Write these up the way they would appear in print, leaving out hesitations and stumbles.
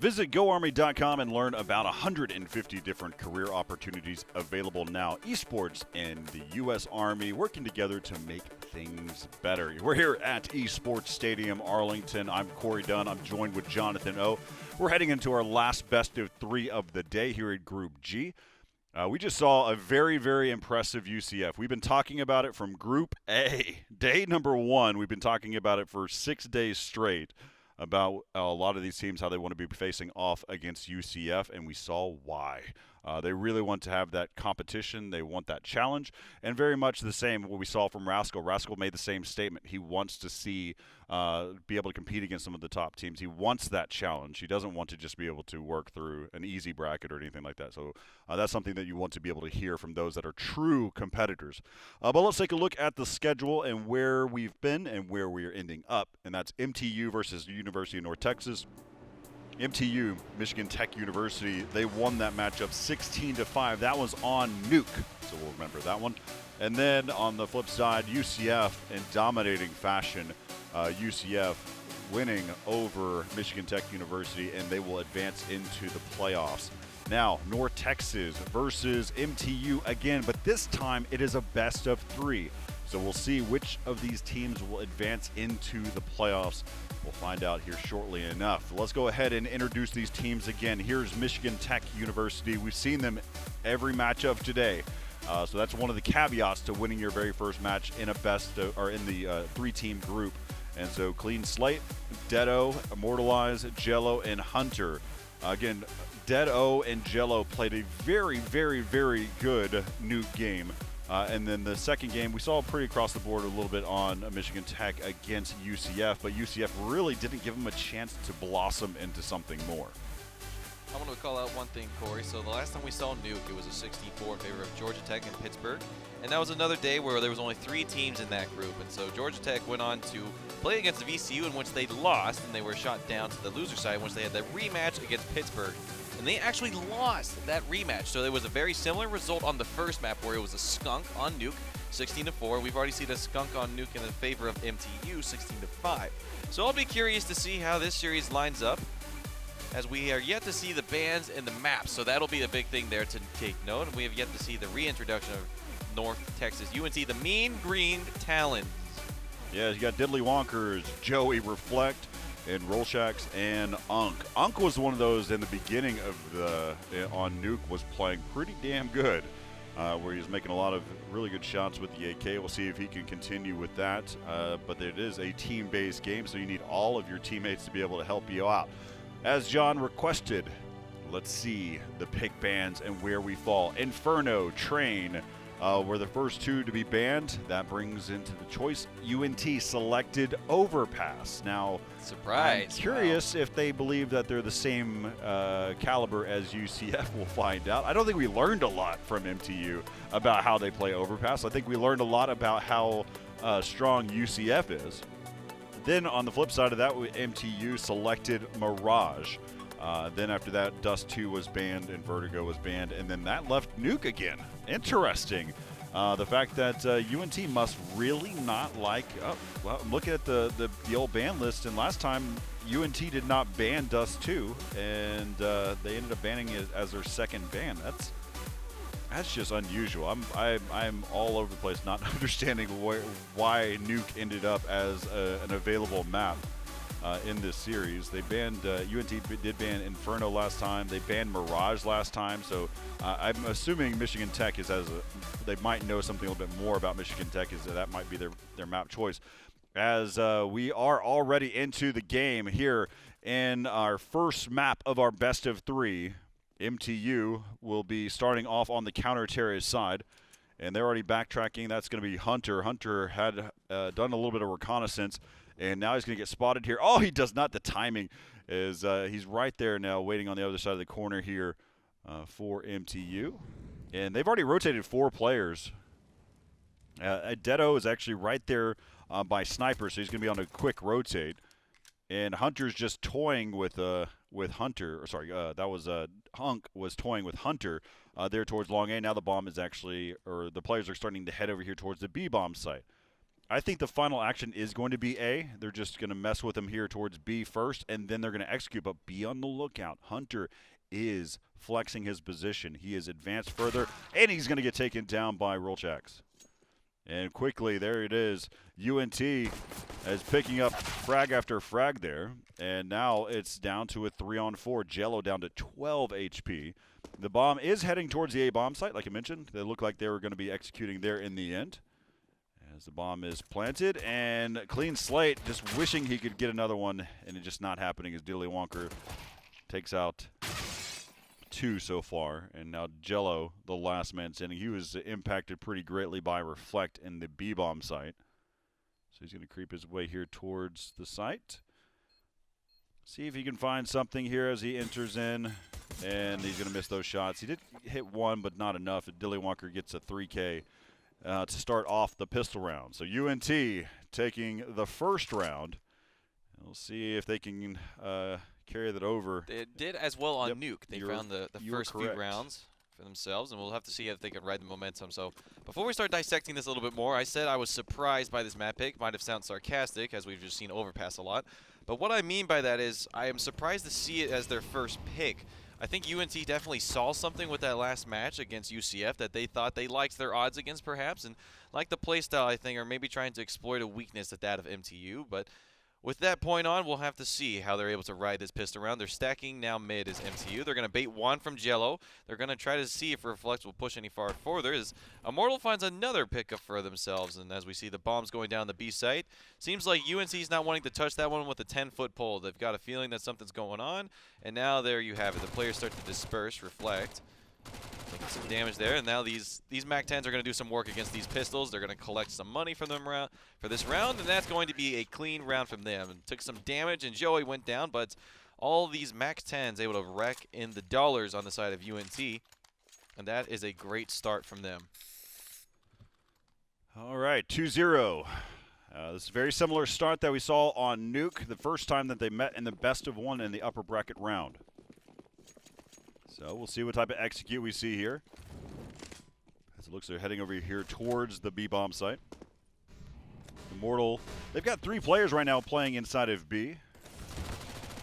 Visit GoArmy.com and learn about 150 different career opportunities available now. Esports and the U.S. Army working together to make things better. We're here at Esports Stadium, Arlington. I'm Corey Dunn. I'm joined with Jonathan O. We're heading into our last best of three of the day here at Group G. We just saw a very, very impressive UCF. We've been talking about it from Group A. Day number one, we've been talking about it for 6 days straight, about a lot of these teams, how they want to be facing off against UCF, and we saw why. They really want to have that competition. They want that challenge, and very much the same what we saw from Rascal. Rascal made the same statement. He wants to see, be able to compete against some of the top teams. He wants that challenge. He doesn't want to just be able to work through an easy bracket or anything like that. So that's something that you want to be able to hear from those that are true competitors. But let's take a look at the schedule and where we've been and where we are ending up, and that's MTU versus the University of North Texas. MTU, Michigan Tech University, they won that matchup 16-5. That was on Nuke, so we'll remember that one. And then on the flip side, UCF in dominating fashion. UCF winning over Michigan Tech University, and they will advance into the playoffs. Now, North Texas versus MTU again, but this time it is a best of three. So we'll see which of these teams will advance into the playoffs. We'll find out here shortly enough. Let's go ahead and introduce these teams again. Here's Michigan Tech University. We've seen them every matchup today. So that's one of the caveats to winning your very first match in a or in the three-team group. And so clean slate, Dead-O, Immortalize, Jello, and Hunter. Again, Dead-O and Jello played a very, very, very good Nuke game. And then the second game, we saw pretty across the board a little bit on Michigan Tech against UCF, but UCF really didn't give them a chance to blossom into something more. I want to call out one thing, Corey. So the last time we saw Nuke, it was a 16-4 in favor of Georgia Tech and Pittsburgh. And that was another day where there was only 3 teams in that group. And so Georgia Tech went on to play against VCU, in which they lost, and they were shot down to the loser side, in which they had that rematch against Pittsburgh. And they actually lost that rematch. So there was a very similar result on the first map where it was a skunk on Nuke, 16-4. We've already seen a skunk on Nuke in favor of MTU, 16-5. So I'll be curious to see how this series lines up, as we are yet to see the bans and the maps. So that'll be a big thing there to take note. And we have yet to see the reintroduction of North Texas UNT, the Mean Green Talons. Yeah, you got Diddley Wonkers, Joey Reflect, and Rolshax and Unk. Unk was one of those in the beginning of the on Nuke, was playing pretty damn good, where he was making a lot of really good shots with the AK. We'll see if he can continue with that. But it is a team-based game, so you need all of your teammates to be able to help you out. As John requested, let's see the pick bans and where we fall. Inferno, Train were the first 2 to be banned. That brings into the choice. UNT selected Overpass. Now, surprise! I'm curious if they believe that they're the same caliber as UCF. We'll find out. I don't think we learned a lot from MTU about how they play Overpass. I think we learned a lot about how strong UCF is. Then on the flip side of that, MTU selected Mirage. Then after that, Dust 2 was banned and Vertigo was banned, and then that left Nuke again. Interesting. The fact that UNT must really not like. Well, I'm looking at the old ban list, and last time UNT did not ban Dust 2, and they ended up banning it as their second ban. That's just unusual. I'm all over the place, not understanding why Nuke ended up as an available map in this series. They banned UNT did ban Inferno last time. They banned Mirage last time. So I'm assuming Michigan Tech is they might know something a little bit more about Michigan Tech, is that might be their map choice. As we are already into the game here in our first map of our best of 3. MTU will be starting off on the counter-terrorist side, and they're already backtracking. That's going to be Hunter. Hunter had done a little bit of reconnaissance, and now he's going to get spotted here. Oh, he does not. The timing is he's right there now waiting on the other side of the corner here for MTU. And they've already rotated 4 players. Dead-O is actually right there by Sniper, so he's going to be on a quick rotate. And Hunter's just toying with Hunter. Or sorry, that was Hunk was toying with Hunter there towards Long A. Now the bomb is actually, or the players are starting to head over here towards the B bomb site. I think the final action is going to be A. They're just going to mess with him here towards B first, and then they're going to execute. But be on the lookout. Hunter is flexing his position. He is advanced further, and he's going to get taken down by Rolchaks. And quickly, there it is. UNT is picking up frag after frag there, and now it's down to a 3-on-4. Jello down to 12 HP. The bomb is heading towards the A bomb site, like I mentioned. They look like they were going to be executing there in the end. As the bomb is planted, and clean slate, just wishing he could get another one, and it just not happening as Dilly Wonker takes out 2 so far. And now Jello, the last man standing, he was impacted pretty greatly by Reflect in the B bomb site. So he's going to creep his way here towards the site. See if he can find something here as he enters in, and he's going to miss those shots. He did hit 1, but not enough. Dilly Wonker gets a 3K. To start off the pistol round. So UNT taking the first round. We'll see if they can carry that over. They did as well on Yep. Nuke. They found the first few rounds for themselves, and we'll have to see if they can ride the momentum. So before we start dissecting this a little bit more, I said I was surprised by this map pick. Might have sounded sarcastic, as we've just seen Overpass a lot. But what I mean by that is I am surprised to see it as their first pick. I think UNT definitely saw something with that last match against UCF that they thought they liked their odds against, perhaps, and like the playstyle, I think, or maybe trying to exploit a weakness at that of MTU. But with that point on, we'll have to see how they're able to ride this pistol round. They're stacking now mid as MTU. They're going to bait 1 from Jello. They're going to try to see if Reflect will push any far further. As Immortal finds another pickup for themselves, and as we see the bombs going down the B site, seems like UNC's not wanting to touch that one with a 10-foot pole. They've got a feeling that something's going on, and now there you have it. The players start to disperse. Reflect taking some damage there, and now these MAC-10s are going to do some work against these pistols. They're going to collect some money from them for this round, and that's going to be a clean round from them. And took some damage, and Joey went down, but all these MAC-10s able to wreck in the dollars on the side of UNT, and that is a great start from them. All right, 2-0. This is a very similar start that we saw on Nuke the first time that they met in the best of 1 in the upper bracket round. So we'll see what type of execute we see here. As it looks they're heading over here towards the B-bomb site. Immortal, they've got 3 players right now playing inside of B.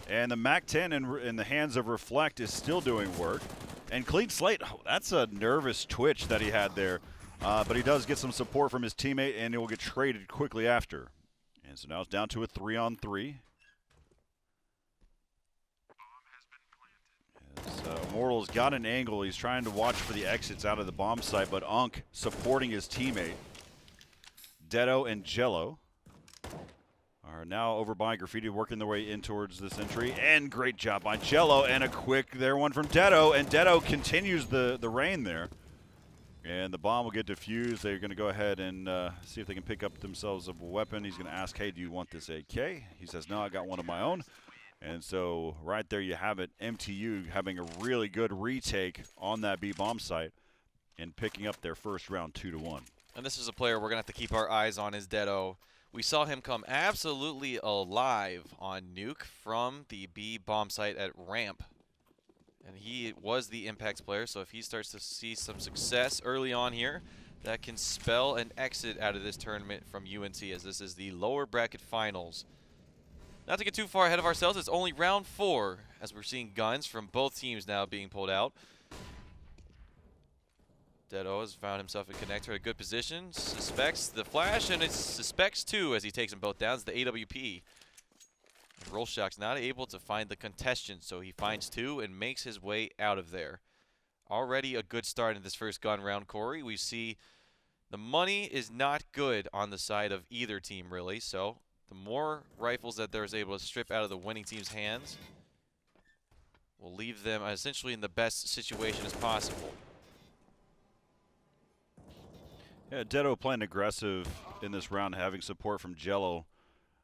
And the MAC-10 in the hands of Reflect is still doing work. And clean slate, oh, that's a nervous twitch that he had there. But he does get some support from his teammate, and it will get traded quickly after. And so now it's down to a 3-on-3. Immortal's got an angle. He's trying to watch for the exits out of the bomb site, but Unk supporting his teammate. Dedo and Jello are now over by Graffiti, working their way in towards this entry. And great job by Jello, and a quick there one from Dedo, and Dedo continues the rain there. And the bomb will get defused. They're going to go ahead and see if they can pick up themselves a weapon. He's going to ask, hey, do you want this AK? He says, no, I got one of my own. And so right there you have it, MTU having a really good retake on that B bomb site and picking up their first round 2-1. And this is a player we're going to have to keep our eyes on, is Dedo. We saw him come absolutely alive on Nuke from the B bomb site at Ramp. And he was the Impacts player, so if he starts to see some success early on here, that can spell an exit out of this tournament from UNT, as this is the lower bracket finals. Not to get too far ahead of ourselves, it's only round 4, as we're seeing guns from both teams now being pulled out. Dedo has found himself a connector at a good position, suspects the flash, and it suspects 2 as he takes them both down. It's the AWP. Rolshock's not able to find the contestant, so he finds 2 and makes his way out of there. Already a good start in this first gun round, Corey. We see the money is not good on the side of either team, really, so the more rifles that they're able to strip out of the winning team's hands will leave them essentially in the best situation as possible. Yeah, Dedo playing aggressive in this round, having support from Jello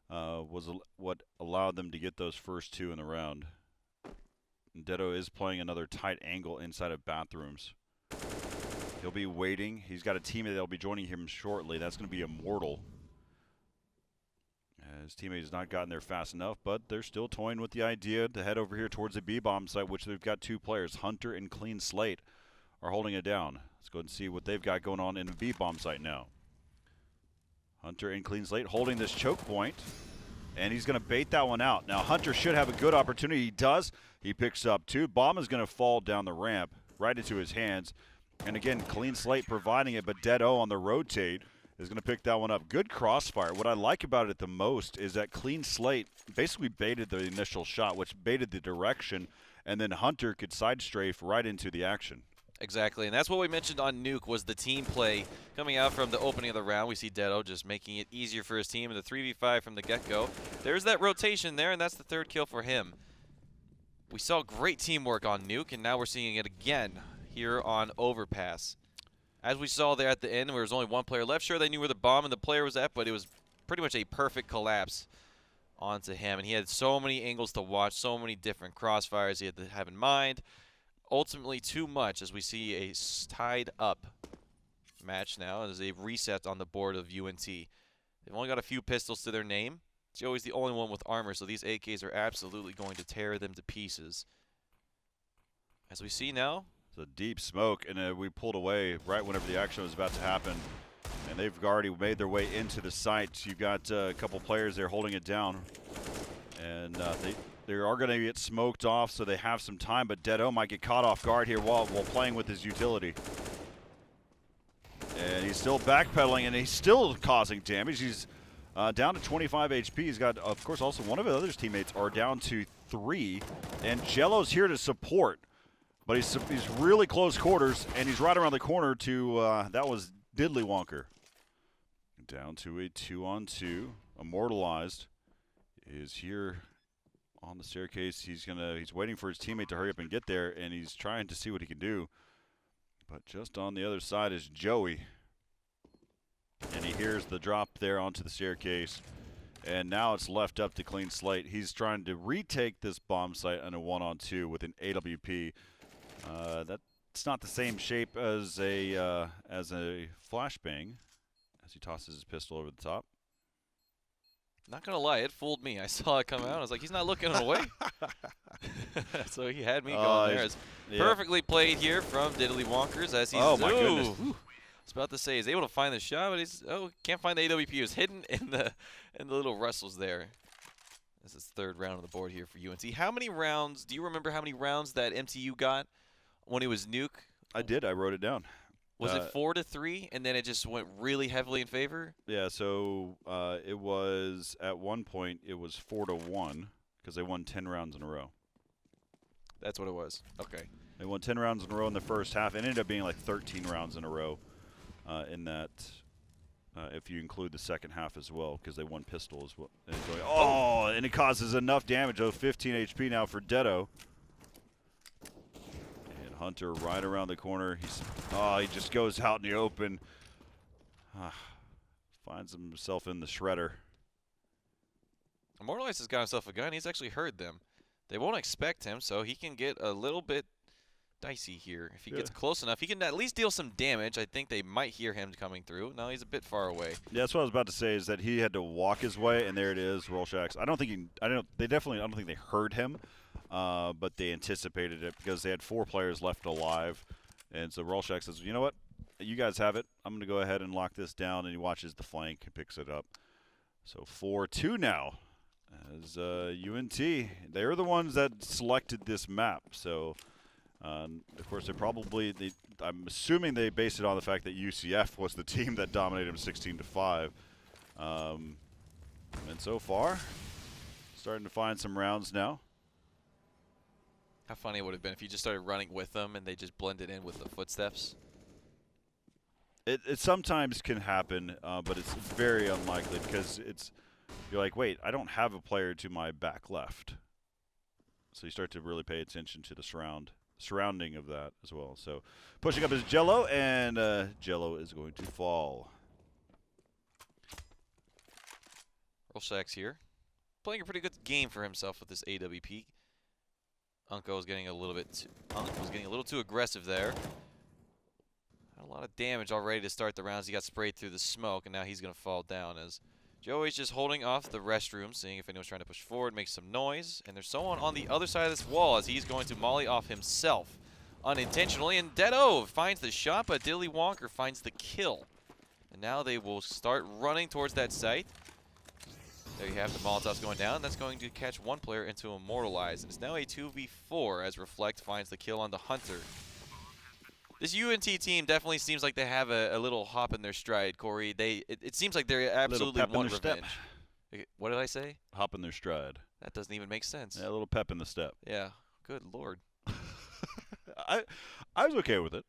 was what allowed them to get those first 2 in the round. And Dedo is playing another tight angle inside of bathrooms. He'll be waiting. He's got a teammate that'll be joining him shortly. That's going to be Immortal. His teammate has not gotten there fast enough, but they're still toying with the idea to head over here towards the B-bomb site, which they've got 2 players. Hunter and Clean Slate are holding it down. Let's go ahead and see what they've got going on in the B-bomb site now. Hunter and Clean Slate holding this choke point, and he's going to bait that one out. Now Hunter should have a good opportunity. He does. He picks up 2. Bomb is going to fall down the ramp right into his hands. And again, Clean Slate providing it, but Dead O on the rotate is going to pick that one up. Good crossfire. What I like about it the most is that Clean Slate basically baited the initial shot, which baited the direction, and then Hunter could side strafe right into the action. Exactly, and that's what we mentioned on Nuke was the team play coming out from the opening of the round. We see Dedo just making it easier for his team in the 3v5 from the get-go. There's that rotation there, and that's the 3rd kill for him. We saw great teamwork on Nuke, and now we're seeing it again here on Overpass. As we saw there at the end, where there was only 1 player left, sure, they knew where the bomb and the player was at, but it was pretty much a perfect collapse onto him, and he had so many angles to watch, so many different crossfires he had to have in mind. Ultimately too much as we see a tied up match now as a reset on the board of UNT. They've only got a few pistols to their name. Joey's the only one with armor, so these AKs are absolutely going to tear them to pieces. As we see now. It's a deep smoke, and we pulled away right whenever the action was about to happen. And they've already made their way into the site. You've got a couple players there holding it down. And they are going to get smoked off, so they have some time, but Dedo might get caught off guard here while playing with his utility. And he's still backpedaling, and he's still causing damage. He's down to 25 HP. He's got, of course, also one of his other teammates are down to 3, and Jello's here to support. But he's really close quarters, and he's right around the corner to, that was Diddly Wonker. Down to a 2-on-2. Immortalized is here on the staircase. He's waiting for his teammate to hurry up and get there, and he's trying to see what he can do. But just on the other side is Joey. And he hears the drop there onto the staircase. And now it's left up to Clean Slate. He's trying to retake this bomb site on a 1-on-2 with an AWP. That's not the same shape as a flashbang as he tosses his pistol over the top. Not gonna lie, it fooled me. I saw it come out. I was like, he's not looking away. So he had me going there. It's perfectly played here from Diddly Wonkers as he's. Oh my goodness! I was about to say he's able to find the shot, but he's can't find the AWP. He was hidden in the little rustles there. This is 3rd round on the board here for UNC. How many rounds? Do you remember how many rounds that MTU got when it was Nuke? I did. I wrote it down. Was it 4-3, and then it just went really heavily in favor? Yeah, so it was, at one point, it was 4-1, because they won 10 rounds in a row. That's what it was. Okay. They won 10 rounds in a row in the first half. It ended up being like 13 rounds in a row in that, if you include the second half as well, because they won pistol as well. And and it causes enough damage. 15 HP now for Dedo. Hunter right around the corner. He just goes out in the open. Finds himself in the shredder. Immortalized has got himself a gun. He's actually heard them. They won't expect him, so he can get a little bit dicey here. If he gets close enough, he can at least deal some damage. I think they might hear him coming through. No, he's a bit far away. Yeah, that's what I was about to say, is that he had to walk his way, and there it is, Rolshax. I don't think they heard him. But they anticipated it because they had 4 players left alive. And so Rolshax says, you know what? You guys have it. I'm going to go ahead and lock this down. And he watches the flank and picks it up. So 4-2 now as UNT. They're the ones that selected this map. So, of course, I'm assuming they based it on the fact that UCF was the team that dominated them 16-5. And so far, starting to find some rounds now. How funny it would have been if you just started running with them and they just blended in with the footsteps. It sometimes can happen, but it's very unlikely because you're like, wait, I don't have a player to my back left. So you start to really pay attention to the surrounding of that as well. So pushing up is Jello, and Jello is going to fall. Rolshax here. Playing a pretty good game for himself with this AWP. Unko was getting a little too aggressive there. Had a lot of damage already to start the rounds. He got sprayed through the smoke, and now he's going to fall down as Joey's just holding off the restroom, seeing if anyone's trying to push forward, make some noise. And there's someone on the other side of this wall as he's going to molly off himself unintentionally. And Dedo finds the shot, but Dilly Wonker finds the kill. And now they will start running towards that site. There you have the Molotovs going down. That's going to catch one player into Immortalize. And it's now a 2v4 as Reflect finds the kill on the Hunter. This UNT team definitely seems like they have a little hop in their stride, Corey. It seems like they absolutely want revenge. What did I say? Hop in their stride. That doesn't even make sense. Yeah, a little pep in the step. Yeah. Good Lord. I was okay with it.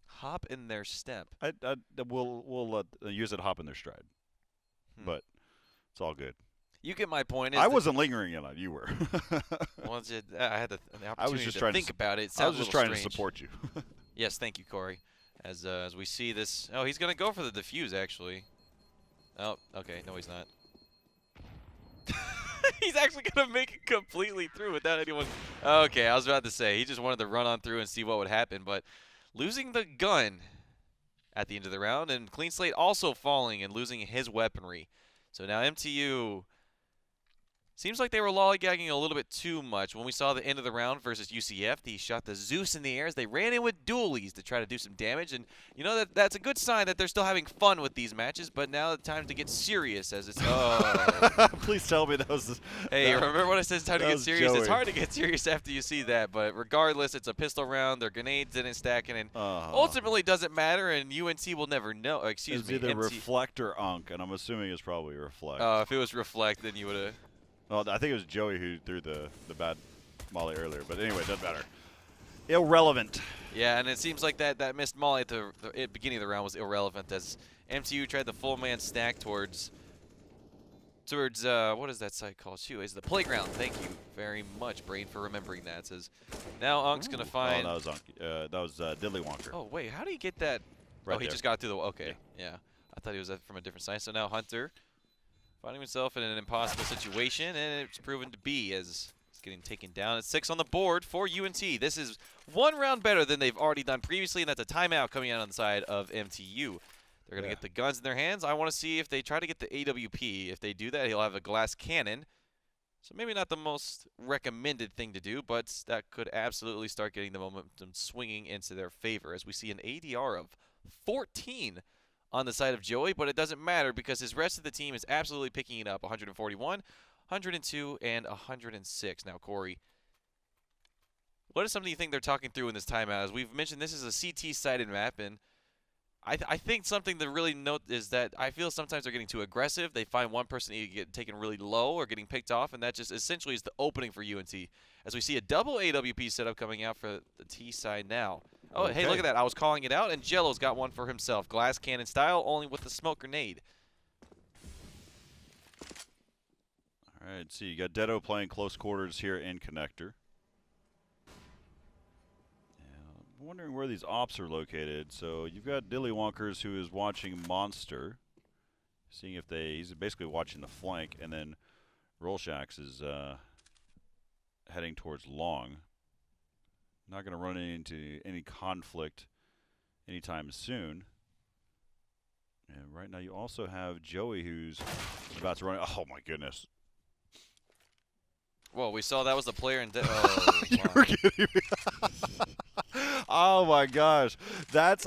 Hop in their step. We'll use it. Hop in their stride. But it's all good. You get my point. I wasn't lingering on it. You were. Well, I had the opportunity to think about it. I was just trying to support you. Yes, thank you, Corey. As we see this. Oh, he's going to go for the defuse, actually. Oh, okay. No, he's not. He's actually going to make it completely through without anyone. Okay, I was about to say. He just wanted to run on through and see what would happen. But losing the gun at the end of the round, and Clean Slate also falling and losing his weaponry. So now MTU seems like they were lollygagging a little bit too much. When we saw the end of the round versus UCF, he shot the Zeus in the air as they ran in with dualies to try to do some damage. And you know that's a good sign that they're still having fun with these matches. But now it's time to get serious as it's. Oh. Please tell me that was. Hey, remember when I said it's time to get serious? Joey. It's hard to get serious after you see that. But regardless, it's a pistol round. Their grenades didn't stack, and ultimately doesn't matter. And UNC will never know. Excuse me. It's either Reflect or Unk, and I'm assuming it's probably Reflect. If it was Reflect, then you would have. Well, I think it was Joey who threw the bad molly earlier. But anyway, it doesn't matter. Irrelevant. Yeah, and it seems like that missed molly at the beginning of the round was irrelevant as MTU tried the full man stack towards what is that site called? Shoot, it's the playground. Thank you very much, Brain, for remembering that. It says now Unk's gonna find. Oh, that was Unk. That was Diddley Wonker. Oh wait, how do you get that? Right he there. just got through the. Okay, yeah. I thought he was from a different site. So now Hunter finding himself in an impossible situation, and it's proven to be as it's getting taken down. It's 6 on the board for UNT. This is one round better than they've already done previously, and that's a timeout coming out on the side of MTU. They're going to get the guns in their hands. I want to see if they try to get the AWP. If they do that, he'll have a glass cannon. So maybe not the most recommended thing to do, but that could absolutely start getting the momentum swinging into their favor as we see an ADR of 14 on the side of Joey, but it doesn't matter because his rest of the team is absolutely picking it up. 141, 102, and 106. Now, Corey, what is something you think they're talking through in this timeout? As we've mentioned, this is a CT-sided map, and I think something to really note is that I feel sometimes they're getting too aggressive. They find one person either get taken really low or getting picked off, and that just essentially is the opening for UNT. As we see a double AWP setup coming out for the T side now. Oh, hey, look at that. I was calling it out, and Jello's got one for himself. Glass cannon style, only with the smoke grenade. All right, so you got Dedo playing close quarters here in Connector. I'm wondering where these ops are located. So you've got Dilly Wonkers who is watching Monster, seeing if he's basically watching the flank, and then Rollshax is heading towards Long. Not going to run into any conflict anytime soon. And right now you also have Joey who's about to run. Oh my goodness. Well, we saw that was the player in. You were kidding me. Oh my gosh, that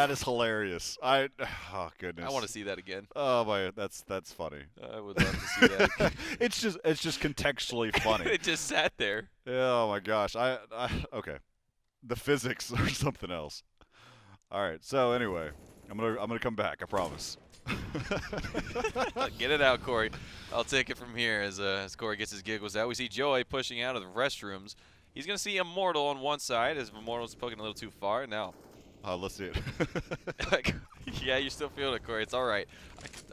is hilarious. Oh goodness. I want to see that again. Oh my, that's funny. I would love to see that again. it's just contextually funny. It just sat there. Oh my gosh, okay, the physics or something else. All right, so anyway, I'm gonna come back. I promise. Get it out, Corey. I'll take it from here as Corey gets his giggles out. We see Joey pushing out of the restrooms. He's going to see Immortal on one side as Immortal's poking a little too far. Now, let's see it. Yeah, you're still feeling it, Corey. It's all right.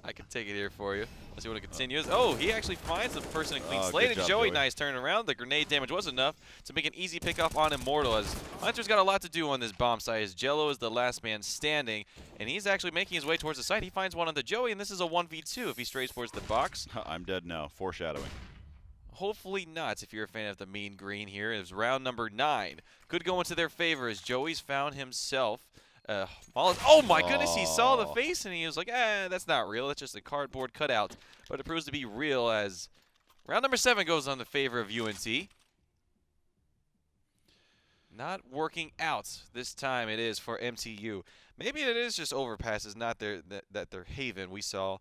I can take it here for you. Let's see what it continues. Oh, he actually finds the person in clean slate. And Joey, nice turn around. The grenade damage was enough to make an easy pickoff on Immortal as Hunter's got a lot to do on this bomb site as Jello is the last man standing. And he's actually making his way towards the site. He finds one on the Joey, and this is a 1v2 if he strays towards the box. I'm dead now. Foreshadowing. Hopefully not if you're a fan of the mean green here. It was round number 9. Could go into their favor as Joey's found himself. Oh my goodness, he saw the face and he was like, that's not real. That's just a cardboard cutout. But it proves to be real as round number 7 goes on the favor of UNT. Not working out this time. It is for MTU. Maybe it is just overpasses, not their haven. We saw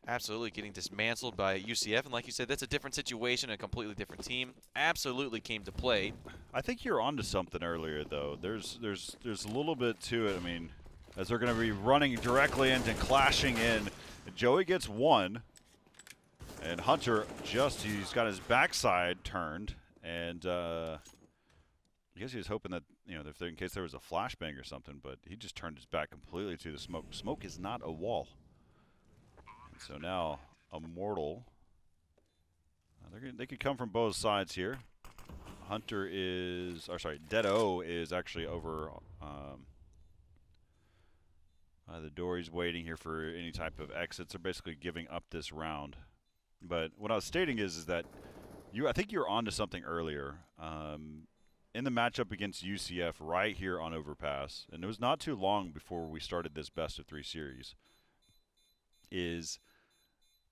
absolutely getting dismantled by UCF, and like you said, that's a different situation, a completely different team. Absolutely came to play. I think you're onto something earlier, though. There's a little bit to it. I mean, as they're going to be running directly into clashing in, Joey gets one, and Hunter he's got his backside turned, and I guess he was hoping that, in case there was a flashbang or something, but he just turned his back completely to the smoke. Smoke is not a wall. And so now, Immortal, they could come from both sides here. Dead O is actually over the door. He's waiting here for any type of exits. They're basically giving up this round. But what I was stating is that I think you're onto something earlier. In the matchup against UCF right here on Overpass, and it was not too long before we started this best-of-3 series,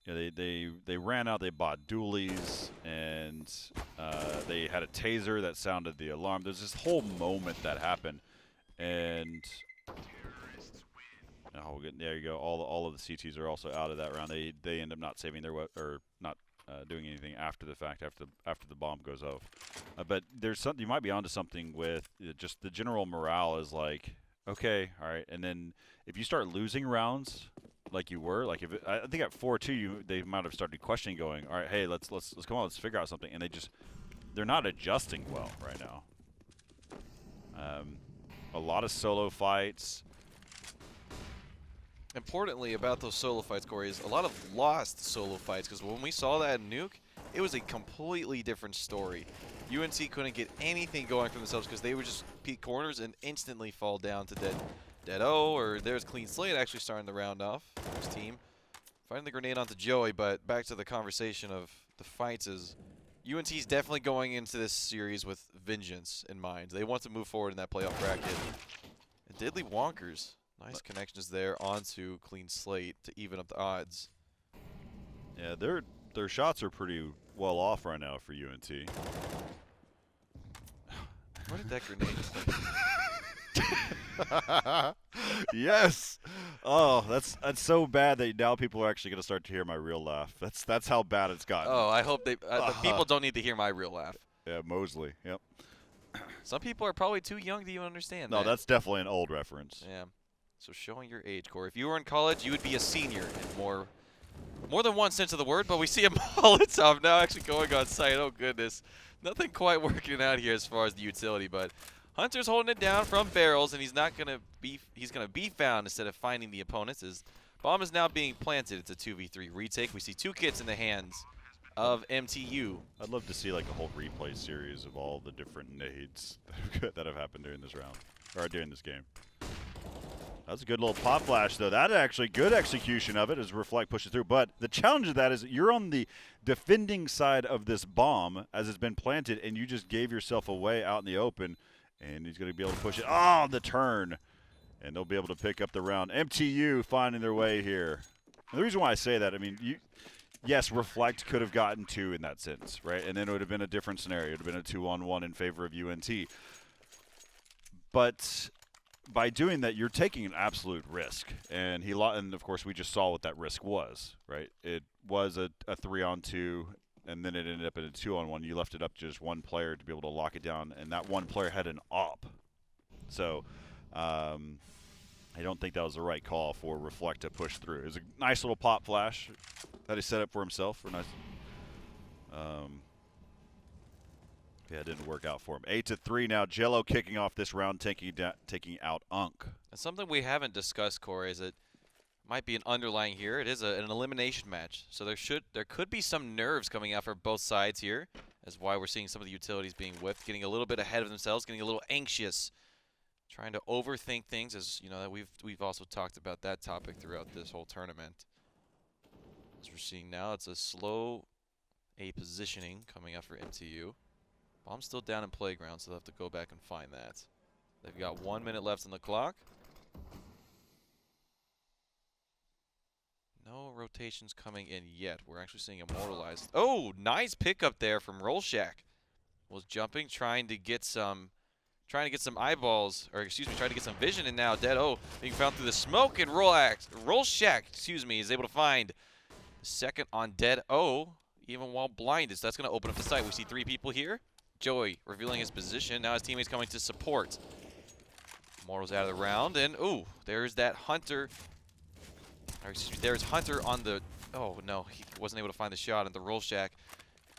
they ran out, they bought dualies, and they had a taser that sounded the alarm. There's this whole moment that happened, and there you go. All of the CTs are also out of that round. They end up not saving their or not doing anything after the fact, after the bomb goes off. But there's something you might be onto something with just the general morale is like, okay, all right, and then if you start losing rounds like you were, like I think at 4-2 they might have started questioning, going, all right, hey, let's come on, let's figure out something, and they're not adjusting well right now. A lot of solo fights. Importantly about those solo fights, Corey, is a lot of lost solo fights, because when we saw that in Nuke, it was a completely different story. UNC couldn't get anything going for themselves because they would just peek corners and instantly fall down to dead O, or there's Clean Slate actually starting the round off. His team finding the grenade onto Joey, but back to the conversation of the fights is UNC's definitely going into this series with vengeance in mind. They want to move forward in that playoff bracket. And Diddley Wonkers, nice connections there onto Clean Slate to even up the odds. Yeah, their shots are pretty well off right now for UNT. Where did that grenade Yes. Oh, that's so bad that now people are actually going to start to hear my real laugh. That's how bad it's gotten. Oh, I hope the people don't need to hear my real laugh. Yeah, Mosley. Yep. Some people are probably too young to even understand No, that. that's definitely an old reference. Yeah. So showing your age, Corey. If you were in college, you would be a senior in more than one sense of the word, but we see a Molotov now actually going on site. Oh, goodness. Nothing quite working out here as far as the utility, but Hunter's holding it down from barrels, and he's going to be found instead of finding the opponents. His bomb is now being planted. It's a 2v3 retake. We see two kits in the hands of MTU. I'd love to see like a whole replay series of all the different nades that have happened during this round, or during this game. That's a good little pop flash, though. That actually good execution of it as Reflect pushes through. But the challenge of that is you're on the defending side of this bomb as it's been planted, and you just gave yourself away out in the open. And he's going to be able to push it. Oh, the turn. And they'll be able to pick up the round. MTU finding their way here. And the reason why I say that, I mean, yes, Reflect could have gotten two in that sense, right? And then it would have been a different scenario. It would have been a 2-on-1 in favor of UNT. But by doing that, you're taking an absolute risk. And of course, we just saw what that risk was, right? It was a 3-on-2. And then it ended up in a 2-on-1. You left it up to just one player to be able to lock it down, and that one player had an op. So I don't think that was the right call for Reflect to push through. It was a nice little pop flash that he set up for himself. Yeah, it didn't work out for him. 8-3 now. Jello kicking off this round, taking out Unk. And something we haven't discussed, Corey, is that might be an underlying here. It is an elimination match, so there could be some nerves coming out for both sides here. That's why we're seeing some of the utilities being whiffed, getting a little bit ahead of themselves, getting a little anxious, trying to overthink things. As you know, we've also talked about that topic throughout this whole tournament. As we're seeing now, it's a slow A positioning coming out for MTU. Bomb's still down in playground, so they'll have to go back and find that. They've got 1 minute left on the clock. No rotations coming in yet. We're actually seeing Immortalized. Oh, nice pickup there from Rollshack. Was jumping, trying to get some trying to get some eyeballs, or excuse me, trying to get some vision, and now Dead O being found through the smoke, and Roll Shack, excuse me, is able to find the second on Dead O, even while blinded. So that's going to open up the site. We see 3 people here. Joey revealing his position. Now his teammates coming to support. Immortal's out of the round, and ooh, there's that Hunter. Or excuse me, there's Hunter on the. Oh no, he wasn't able to find the shot at the Roll Shack.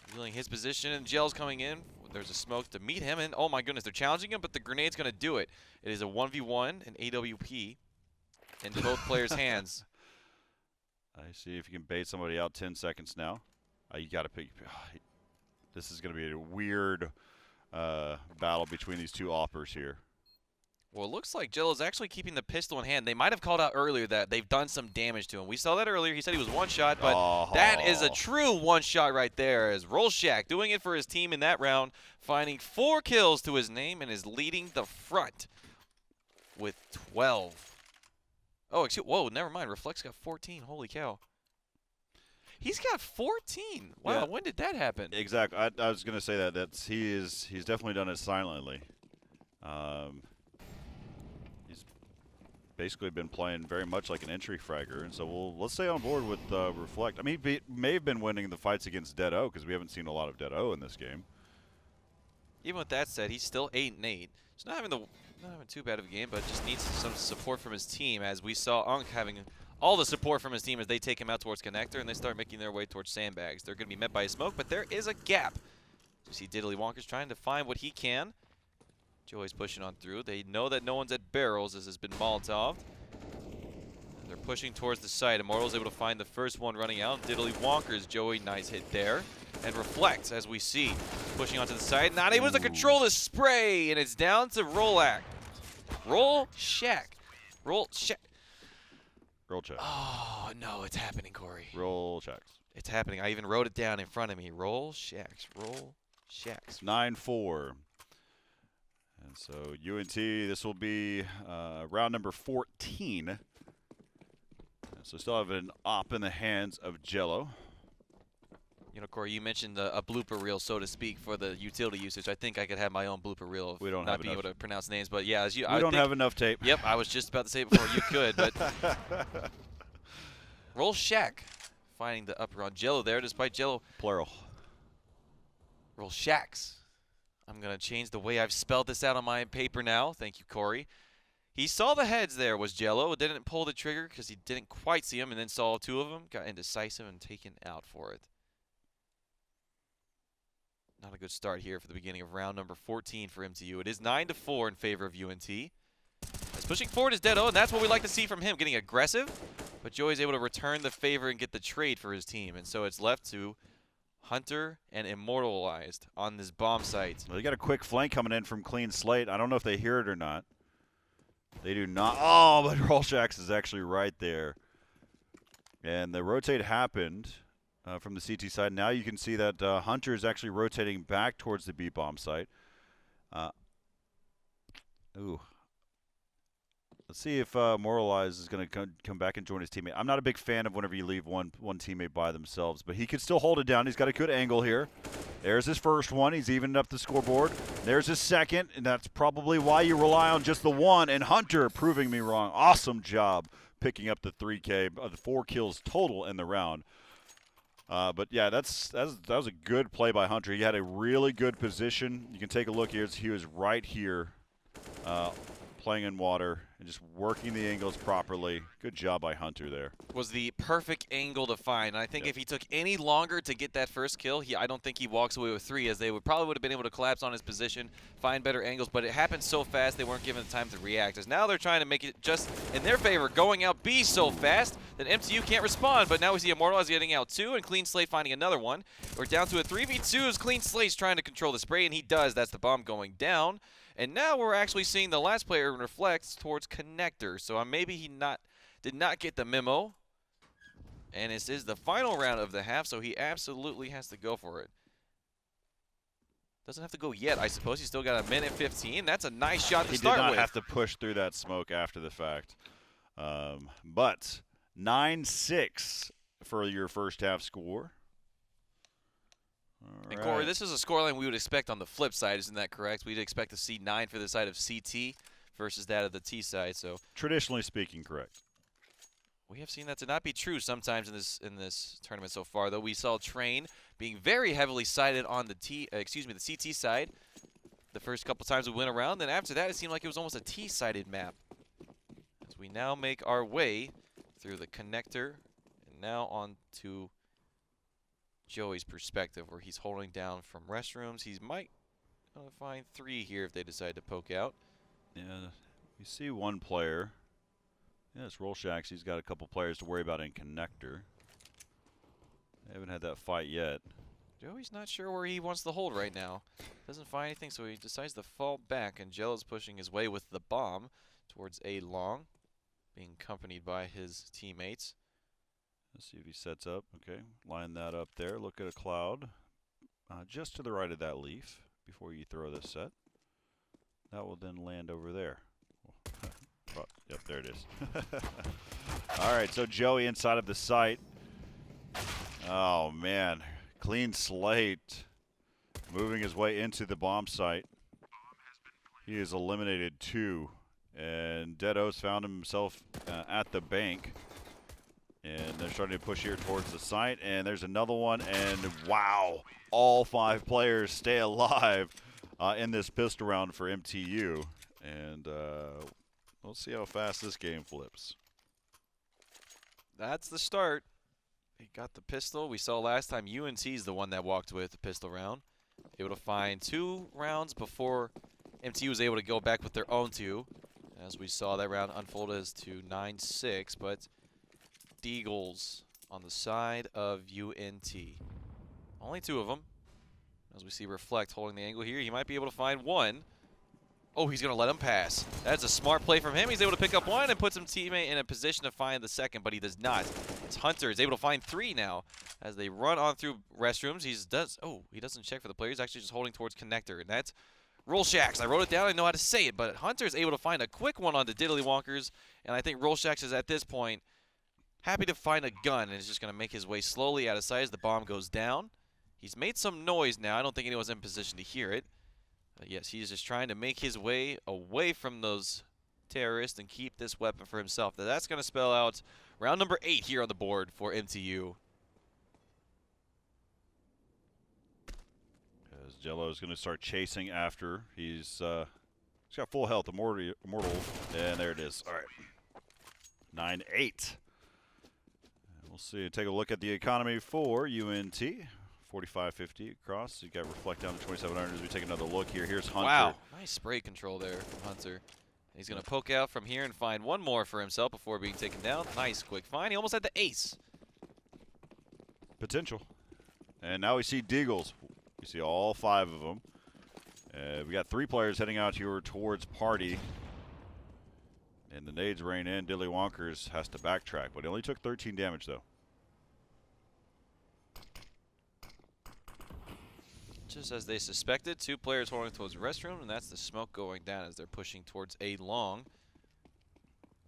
Revealing his position, and Gel's coming in. There's a smoke to meet him, and oh my goodness, they're challenging him, but the grenade's going to do it. It is a 1v1, an AWP, in both players' hands. I see if you can bait somebody out. 10 seconds now. You got to pick. This is going to be a weird battle between these 2 offers here. Well, it looks like Jello is actually keeping the pistol in hand. They might have called out earlier that they've done some damage to him. We saw that earlier. He said he was 1 shot, but that is a true 1 shot right there, as Roll Shack doing it for his team in that round, finding 4 kills to his name, and is leading the front with 12. Oh, excuse, whoa, never mind. Reflex got 14. Holy cow. He's got 14. Wow, yeah. When did that happen? Exactly. I was going to say that. He's definitely done it silently. He's basically been playing very much like an entry fragger, and so let's stay on board with Reflect. I mean, he may have been winning the fights against Dead O because we haven't seen a lot of Dead O in this game. Even with that said, he's still 8-8. He's not having too bad of a game, but just needs some support from his team, as we saw Unk having all the support from his team as they take him out towards Connector and they start making their way towards Sandbags. They're going to be met by a smoke, but there is a gap. You see Diddly Wonker's trying to find what he can. Joey's pushing on through. They know that no one's at barrels, as has been Molotov. They're pushing towards the site. Immortal's able to find the first one running out. Diddly Wonker's Joey, nice hit there. And Reflects, as we see, pushing onto the side. Not able to control the spray, and it's down to Roll Shack. Roll Shack. Roll check. Oh, no, it's happening, Corey. Roll checks. It's happening. I even wrote it down in front of me. Roll Shacks. Roll Shacks. 9-4. And so UNT, this will be round number 14. And so still have an op in the hands of Jello. You know, Corey, you mentioned a blooper reel, so to speak, for the utility usage. I think I could have my own blooper reel of we don't not have being enough. able to pronounce names. But yeah, as you, we don't have enough tape. Yep, I was just about to say it before you could. But Roll Shack finding the upper on Jello there, despite Jello. Plural. Roll Shacks. I'm going to change the way I've spelled this out on my paper now. Thank you, Corey. He saw the heads there, was Jello. Didn't pull the trigger because he didn't quite see him, and then saw 2 of them. Got indecisive and taken out for it. Not a good start here for the beginning of round number 14 for MTU. It is 9-4 in favor of UNT. As pushing forward is Dead O, and that's what we like to see from him, getting aggressive. But Joey's able to return the favor and get the trade for his team. And so it's left to Hunter and Immortalized on this bomb site. Well, they got a quick flank coming in from Clean Slate. I don't know if they hear it or not. They do not. Oh, but Rollshax is actually right there. And the rotate happened from the CT side. Now you can see that Hunter is actually rotating back towards the B-bomb site. Ooh. Let's see if Moralize is going to come back and join his teammate. I'm not a big fan of whenever you leave one teammate by themselves, but he could still hold it down. He's got a good angle here. There's his first one. He's evened up the scoreboard. There's his second, and that's probably why you rely on just the one. And Hunter proving me wrong. Awesome job picking up the 3K, the 4 kills total in the round. But yeah, that was a good play by Hunter. He had a really good position. You can take a look here. He was right here, playing in water and just working the angles properly. Good job by Hunter there. Was the perfect angle to find. And I think if he took any longer to get that first kill, I don't think he walks away with 3, as they probably would have been able to collapse on his position, find better angles. But it happened so fast they weren't given the time to react. As now they're trying to make it just in their favor, going out B so fast that MTU can't respond. But now we see Immortalize getting out 2 and Clean Slate finding another one. We're down to a 3v2 as Clean Slate's trying to control the spray, and he does. That's the bomb going down. And now we're actually seeing the last player reflect towards Connector. So maybe he did not get the memo. And this is the final round of the half, so he absolutely has to go for it. Doesn't have to go yet, I suppose. He's still got a minute 15. That's a nice shot to start with. He did not have to push through that smoke after the fact. But 9-6 for your first half score. And right. Corey, this is a scoreline we would expect on the flip side. Isn't that correct? We'd expect to see 9 for the side of CT versus that of the T side. So traditionally speaking, correct. we have seen that to not be true sometimes in this tournament so far, though. We saw Train being very heavily sided on the the CT side the first couple times we went around. Then after that, it seemed like it was almost a T-sided map. As we now make our way through the connector and now on to Joey's perspective, where he's holding down from restrooms. He might find 3 here if they decide to poke out. Yeah, you see one player. Yeah, it's Rolshaks. He's got a couple players to worry about in connector. They haven't had that fight yet. Joey's not sure where he wants to hold right now. Doesn't find anything, so he decides to fall back, and Jello's pushing his way with the bomb towards A long, being accompanied by his teammates. Let's see if he sets up. Okay, line that up there. Look at a cloud just to the right of that leaf before you throw this set. That will then land over there. Oh, yep, there it is. All right, so Joey inside of the site. Oh, man. Clean slate. Moving his way into the bomb site. He has eliminated 2. And Deado's found himself at the bank. And they're starting to push here towards the site. And there's another one. And wow, all 5 players stay alive in this pistol round for MTU. And we'll see how fast this game flips. That's the start. He got the pistol. We saw last time UNT's the one that walked with the pistol round. Able to find 2 rounds before MTU was able to go back with their own 2. As we saw that round unfold as to 9-6, but Deagles on the side of UNT. Only 2 of them. As we see Reflect holding the angle here, he might be able to find 1. Oh, he's going to let him pass. That's a smart play from him. He's able to pick up 1 and puts his teammate in a position to find the second, but he does not. It's Hunter. He's able to find 3 now as they run on through restrooms. He doesn't check for the player. He's actually just holding towards connector, and that's Rolshaks. I wrote it down. I know how to say it, but Hunter's able to find a quick one on the Diddly Wonkers, and I think Rolshaks is at this point happy to find a gun and is just going to make his way slowly out of sight as the bomb goes down. He's made some noise now. I don't think anyone's in position to hear it. Yes, he's just trying to make his way away from those terrorists and keep this weapon for himself. Now, that's going to spell out round number 8 here on the board for MTU. As Jello is going to start chasing after. He's got full health, immortal, and there it is. All right, 9-8. We'll see. Take a look at the economy for UNT. 45.50 across. You got Reflect down to 2,700 as we take another look here. Here's Hunter. Wow, nice spray control there from Hunter. He's going to poke out from here and find 1 more for himself before being taken down. Nice quick find. He almost had the ace. Potential. And now we see Deagles. We see all 5 of them. We got 3 players heading out here towards Party. And the nades rain in. Diddly Wonkers has to backtrack, but he only took 13 damage, though. Just as they suspected, 2 players holding towards the restroom, and that's the smoke going down as they're pushing towards A long.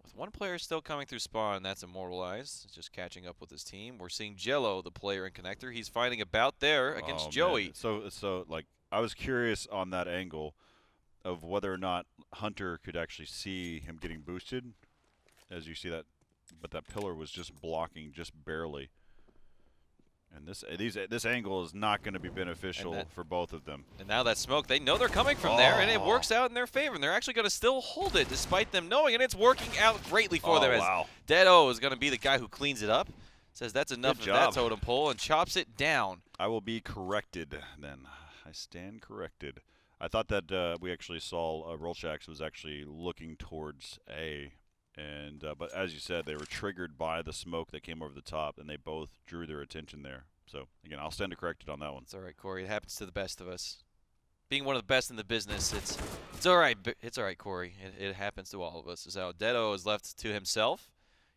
With 1 player still coming through spawn, and that's Immortalized. Just catching up with his team. We're seeing Jello, the player in connector. He's fighting about there against Joey. Man. So like, I was curious on that angle of whether or not Hunter could actually see him getting boosted, as you see that, but that pillar was just blocking just barely. And this angle is not going to be beneficial for both of them. And now that smoke, they know they're coming from there, and it works out in their favor. And they're actually going to still hold it despite them knowing, and it's working out greatly for them. Wow. Deado is going to be the guy who cleans it up. Says that's enough of that totem pole and chops it down. I will be corrected then. I stand corrected. I thought that we actually saw Rolshaks was actually looking towards A. And but as you said, they were triggered by the smoke that came over the top, and they both drew their attention there. So, again, I'll stand corrected on that one. It's all right, Corey. It happens to the best of us. Being one of the best in the business, it's all right. It's all right, Corey. It happens to all of us. So Deado is left to himself.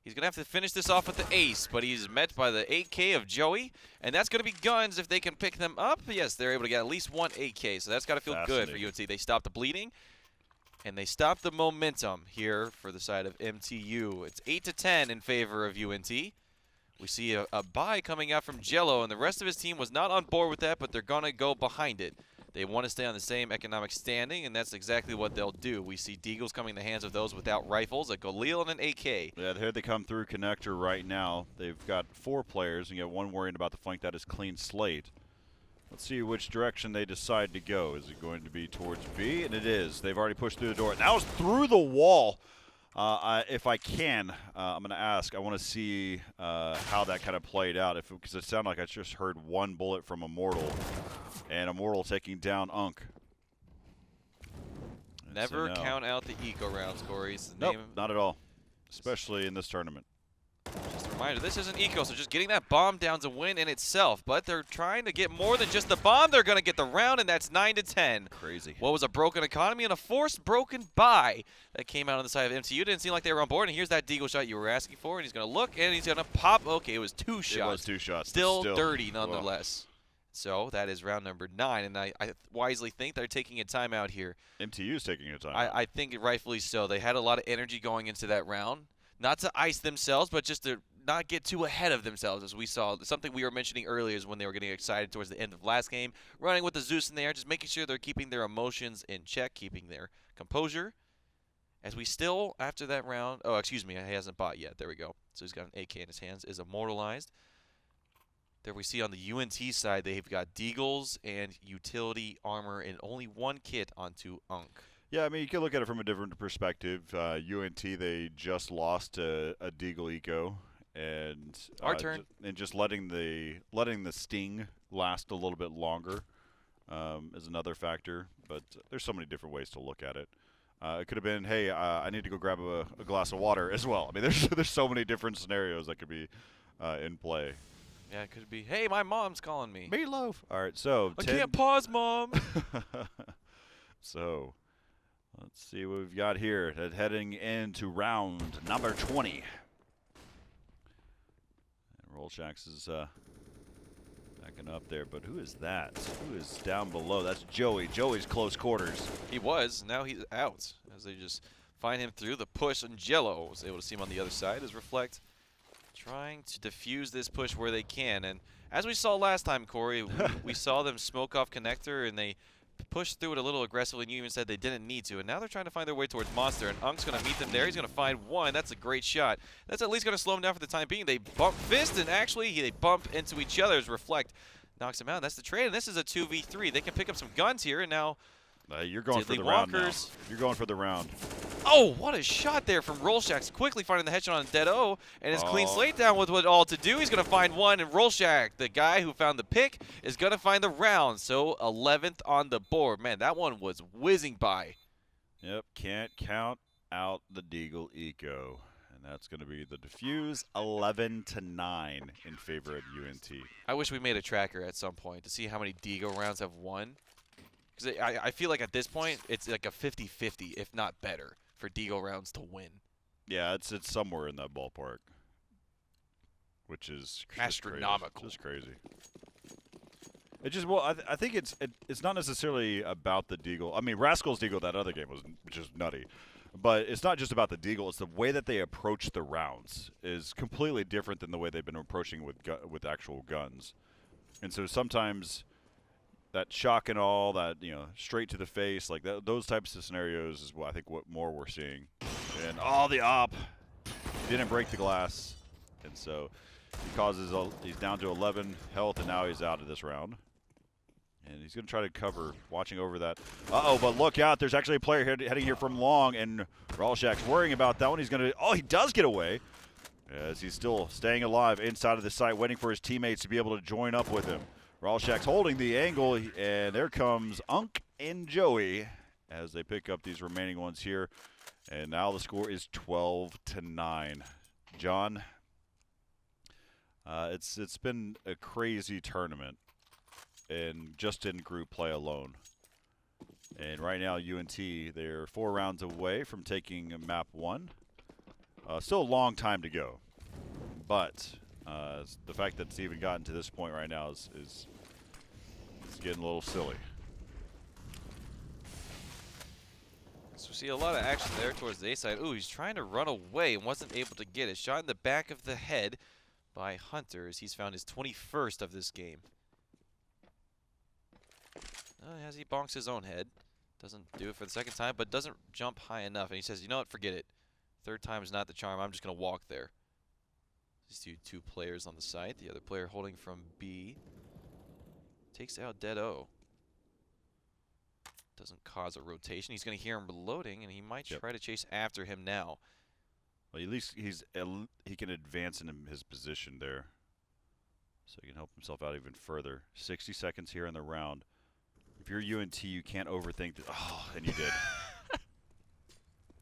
He's going to have to finish this off with the ace, but he's met by the 8K of Joey, and that's going to be guns if they can pick them up. Yes, they're able to get at least 1 8K, so that's got to feel good for UNT. They stopped the bleeding. And they stopped the momentum here for the side of MTU. It's 8-10 in favor of UNT. We see a buy coming out from Jello, and the rest of his team was not on board with that, but they're going to go behind it. They want to stay on the same economic standing, and that's exactly what they'll do. We see Deagles coming in the hands of those without rifles, a Galil and an AK. Yeah, here they come through connector right now. They've got 4 players, and you have one worrying about the flank. That is clean slate. Let's see which direction they decide to go. Is it going to be towards B? And it is. They've already pushed through the door. That was through the wall. If I can, I'm going to ask. I want to see how that kind of played out. Because it sounded like I just heard one bullet from Immortal. And Immortal taking down Unk. Never count out the eco rounds, Corey. Nope, not at all. Especially in this tournament. Just a reminder, this isn't eco, so just getting that bomb down's a win in itself. But they're trying to get more than just the bomb. They're going to get the round, and that's 9-10. Crazy. What was a broken economy and a forced broken buy that came out on the side of MTU. Didn't seem like they were on board. And here's that Deagle shot you were asking for, and he's going to look, and he's going to pop. Okay, it was 2 shots. It was 2 shots. Still dirty, nonetheless. So that is round number 9, and I wisely think they're taking a timeout here. MTU's taking a timeout. I think rightfully so. They had a lot of energy going into that round. Not to ice themselves, but just to not get too ahead of themselves, as we saw. Something we were mentioning earlier is when they were getting excited towards the end of last game, running with the Zeus in there, just making sure they're keeping their emotions in check, keeping their composure. As we still, after that round, oh, excuse me, he hasn't bought yet. There we go. So he's got an AK in his hands, is immortalized. There we see on the UNT side, they've got Deagles and utility armor and only 1 kit onto Unk. Yeah, I mean, you can look at it from a different perspective. UNT, they just lost a Deagle Eco, and our turn. And just letting the sting last a little bit longer is another factor. But there's so many different ways to look at it. It could have been, hey, I need to go grab a glass of water as well. I mean, there's so many different scenarios that could be in play. Yeah, it could be, hey, my mom's calling me. Meatloaf. All right, so I can't pause, Mom. So let's see what we've got here. Heading into round number 20. And Rollshax is backing up there, but who is that? Who is down below? That's Joey. Joey's close quarters. He was. Now he's out. As they just find him through the push, and Jello was able to see him on the other side as Reflect trying to defuse this push where they can. And as we saw last time, Corey, we saw them smoke off connector, and they pushed through it a little aggressively, and you even said they didn't need to. And now they're trying to find their way towards Monster, and Unk's going to meet them there. He's going to find 1. That's a great shot. That's at least going to slow him down for the time being. They bump fist, and actually they bump into each other as Reflect knocks him out. That's the trade, and this is a 2v3. They can pick up some guns here, and now you're going for the round now. You're going for the round. Oh, what a shot there from Rollshax, quickly finding the headshot on Dead O, and his clean slate down with what all to do. He's going to find 1, and Rollshax, the guy who found the pick, is going to find the round. So 11th on the board. Man, that one was whizzing by. Yep, can't count out the Deagle Eco. And that's going to be the defuse, 11-9 in favor of UNT. I wish we made a tracker at some point to see how many Deagle rounds have won. Because I feel like at this point, it's like a 50-50, if not better, for Deagle rounds to win. Yeah, it's somewhere in that ballpark, which is astronomical. Just crazy. It just I think it's not necessarily about the Deagle. I mean, Rascal's Deagle, that other game was just nutty, but it's not just about the Deagle. It's the way that they approach the rounds is completely different than the way they've been approaching with actual guns, and so sometimes that shock and all, that, you know, straight to the face, like those types of scenarios is what I think what more we're seeing. And the op, he didn't break the glass, and so he's down to 11 health, and now he's out of this round. And he's going to try to cover, watching over that. But look out, there's actually a player heading here from long, and Rollshack's worrying about that one. He's going to, he does get away, as he's still staying alive inside of the site, waiting for his teammates to be able to join up with him. Rollshack's holding the angle, and there comes Unk and Joey as they pick up these remaining ones here. And now the score is 12-9. John, it's been a crazy tournament, and just in group play alone. And right now, UNT, they're 4 rounds away from taking map 1. Still a long time to go, but the fact that it's even gotten to this point right now is getting a little silly. So we see a lot of action there towards the A side. Ooh, he's trying to run away and wasn't able to get it. Shot in the back of the head, by Hunter as he's found his 21st of this game. As he bonks his own head. Doesn't do it for the second time, but doesn't jump high enough. And he says, you know what, forget it. Third time is not the charm. I'm just going to walk there. These two players on the site. The other player holding from B. Takes out Dead O. Doesn't cause a rotation. He's going to hear him reloading, and he might try to chase after him now. Well, at least he can advance in his position there. So he can help himself out even further. 60 seconds here in the round. If you're UNT, you can't overthink this. Oh, and you did.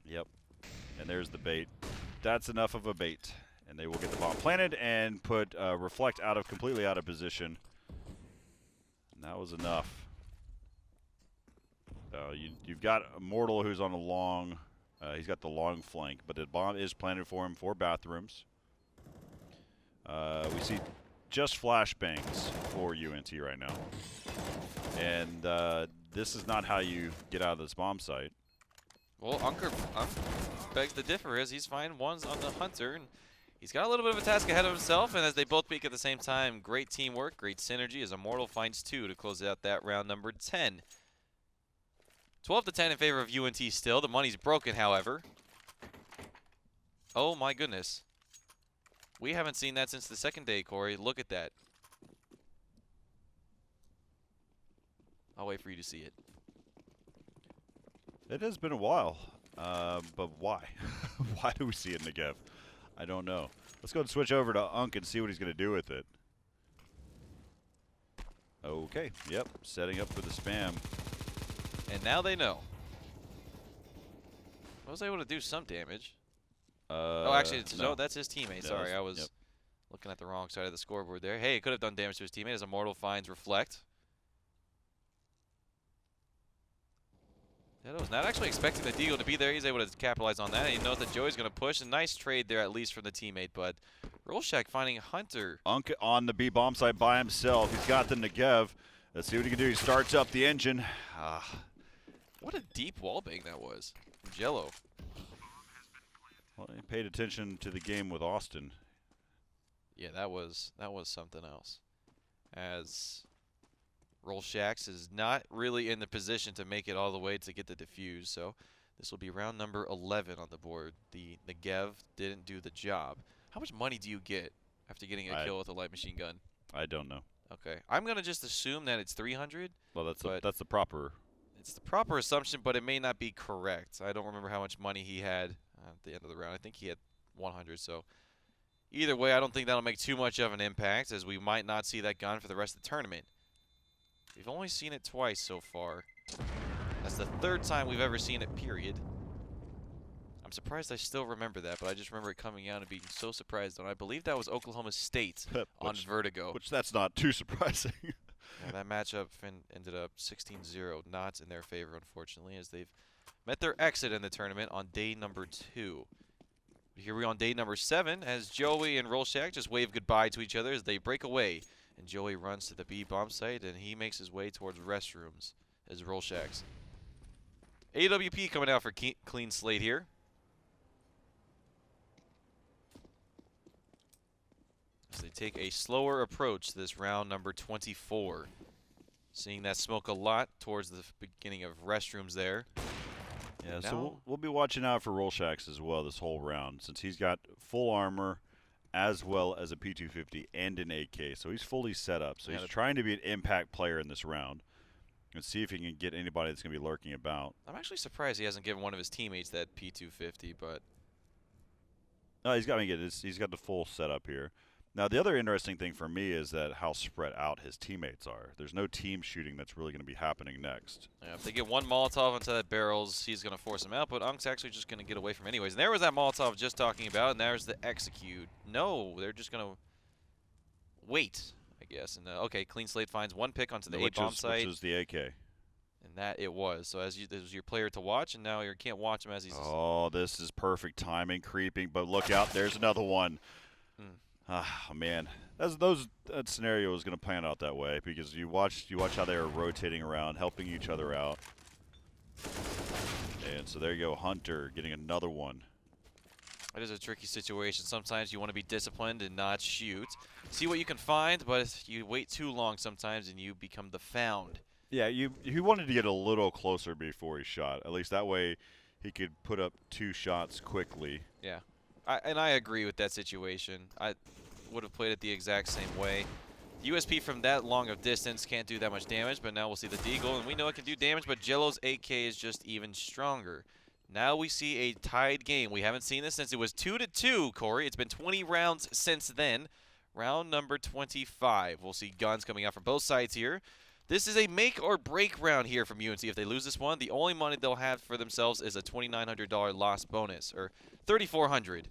Yep. And there's the bait. That's enough of a bait. And they will get the bomb planted and put Reflect completely out of position. And that was enough. You've got Immortal who's on a long, he's got the long flank, but the bomb is planted for him for bathrooms. We see just flashbangs for UNT right now. And this is not how you get out of this bomb site. Well, Unker begs to differ as he's fine. One's on the Hunter, and he's got a little bit of a task ahead of himself, and as they both peak at the same time, great teamwork, great synergy as Immortal finds 2 to close out that round number 10. 12-10 in favor of UNT still. The money's broken, however. Oh, my goodness. We haven't seen that since the second day, Corey. Look at that. I'll wait for you to see it. It has been a while, but why? Why do we see it in Negev? I don't know. Let's go and switch over to Unk and see what he's going to do with it. Okay, yep, setting up for the spam. And now they know. I was able to do some damage. Oh, actually, no, that's his teammate. Yeah, sorry, I was looking at the wrong side of the scoreboard there. Hey, it could have done damage to his teammate as Immortal finds Reflect. I was not actually expecting the Deagle to be there. He's able to capitalize on that. And he knows that Joey's going to push. A nice trade there, at least from the teammate. But Rolshak finding Hunter. Unk on the B bomb site by himself. He's got the Negev. Let's see what he can do. He starts up the engine. What a deep wallbang that was from Jello. Well, he paid attention to the game with Austin. Yeah, that was something else. As Rolshax is not really in the position to make it all the way to get the defuse, so this will be round number 11 on the board. The Negev didn't do the job. How much money do you get after getting a kill with a light machine gun? I don't know. Okay, I'm gonna just assume that it's 300. Well, that's the proper. It's the proper assumption, but it may not be correct. I don't remember how much money he had at the end of the round. I think he had 100. So either way, I don't think that'll make too much of an impact, as we might not see that gun for the rest of the tournament. We've only seen it twice so far. That's the third time we've ever seen it, period. I'm surprised I still remember that, but I just remember it coming out and being so surprised. And I believe that was Oklahoma State on Vertigo. Which that's not too surprising. Yeah, that matchup ended up 16-0, not in their favor, unfortunately, as they've met their exit in the tournament on day number 2. Here we are on day number 7, as Joey and Rolshak just wave goodbye to each other as they break away. And Joey runs to the B bomb site, and he makes his way towards restrooms as Rolshak's. AWP coming out for clean slate here. As they take a slower approach to this round number 24. Seeing that smoke a lot towards the beginning of restrooms there. Yeah, so we'll be watching out for Rolshax as well this whole round, since he's got full armor as well as a P250 and an AK. So he's fully set up. So he's trying to be an impact player in this round and see if he can get anybody that's going to be lurking about. I'm actually surprised he hasn't given one of his teammates that P250, but... No, he's got the full setup here. Now, the other interesting thing for me is that how spread out his teammates are. There's no team shooting that's really going to be happening next. Yeah, if they get one Molotov into that barrels, he's going to force him out, but Unk's actually just going to get away from anyways. And there was that Molotov just talking about, and there's the execute. No, they're just going to wait, I guess. And okay, clean slate finds one pick onto the A-bomb site. Which is the AK. And that it was. So this was your player to watch, and now you can't watch him as he's... Oh, this is perfect timing, creeping, but look out, there's another one. Ah, man, that scenario is going to pan out that way because you watch how they are rotating around, helping each other out, and so there you go, Hunter getting another one. It is a tricky situation. Sometimes you want to be disciplined and not shoot. See what you can find, but if you wait too long sometimes and you become the found. Yeah, he wanted to get a little closer before he shot. At least that way he could put up 2 shots quickly. Yeah. I agree with that situation. I would have played it the exact same way. The USP from that long of distance can't do that much damage, but now we'll see the Deagle, and we know it can do damage, but Jello's AK is just even stronger. Now we see a tied game. We haven't seen this since it was 2-2, Corey. It's been 20 rounds since then. Round number 25. We'll see guns coming out from both sides here. This is a make or break round here from UNC. If they lose this one, the only money they'll have for themselves is a $2,900 loss bonus, or $3,400. In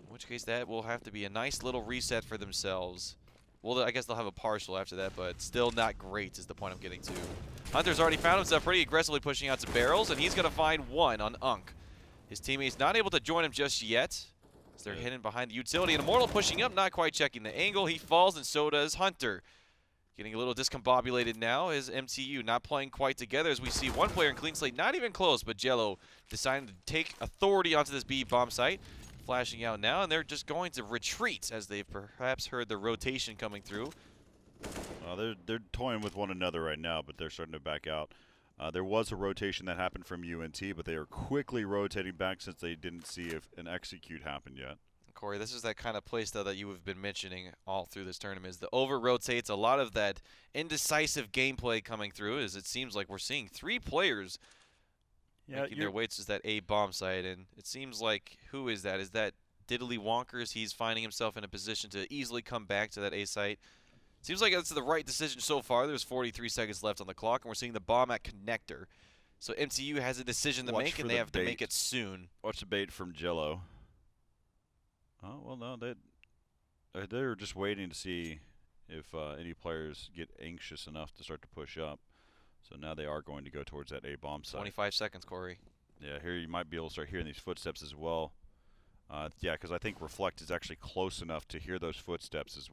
which case, that will have to be a nice little reset for themselves. Well, I guess they'll have a partial after that, but still not great is the point I'm getting to. Hunter's already found himself pretty aggressively pushing out some barrels, and he's going to find one on Unk. His teammate's not able to join him just yet, as they're hidden behind the utility. And Immortal pushing up, not quite checking the angle. He falls, and so does Hunter. Getting a little discombobulated now is MTU, not playing quite together as we see one player in clean slate, not even close, but Jello deciding to take authority onto this B bomb site. Flashing out now, and they're just going to retreat as they've perhaps heard the rotation coming through. They're toying with one another right now, but they're starting to back out. There was a rotation that happened from UNT, but they are quickly rotating back since they didn't see if an execute happened yet. Corey, this is that kind of playstyle that you have been mentioning all through this tournament. Is the over rotates, a lot of that indecisive gameplay coming through. As it seems like we're seeing 3 players making their way to that A bomb site, and it seems like, who is that? Is that Diddley Wonkers? He's finding himself in a position to easily come back to that A site. Seems like that's the right decision so far. There's 43 seconds left on the clock, and we're seeing the bomb at connector. So MTU has a decision to make, and they have to make it soon. Watch the bait from Jello. Oh, well, no, they're just waiting to see if any players get anxious enough to start to push up. So now they are going to go towards that A bomb site. 25 seconds, Corey. Yeah, here you might be able to start hearing these footsteps as well. Yeah, because I think Reflect is actually close enough to hear those footsteps as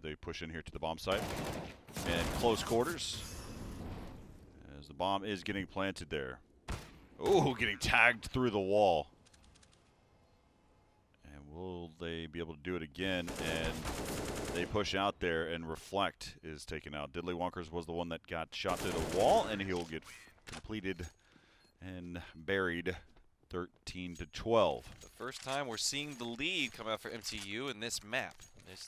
they push in here to the bomb site. And close quarters, as the bomb is getting planted there. Oh, getting tagged through the wall. And will they be able to do it again? And they push out there, and Reflect is taken out. Diddley Wonkers was the one that got shot through the wall, and he'll get completed and buried 13-12. The first time we're seeing the lead come out for MTU in this map.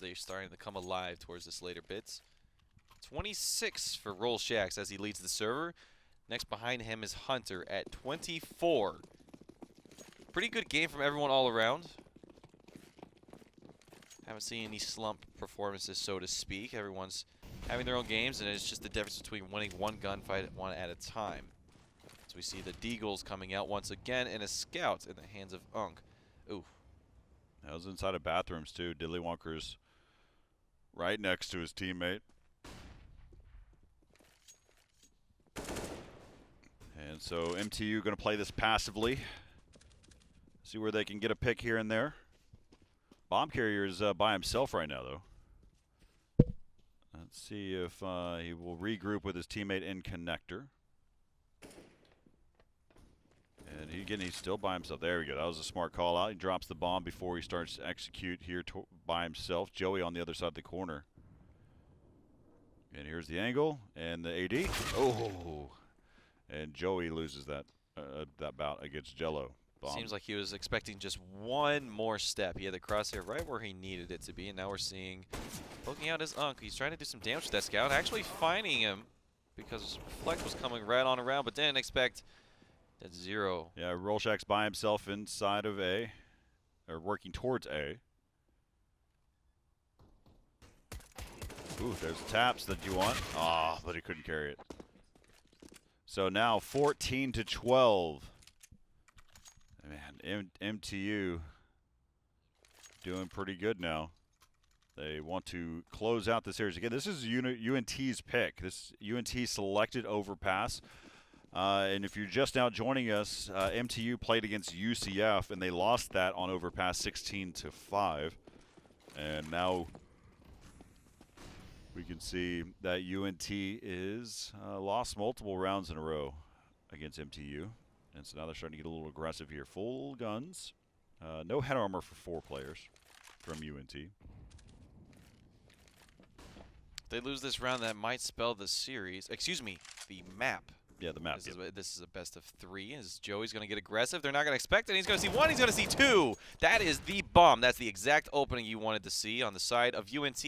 They're starting to come alive towards this later bits. 26 for Roll Shacks as he leads the server. Next behind him is Hunter at 24. Pretty good game from everyone all around. Haven't seen any slump performances, so to speak. Everyone's having their own games, and it's just the difference between winning one gunfight one at a time. So we see the Deagles coming out once again, and a scout in the hands of Unk. Ooh. That was inside of bathrooms, too. Diddley Wonkers right next to his teammate. And so MTU going to play this passively. See where they can get a pick here and there. Bomb carrier is by himself right now, though. Let's see if he will regroup with his teammate in connector. And he's still by himself. There we go. That was a smart call out. He drops the bomb before he starts to execute here by himself. Joey on the other side of the corner. And here's the angle and the AD. Oh, and Joey loses that bout against Jello. Bomb. Seems like he was expecting just one more step. He had the crosshair right where he needed it to be, and now we're seeing poking out his Unk. He's trying to do some damage to that scout, actually finding him because Reflect was coming right on around, but didn't expect that 0. Yeah, Rolshak's by himself inside of A, or working towards A. Ooh, there's taps that you want. Ah, but he couldn't carry it. So now 14-12. Man, MTU doing pretty good now. They want to close out the series again. This is UNT's pick. This UNT selected Overpass. And if you're just now joining us, MTU played against UCF, and they lost that on Overpass 16-5. And now we can see that UNT is lost multiple rounds in a row against MTU. And so now they're starting to get a little aggressive here. Full guns. No head armor for 4 players from UNT. If they lose this round, that might spell the series. Excuse me, the map. Yeah, the map. This is a best of 3. As Joey's going to get aggressive. They're not going to expect it. He's going to see 1. He's going to see 2. That is the bomb. That's the exact opening you wanted to see on the side of UNT.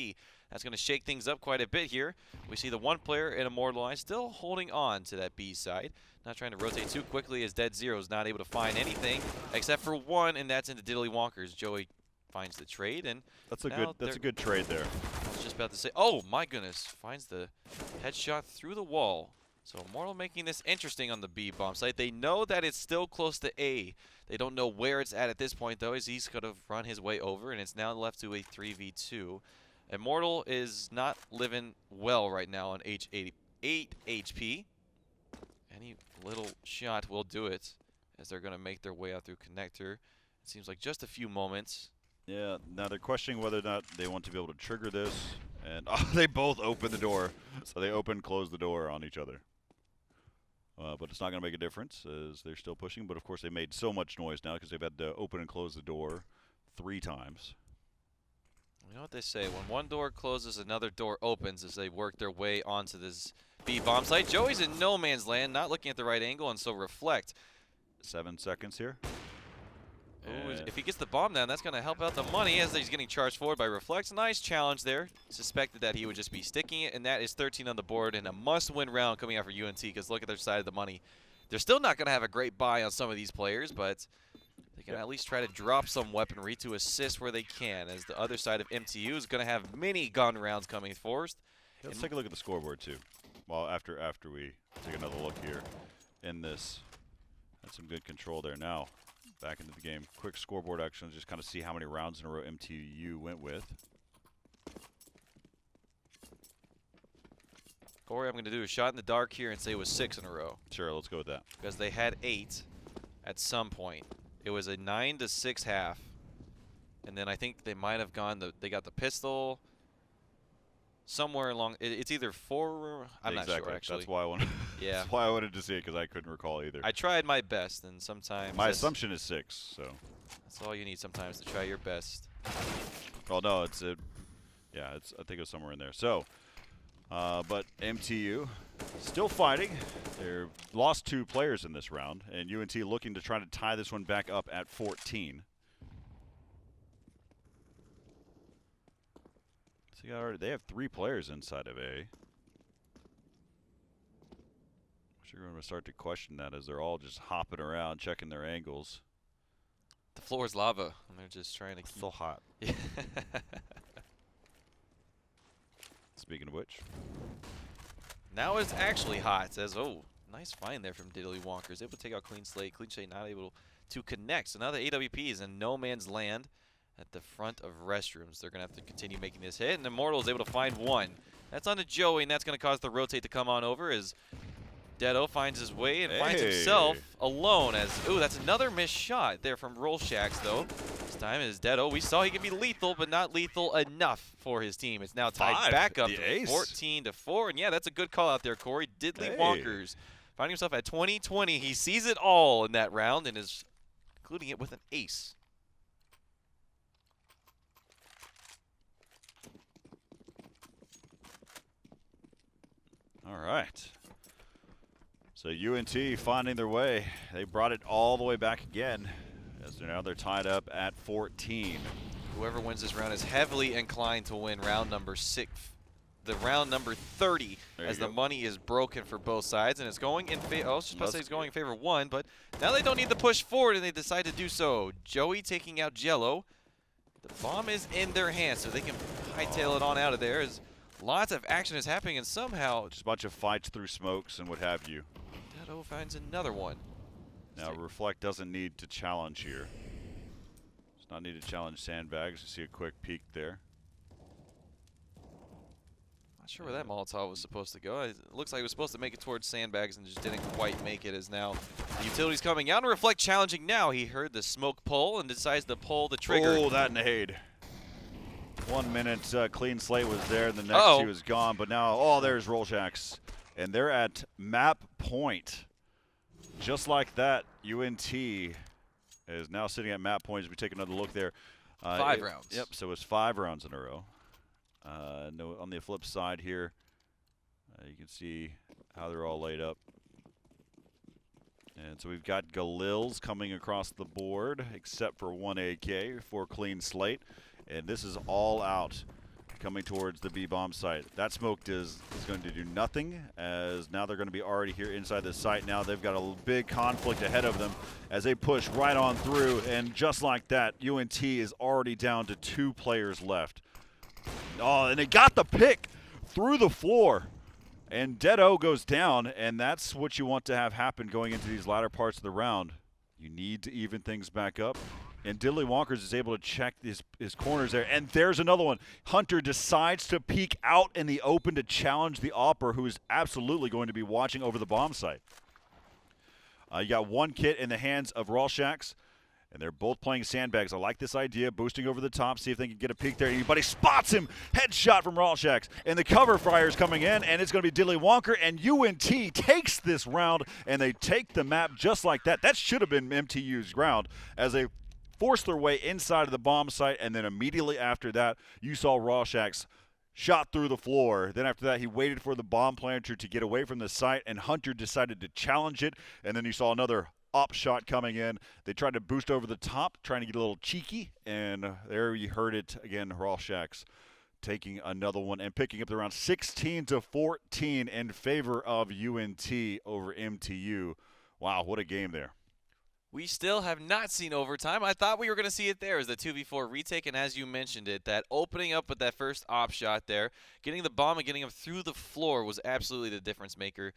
That's going to shake things up quite a bit here. We see the 1 player in Immortalized still holding on to that B side. Not trying to rotate too quickly as Dead Zero is not able to find anything except for 1, and that's into Diddly Wonkers. Joey finds the trade, and that's a good trade there. I was just about to say, oh my goodness, finds the headshot through the wall. So Immortal making this interesting on the B bomb site. They know that it's still close to A. They don't know where it's at this point, though, as he's going to run his way over, and it's now left to a 3v2. Immortal is not living well right now on 8 HP. Any little shot will do it, as they're going to make their way out through connector. It seems like just a few moments. Yeah, now they're questioning whether or not they want to be able to trigger this. And they both open the door. So they close the door on each other. But it's not going to make a difference as they're still pushing. But, of course, they made so much noise now because they've had to open and close the door 3 times. You know what they say, when one door closes, another door opens as they work their way onto this B bomb site. Joey's in no man's land, not looking at the right angle, and so Reflect. 7 seconds here. Ooh, if he gets the bomb down, that's going to help out the money as he's getting charged forward by Reflex. Nice challenge there. Suspected that he would just be sticking it, and that is 13 on the board and a must-win round coming out for UNT because look at their side of the money. They're still not going to have a great buy on some of these players, but they can at least try to drop some weaponry to assist where they can, as the other side of MTU is going to have many gun rounds coming forth. Let's take a look at the scoreboard, too. Well, after we take another look here in this. That's some good control there now. Back into the game. Quick scoreboard action, just kind of see how many rounds in a row MTU went with. Corey, I'm going to do a shot in the dark here and say it was 6 in a row. Sure, let's go with that. Because they had 8 at some point. It was a 9-6 half. And then I think they might have gone, they got the pistol somewhere along. It's either 4, I'm not sure actually. That's why I wanted, yeah. That's why I wanted to see it because I couldn't recall either. I tried my best, and sometimes. My assumption is 6, so. That's all you need sometimes to try your best. Well, no, yeah, I think it was somewhere in there. So, but MTU still fighting. They've lost 2 players in this round, and UNT looking to try to tie this one back up at 14. So they have 3 players inside of A. You're going to start to question that as they're all just hopping around, checking their angles. The floor is lava, and they're just trying to keep. Still hot. Speaking of which. Now it's actually hot. It says, oh, nice find there from Diddly Wonkers. Able to take out Clean Slate. Clean Slate not able to connect. So now the AWP is in no man's land at the front of restrooms. They're going to have to continue making this hit, and Immortal is able to find 1. That's on to Joey, and that's going to cause the rotate to come on over as Deado finds his way and finds himself alone as, ooh, that's another missed shot there from Roll Shacks, though. This time is Deado. We saw he could be lethal, but not lethal enough for his team. It's now tied back up to 14-4, and yeah, that's a good call out there, Corey. Diddly Wonkers finding himself at 20-20. He sees it all in that round and is concluding it with an ace. All right. So UNT finding their way. They brought it all the way back again as they're tied up at 14. Whoever wins this round is heavily inclined to win round number 6, the round number 30, as the money is broken for both sides, and it's going in favor. I was just about to say it's going in favor of 1, but now they don't need to push forward, and they decide to do so. Joey taking out Jello. The bomb is in their hands, so they can hightail it on out of there. As lots of action is happening, and somehow just a bunch of fights through smokes and what have you. Deado finds another one. Now Reflect doesn't need to challenge here. Does not need to challenge Sandbags. You see a quick peek there. Not sure where that Molotov was supposed to go. It looks like it was supposed to make it towards Sandbags and just didn't quite make it, as now the utility's coming out, and Reflect challenging now. He heard the smoke pull and decides to pull the trigger. Oh, that nade. 1 minute Clean Slate was there, and the next he was gone. But now, there's Roll Shacks. And they're at map point. Just like that, UNT is now sitting at map point as we take another look there. 5 rounds. Yep, so it's 5 rounds in a row. No, on the flip side here, you can see how they're all laid up. And so we've got Galils coming across the board, except for 1 AK for clean slate. And this is all out coming towards the B-bomb site. That smoke is going to do nothing, as now they're going to be already here inside the site. Now they've got a big conflict ahead of them as they push right on through, and just like that, UNT is already down to 2 players left. Oh, and they got the pick through the floor, and Dead-O goes down, and that's what you want to have happen going into these latter parts of the round. You need to even things back up. And Diddley Wonkers is able to check his corners there. And there's another one. Hunter decides to peek out in the open to challenge the Opper, who is absolutely going to be watching over the bomb site. You got 1 kit in the hands of Rawlshax, and they're both playing sandbags. I like this idea, boosting over the top, see if they can get a peek there. Anybody spots him. Headshot from Rawlshax. And the cover fire is coming in, and it's going to be Diddley Wonker. And UNT takes this round, and they take the map just like that. That should have been MTU's ground as they forced their way inside of the bomb site, and then immediately after that, you saw Rawlshax shot through the floor. Then after that, he waited for the bomb planter to get away from the site, and Hunter decided to challenge it, and then you saw another op shot coming in. They tried to boost over the top, trying to get a little cheeky, and there you heard it again, Rawlshax taking another one and picking up the round 16-14 in favor of UNT over MTU. Wow, what a game there. We still have not seen overtime. I thought we were going to see it there as the 2v4 retake, and as you mentioned it, that opening up with that first op shot there, getting the bomb and getting him through the floor was absolutely the difference maker.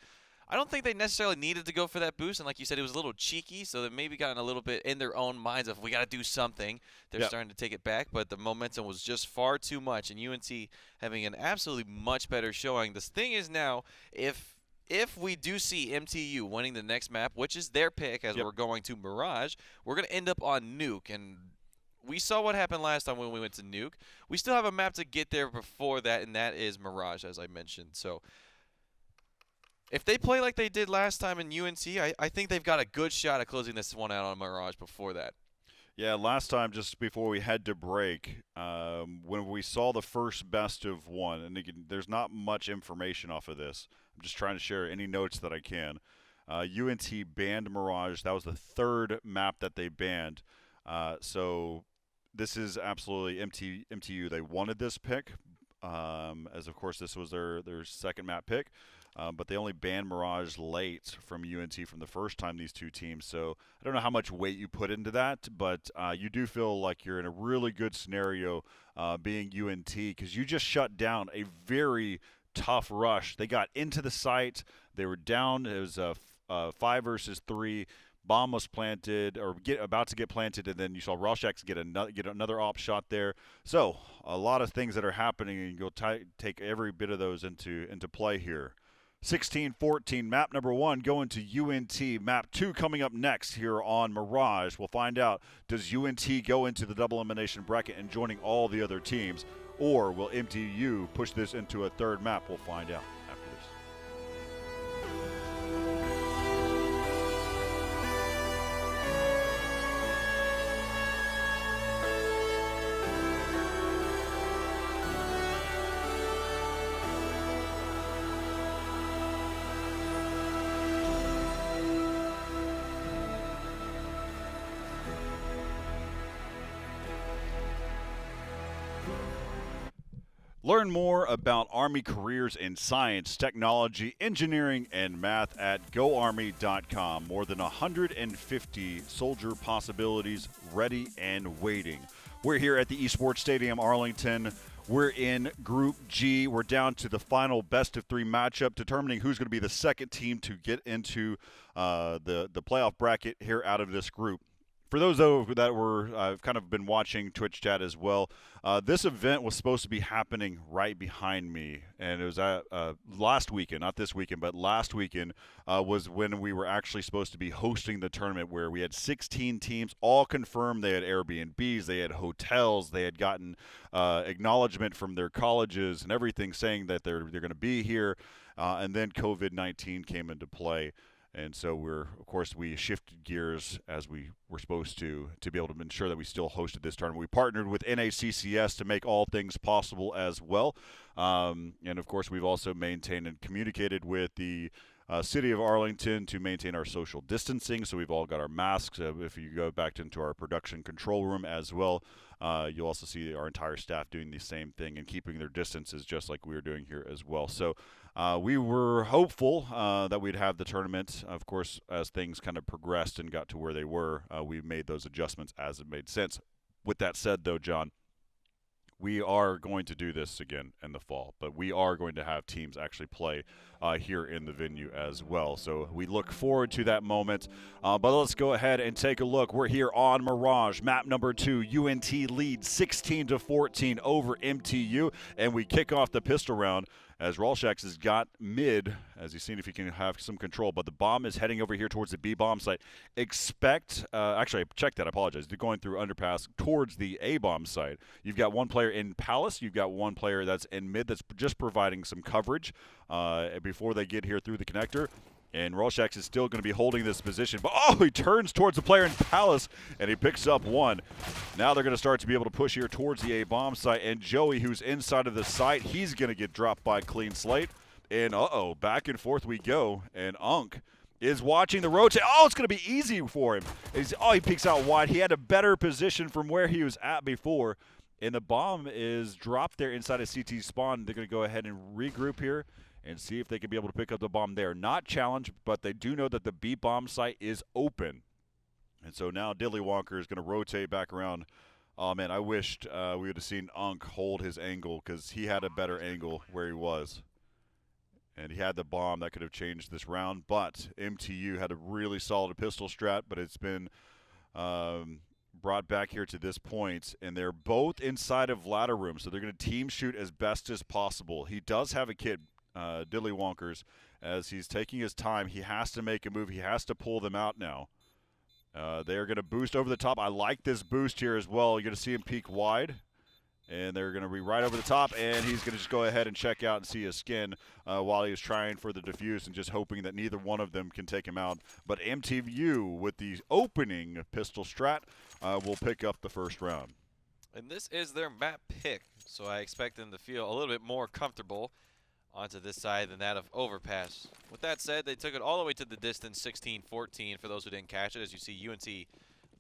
I don't think they necessarily needed to go for that boost, and like you said, it was a little cheeky, so they maybe gotten a little bit in their own minds of we got to do something. They're starting to take it back, but the momentum was just far too much, and UNT having an absolutely much better showing. This thing is now, if we do see MTU winning the next map, which is their pick as we're going to Mirage, we're going to end up on Nuke. And we saw what happened last time when we went to Nuke. We still have a map to get there before that, and that is Mirage, as I mentioned. So if they play like they did last time in UNC, I think they've got a good shot at closing this one out on Mirage before that. Yeah, last time, just before we had to break, when we saw the first best of one, and again, there's not much information off of this. I'm just trying to share any notes that I can. UNT banned Mirage. That was the 3rd map that they banned. So this is absolutely MTU. They wanted this pick, as of course this was their 2nd map pick. But they only banned Mirage late from UNT from the first time these two teams. So I don't know how much weight you put into that, but you do feel like you're in a really good scenario being UNT, because you just shut down a very tough rush. They got into the site. They were down. It was 5 versus 3. Bomb was planted, or about to get planted, and then you saw Rawlshax get another op shot there. So a lot of things that are happening, and you'll take every bit of those into play here. 16-14, map number 1 going to UNT. Map 2 coming up next here on Mirage. We'll find out, does UNT go into the double elimination bracket and joining all the other teams, or will MTU push this into a 3rd map? We'll find out after this. Learn more about Army careers in science, technology, engineering, and math at GoArmy.com. More than 150 soldier possibilities ready and waiting. We're here at the Esports Stadium, Arlington. We're in Group G. We're down to the final best-of-3 matchup, determining who's going to be the 2nd team to get into the playoff bracket here out of this group. For those that were I've kind of been watching Twitch chat as well, this event was supposed to be happening right behind me, and it was last weekend, not this weekend, but last weekend was when we were actually supposed to be hosting the tournament, where we had 16 teams, all confirmed. They had Airbnbs, they had hotels, they had gotten acknowledgement from their colleges and everything saying that they're going to be here, and then COVID-19 came into play. And so of course, we shifted gears as we were supposed to be able to ensure that we still hosted this tournament. We partnered with NACCS to make all things possible as well. And of course, we've also maintained and communicated with the City of Arlington to maintain our social distancing. So we've all got our masks. If you go back into our production control room as well, you'll also see our entire staff doing the same thing and keeping their distances just like we are doing here as well. So we were hopeful that we'd have the tournament. Of course, as things kind of progressed and got to where they were, we made those adjustments as it made sense. With that said, though, John, we are going to do this again in the fall, but we are going to have teams actually play here in the venue as well. So we look forward to that moment. But let's go ahead and take a look. We're here on Mirage, map number 2. UNT leads 16-14 over MTU, and we kick off the pistol round as Rolshax has got mid, as he's seen if he can have some control, but the bomb is heading over here towards the B bomb site. Actually, I checked that, I apologize. They're going through underpass towards the A bomb site. You've got one player in Palace, you've got one player that's in mid that's just providing some coverage before they get here through the connector. And Rolshax is still going to be holding this position. But, he turns towards the player in Palace, and he picks up one. Now they're going to start to be able to push here towards the A-bomb site. And Joey, who's inside of the site, he's going to get dropped by Clean Slate. And, back and forth we go. And Unk is watching the rotate. It's going to be easy for him. He peeks out wide. He had a better position from where he was at before. And the bomb is dropped there inside of CT spawn. They're going to go ahead and regroup here and see if they can be able to pick up the bomb there. Not challenged, but they do know that the B bomb site is open. And so now Diddley Walker is going to rotate back around. Oh, man, I wished we would have seen Unk hold his angle because he had a better angle where he was. And he had the bomb that could have changed this round. But MTU had a really solid pistol strat, but it's been brought back here to this point. And they're both inside of ladder room, so they're going to team shoot as best as possible. He does have a kid. Diddley Wonkers, as he's taking his time. He has to make a move. He has to pull them out now. They're going to boost over the top. I like this boost here as well. You're going to see him peek wide, and they're going to be right over the top, and he's going to just go ahead and check out and see his skin while he was trying for the defuse and just hoping that neither one of them can take him out. But MTU, with the opening pistol strat, will pick up the first round. And this is their map pick, so I expect them to feel a little bit more comfortable onto this side than that of Overpass. With that said, they took it all the way to the distance, 16-14 for those who didn't catch it. As you see, UNT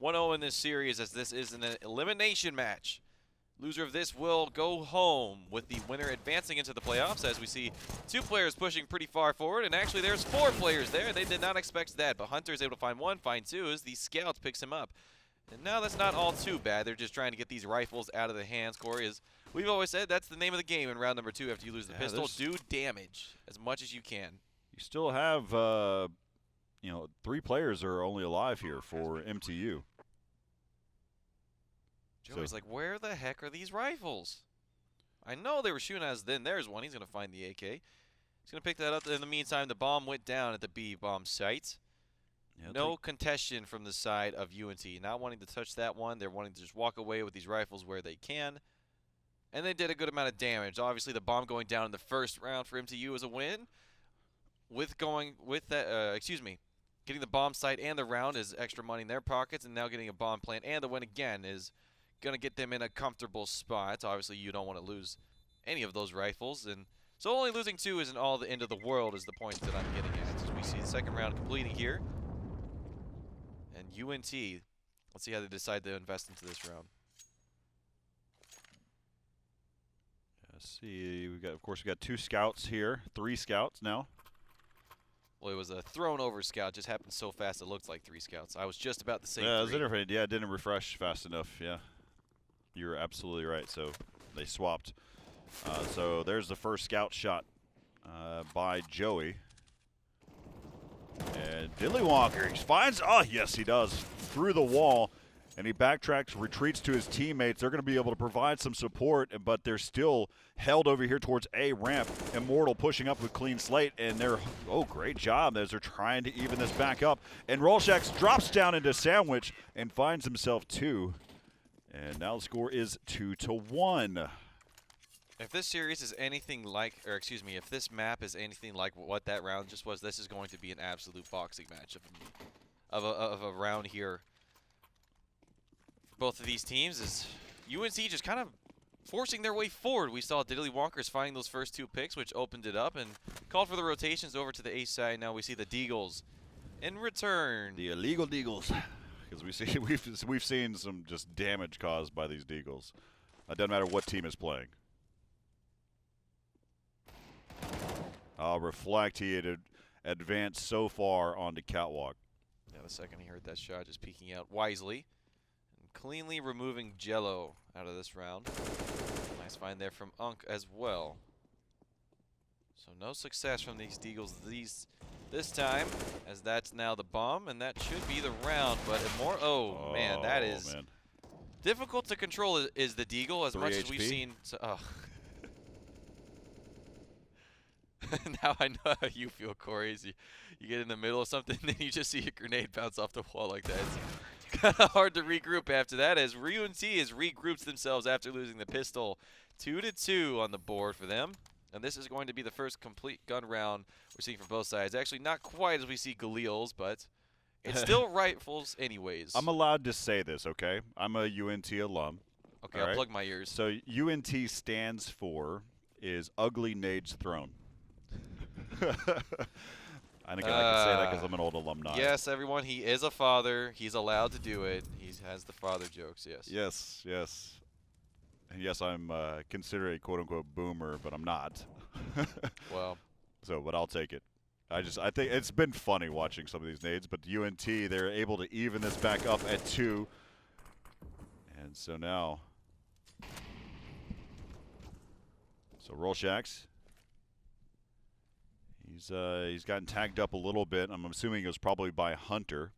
1-0 in this series, as this is an elimination match. Loser of this will go home, with the winner advancing into the playoffs, as we see 2 players pushing pretty far forward, and actually there's 4 players there. They did not expect that, but Hunter is able to find 1, find 2 as the Scout picks him up. And now that's not all too bad. They're just trying to get these rifles out of the hands, Corey. As we've always said, that's the name of the game in round number 2 after you lose the pistol. Do damage as much as you can. You still have, 3 players are only alive here for MTU. Joey's like, where the heck are these rifles? I know they were shooting at us then. There's one. He's going to find the AK. He's going to pick that up. In the meantime, the bomb went down at the B bomb site. Yeah, no contention from the side of UNT. Not wanting to touch that one. They're wanting to just walk away with these rifles where they can. And they did a good amount of damage. Obviously, the bomb going down in the first round for MTU is a win. Getting the bomb site and the round is extra money in their pockets, and now getting a bomb plant and the win again is going to get them in a comfortable spot. Obviously, you don't want to lose any of those rifles, and so only losing 2 isn't all the end of the world is the point that I'm getting at. As we see the second round completing here. And UNT, let's see how they decide to invest into this round. Let's see, we got 2 scouts here, 3 scouts now. Well, it was a thrown over scout. Just happened so fast it looked like 3 scouts. I was just about to say 3. It didn't refresh fast enough. Yeah, you're absolutely right. So they swapped. So there's the first scout shot by Joey. And Diddley Walker finds, yes, he does, through the wall. And he backtracks, retreats to his teammates. They're going to be able to provide some support, but they're still held over here towards A ramp. Immortal pushing up with Clean Slate, and they're, great job as they're trying to even this back up. And Rolshax drops down into Sandwich and finds himself 2. And now the score is 2-1. If this series is anything like, or excuse me, if this map is anything like what that round just was, this is going to be an absolute boxing match of a round here. For both of these teams is UNC just kind of forcing their way forward. We saw Diddley Wonkers finding those first 2 picks, which opened it up and called for the rotations over to the A side. Now we see the Deagles in return. The illegal Deagles, because we've seen some just damage caused by these Deagles. It doesn't matter what team is playing. Reflect, he had advanced so far onto Catwalk. Yeah, the second he heard that shot, just peeking out wisely and cleanly removing Jello out of this round. Nice find there from Unk as well. So no success from these Deagles this time, as that's now the bomb, and that should be the round. But more, oh man, that is difficult to control. Is the Deagle as much as we've seen? Oh. Now I know how you feel, Corey. Is you get in the middle of something, and then you just see a grenade bounce off the wall like that. It's kind of hard to regroup after that, as UNC has regrouped themselves after losing the pistol. 2-2 on the board for them. And this is going to be the first complete gun round we're seeing from both sides. Actually, not quite as we see Galil's, but it's still rifles anyways. I'm allowed to say this, okay? I'm a UNT alum. Okay, I'll plug my ears. So UNT stands for is Ugly Nades Thrown. I think I can say that because I'm an old alumni. Yes, everyone, he is a father. He's allowed to do it. He has the father jokes, yes. Yes, yes. And yes, I'm considered a quote-unquote boomer, but I'm not. Well. So, but I'll take it. I think it's been funny watching some of these nades, but UNT, they're able to even this back up at 2. And so now, so Rolshax, he's gotten tagged up a little bit. I'm assuming it was probably by Hunter.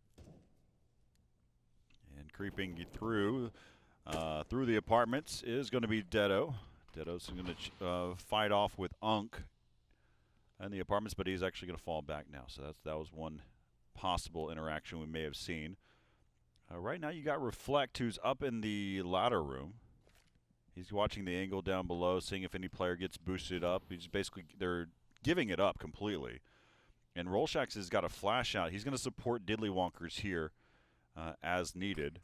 And creeping through the apartments is going to be Dedo. Dedo's going to fight off with Unk in the apartments, but he's actually going to fall back now. So that was one possible interaction we may have seen. Right now you got Reflect, who's up in the ladder room. He's watching the angle down below, seeing if any player gets boosted up. They're giving it up completely. And Rolshax has got a flash out. He's going to support Diddley Wonkers here as needed.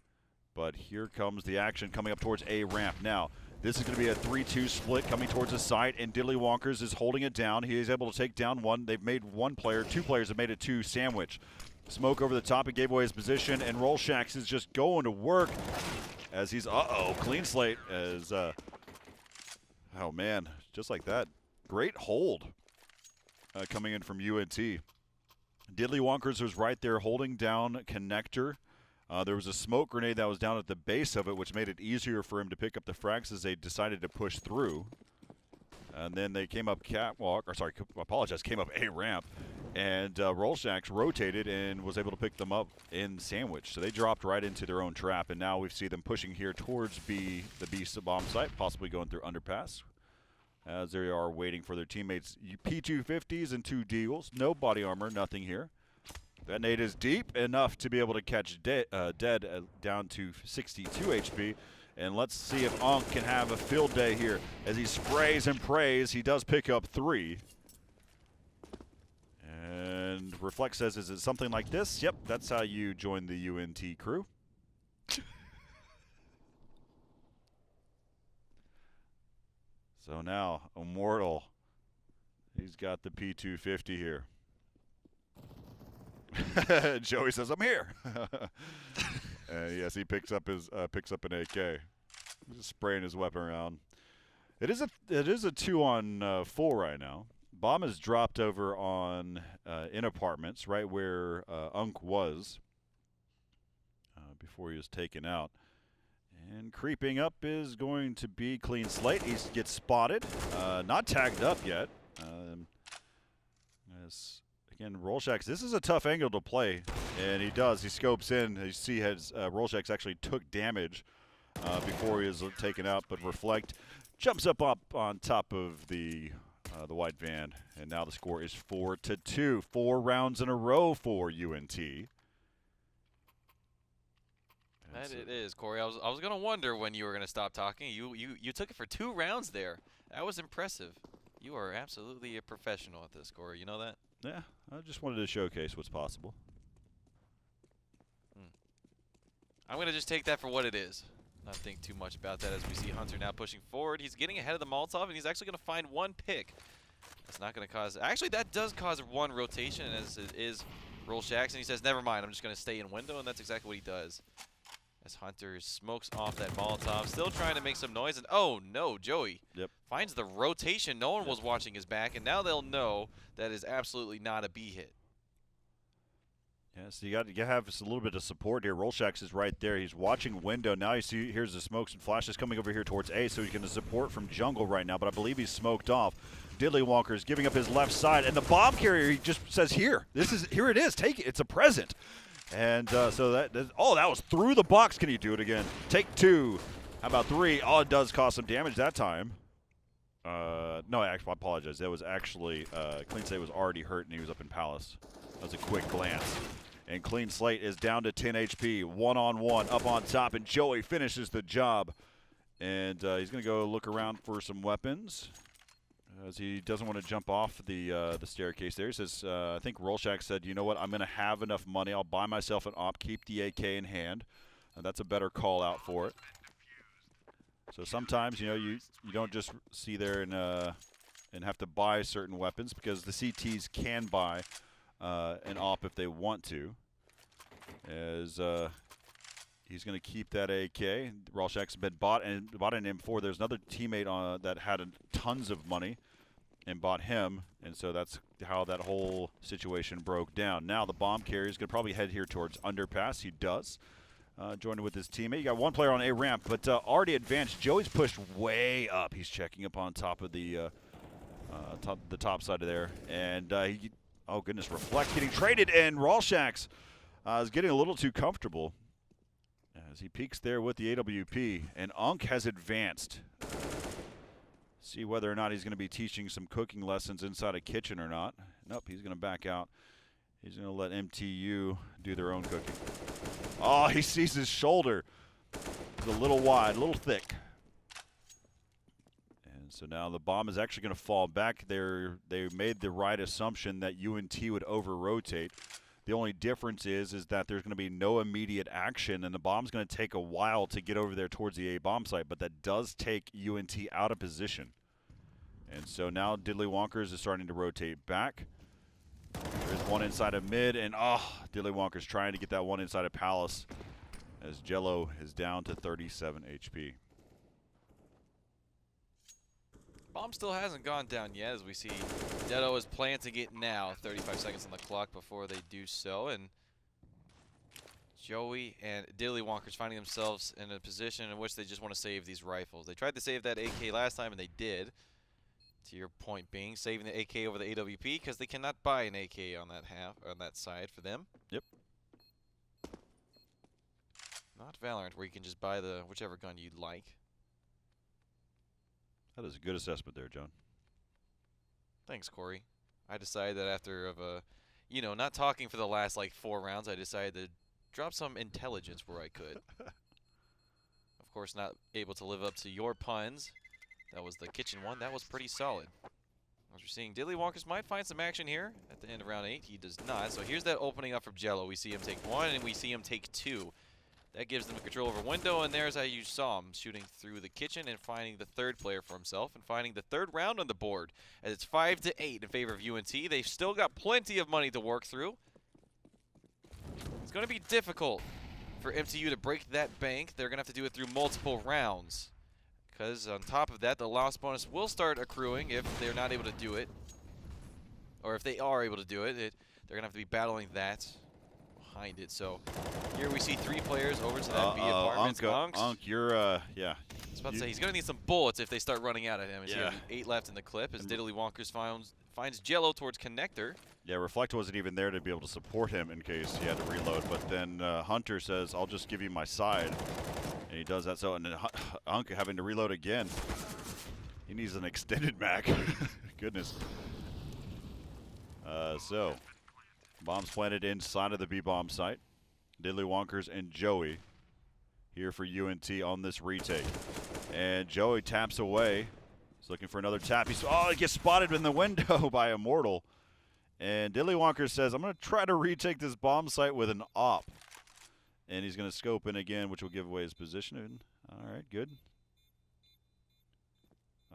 But here comes the action coming up towards A ramp now. This is going to be a 3-2 split coming towards the site, and Diddley Wonkers is holding it down. He is able to take down one. They've made one player. 2 players have made it 2 sandwich. Smoke over the top. He gave away his position, and Rolshax is just going to work as he's, clean slate as, oh man, just like that. Great hold coming in from UNT. Diddley Wonkers was right there holding down Connector. There was a smoke grenade that was down at the base of it, which made it easier for him to pick up the frags as they decided to push through. And then they came up catwalk, or sorry, I apologize, came up A ramp, and Rolshax rotated and was able to pick them up in sandwich. So they dropped right into their own trap, and now we see them pushing here towards the B bomb site, possibly going through underpass, as they are waiting for their teammates. P250s and 2 Deagles, no body armor, nothing here. That nade is deep enough to be able to catch Dead down to 62 HP. And let's see if Unk can have a field day here. As he sprays and prays, he does pick up 3. And Reflect says, is it something like this? Yep, that's how you join the UNT crew. So now, Immortal, he's got the P250 here. Joey says, "I'm here." Yes, he picks up an AK. He's just spraying his weapon around. It is a 2-on-4 right now. Bomb is dropped over on in apartments, right where Unk was before he was taken out. And creeping up is going to be Clean Slate. He gets spotted, not tagged up yet. Again, Rolshax, this is a tough angle to play, and he does. He scopes in. You see Rolshax actually took damage before he was taken out, but Reflect jumps up on top of the white van, and now the score is 4-2. 4 rounds in a row for UNT. That it is, Corey. I was gonna wonder when you were gonna stop talking. You took it for 2 rounds there. That was impressive. You are absolutely a professional at this, Corey. You know that? Yeah, I just wanted to showcase what's possible. I'm going to just take that for what it is. Not think too much about that as we see Hunter now pushing forward. He's getting ahead of the Molotov, and he's actually going to find one pick. That's not going to cause... Actually, that does cause one rotation, as it is Rolshax, and he says, never mind, I'm just going to stay in window, and that's exactly what he does. As Hunter smokes off that Molotov, still trying to make some noise, and oh no, Joey finds the rotation. No one was watching his back, and now they'll know that is absolutely not a B hit. Yeah, so you got to have a little bit of support here. Rolshax is right there. He's watching window. Now you see here's the smokes and flashes coming over here towards A, so he's going to support from jungle right now, but I believe he's smoked off. Diddlywonker's giving up his left side, and the bomb carrier, he just says, here it is, take it. It's a present. And so that was through the box. Can he do it again? Take two. How about three? Oh, it does cause some damage that time. No, actually, I apologize. That was actually Clean Slate was already hurt, and he was up in Palace. That was a quick glance. And Clean Slate is down to 10 HP, one-on-one, up on top, and Joey finishes the job. And he's going to go look around for some weapons, as he doesn't want to jump off the staircase there. He says, I think Rolshax said, you know what, I'm going to have enough money. I'll buy myself an op, keep the AK in hand. That's a better call out for it. So sometimes, you know, you don't just see there and have to buy certain weapons, because the CTs can buy an op if they want to. As he's going to keep that AK. Rolshax has been bought an M4. There's another teammate that had tons of money and bought him, and so that's how that whole situation broke down. Now the bomb carrier is going to probably head here towards underpass. He does. Joining with his teammate. You got one player on A ramp, but already advanced. Joey's pushed way up. He's checking up on top of the top side of there, and oh goodness, Reflect getting traded, and Rolshax is getting a little too comfortable as he peeks there with the AWP, and Unk has advanced. See whether or not he's going to be teaching some cooking lessons inside a kitchen or not. Nope, he's going to back out. He's going to let MTU do their own cooking. Oh, he sees his shoulder. It's a little wide, a little thick. And so now the bomb is actually going to fall back. They made the right assumption that UNT would over-rotate. The only difference is that there's going to be no immediate action, and the bomb's going to take a while to get over there towards the A bomb site, but that does take UNT out of position. And so now Diddlywonkers is starting to rotate back. There's one inside of mid, and Diddlywonker's trying to get that one inside of Palace as Jello is down to 37 HP. Bomb still hasn't gone down yet, as we see Dedo is planting it now. 35 seconds on the clock before they do so, and Joey and Diddlywonker's finding themselves in a position in which they just want to save these rifles. They tried to save that AK last time, and they did. To your point being, saving the AK over the AWP, because they cannot buy an AK on that side for them. Yep. Not Valorant, where you can just buy the whichever gun you'd like. That is a good assessment there, John. Thanks, Corey. I decided that after not talking for the last like 4 rounds, I decided to drop some intelligence where I could. Of course, not able to live up to your puns. That was the kitchen one. That was pretty solid. As we're seeing, Diddlywonker's might find some action here at the end of round 8. He does not. So here's that opening up from Jello. We see him take 1, and we see him take 2. That gives them control over window, and there's how you saw him shooting through the kitchen and finding the 3rd player for himself and finding the 3rd round on the board. As it's 5-8 in favor of UNT. They've still got plenty of money to work through. It's going to be difficult for MTU to break that bank. They're going to have to do it through multiple rounds. Because on top of that, the loss bonus will start accruing if they're not able to do it. Or if they are able to do it, they're going to have to be battling that behind it. So here we see 3 players over to that B apartments. Unk, you're, yeah. I was about to say, he's going to need some bullets if they start running out at him. As he has 8 left in the clip as Diddlywonkers finds Jello towards Connector. Yeah, Reflect wasn't even there to be able to support him in case he had to reload. But then Hunter says, I'll just give you my side. And he does that. So, and then Unk having to reload again. He needs an extended mag. Goodness. So, bombs planted inside of the B-bomb site. Diddlywonkers and Joey here for UNT on this retake. And Joey taps away. So looking for another tap. He gets spotted in the window by Immortal. And Dilly Wonker says, I'm going to try to retake this bomb site with an op. And he's going to scope in again, which will give away his position. All right, good.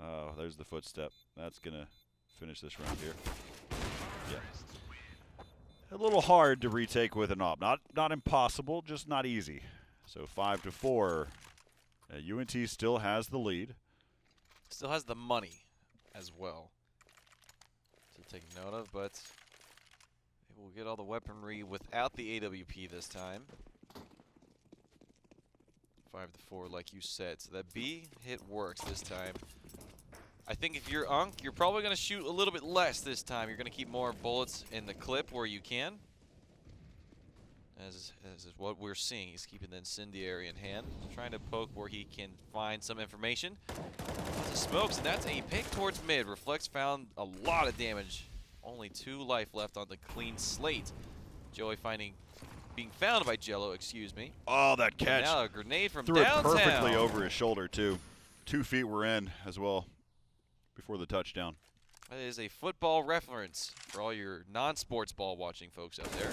Oh, there's the footstep. That's going to finish this round here. Yeah. A little hard to retake with an op. Not impossible, just not easy. So 5-4. UNT still has the lead. Still has the money as well to take note of, but they will get all the weaponry without the AWP this time. 5-4, like you said. So that B hit works this time. I think if you're Unk, you're probably going to shoot a little bit less this time. You're going to keep more bullets in the clip where you can. As is what we're seeing. He's keeping the incendiary in hand. Trying to poke where he can find some information. Lots of smokes, and that's a pick towards mid. Reflex found a lot of damage. Only 2 life left on the clean slate. Joey being found by Jello, excuse me. Oh, that catch. And now a grenade from Threw downtown. it perfectly over his shoulder, too. 2 feet were in as well before the touchdown. That is a football reference for all your non-sports ball watching folks out there.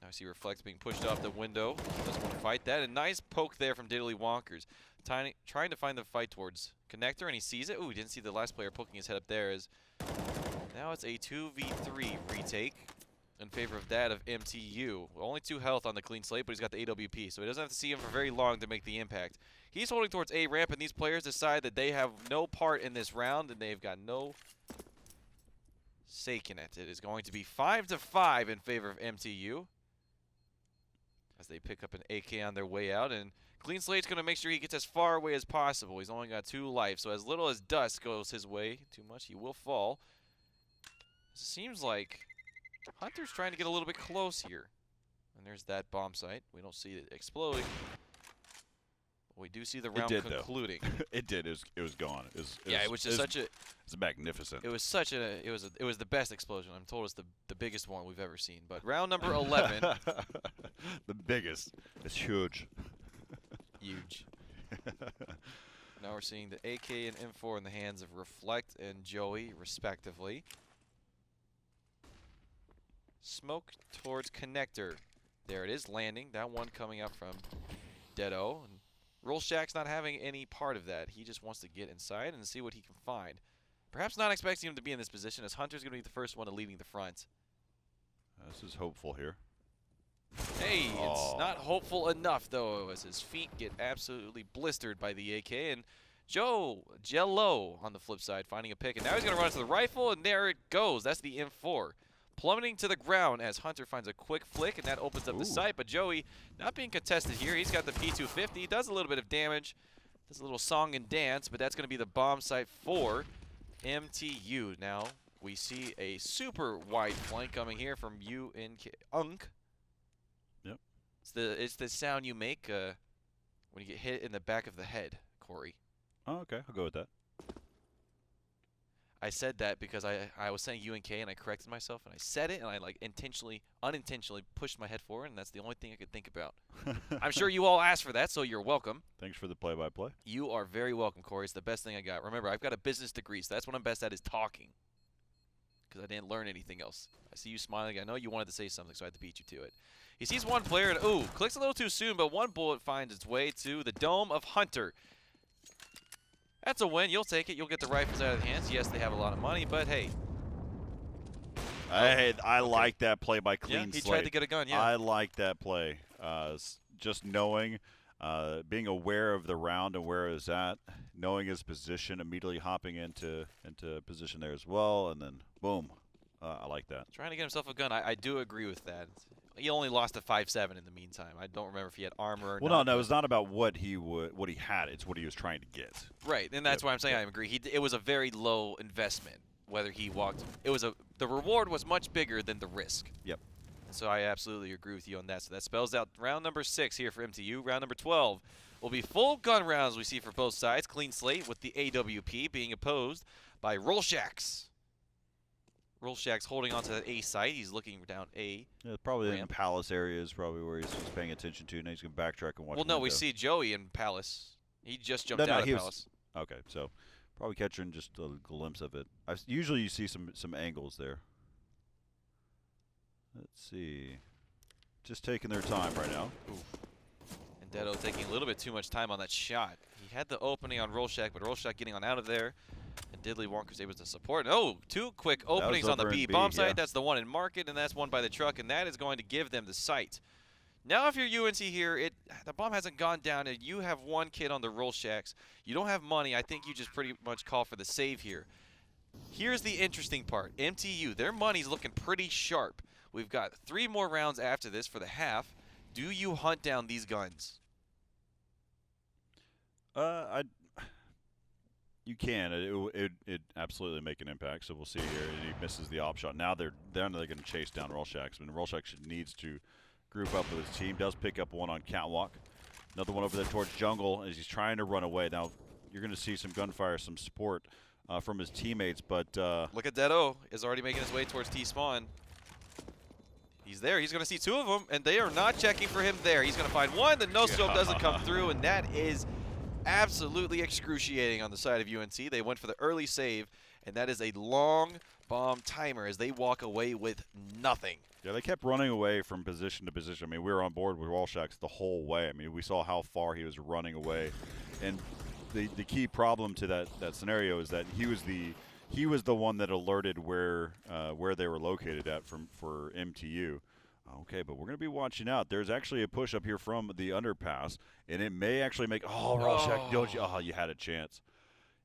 Now I see Reflex being pushed off the window. Doesn't want to fight that. A nice poke there from Diddly Wonkers. Trying to find the fight towards Connector, and he sees it. Ooh, he didn't see the last player poking his head up there. Now it's a 2v3 retake in favor of that of MTU. Only 2 health on the clean slate, but he's got the AWP, so he doesn't have to see him for very long to make the impact. He's holding towards A ramp, and these players decide that they have no part in this round, and they've got no stake in it. It is going to be 5-5 in favor of MTU as they pick up an AK on their way out, and Clean Slate's going to make sure he gets as far away as possible. He's only got 2 life, so as little as dust goes his way, too much, he will fall. It seems like Hunter's trying to get a little bit close here. And there's that bomb site. We don't see it exploding. We do see the round concluding. It did. It was gone. It was just such a. It's magnificent. It was such a. It was the best explosion. I'm told it's the biggest one we've ever seen. But round number 11. The biggest. It's huge. Huge. Now we're seeing the AK and M4 in the hands of Reflect and Joey, respectively. Smoke towards Connector. There it is, landing. That one coming up from Deado. And Rolshak's not having any part of that. He just wants to get inside and see what he can find. Perhaps not expecting him to be in this position, as Hunter's going to be the first one to leading the front. This is hopeful here. Hey, it's not hopeful enough, though, as his feet get absolutely blistered by the AK. And Jello on the flip side, finding a pick. And now he's going to run to the rifle, and there it goes. That's the M4. Plummeting to the ground as Hunter finds a quick flick, and that opens up the sight. But Joey not being contested here. He's got the P250. Does a little bit of damage. Does a little song and dance, but that's going to be the bomb site for MTU. Now we see a super wide flank coming here from Unk. Yep. It's the sound you make when you get hit in the back of the head, Corey. Oh, okay. I'll go with that. I said that because I was saying UNK and I corrected myself and I said it and I unintentionally pushed my head forward, and that's the only thing I could think about. I'm sure you all asked for that, so you're welcome. Thanks for the play-by-play. You are very welcome, Corey. It's the best thing I got. Remember, I've got a business degree, so that's what I'm best at is talking, because I didn't learn anything else. I see you smiling. I know you wanted to say something, so I had to beat you to it. He sees one player and, ooh, clicks a little too soon, but one bullet finds its way to the dome of Hunter. That's a win. You'll take it. You'll get the rifles out of the hands. Yes, they have a lot of money, but hey. I like that play by Clean Slate. He Slate. tried to get a gun, yeah. I like that play. Just knowing, being aware of the round and where it's at, knowing his position, immediately hopping into position there as well, and then boom. I like that. Trying to get himself a gun. I do agree with that. He only lost to 5-7 in the meantime. I don't remember if he had armor or not. Well, no, it's not about what he had. It's what he was trying to get. Right, and that's why I'm saying I agree. It was a very low investment. Whether he walked, the reward was much bigger than the risk. Yep. So I absolutely agree with you on that. So that spells out round number 6 here for MTU. Round number 12 will be full gun rounds we see for both sides. Clean slate with the AWP being opposed by Rolshaks. Rolshak's holding onto that A site. He's looking down A. Yeah, probably ramp. in the Palace area is probably where he's paying attention to. Now he's going to backtrack and watch. Well, no, we see Joey in Palace. He just jumped out of he Palace. Okay, so probably catching just a glimpse of it. Usually you see some angles there. Let's see. Just taking their time right now. Oof. And Dedo taking a little bit too much time on that shot. He had the opening on Rolshak, but Rolshak getting on out of there. And Diddley Wonker's able to support. Oh, two quick openings on the B bomb site. That's the one in Market, and that's one by the truck, and that is going to give them the site. Now if you're UNC here, the bomb hasn't gone down, and you have one kid on the Rolshaks. You don't have money. I think you just pretty much call for the save here. Here's the interesting part. MTU, their money's looking pretty sharp. We've got 3 more rounds after this for the half. Do you hunt down these guns? You can. It absolutely make an impact. So we'll see here. And he misses the op shot. Now they're going to chase down Rolshaks. And Rolshaks needs to group up with his team. Does pick up one on Catwalk. Another one over there towards Jungle as he's trying to run away. Now you're going to see some gunfire, some support from his teammates. But look at Dedo is already making his way towards T-spawn. He's there. He's going to see 2 of them, and they are not checking for him there. He's going to find one. The no-scope doesn't come through, and that is absolutely excruciating on the side of UNC. They went for the early save, and that is a long bomb timer as they walk away with nothing. Yeah, they kept running away from position to position. I mean, we were on board with Rolshaks the whole way. I mean, we saw how far he was running away. And the key problem to that scenario is that he was the one that alerted where they were located at for MTU. Okay, but we're going to be watching out. There's actually a push up here from the underpass, and it may actually make – Rolshak, don't you? Oh, you had a chance.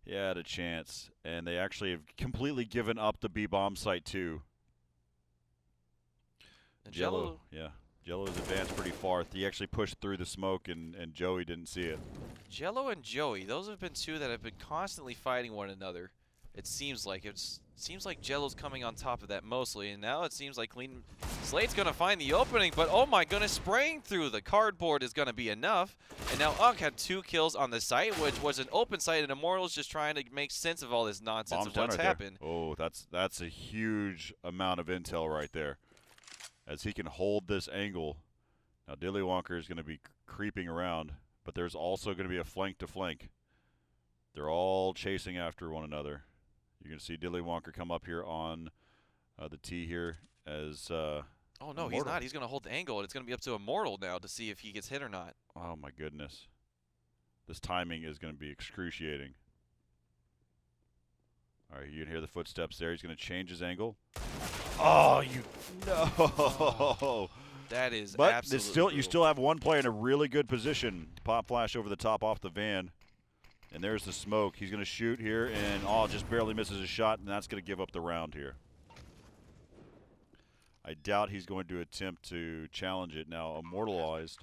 You had a chance. And they actually have completely given up the B-bomb site too. And Jello has advanced pretty far. He actually pushed through the smoke, and Joey didn't see it. Jello and Joey, those have been 2 that have been constantly fighting one another. It seems like Jello's coming on top of that mostly, and now it seems like Clean Slate's going to find the opening, but oh my goodness, spraying through the cardboard is going to be enough. And now Unk had 2 kills on the site, which was an open site, and Immortal's just trying to make sense of all this nonsense Bomb's of what's happened. Oh, that's a huge amount of intel right there. As he can hold this angle. Now Diddley Wonker is going to be creeping around, but there's also going to be a flank to flank. They're all chasing after one another. You're going to see Diddley Wonker come up here on the tee here as oh, no, Immortal. He's not. He's going to hold the angle, and it's going to be up to Immortal now to see if he gets hit or not. Oh, my goodness. This timing is going to be excruciating. All right, you can hear the footsteps there. He's going to change his angle. Oh, no. That is but absolutely you still have one player in a really good position. Pop flash over the top off the van. And there's the smoke. He's going to shoot here, and just barely misses a shot, and that's going to give up the round here. I doubt he's going to attempt to challenge it now. Immortalized.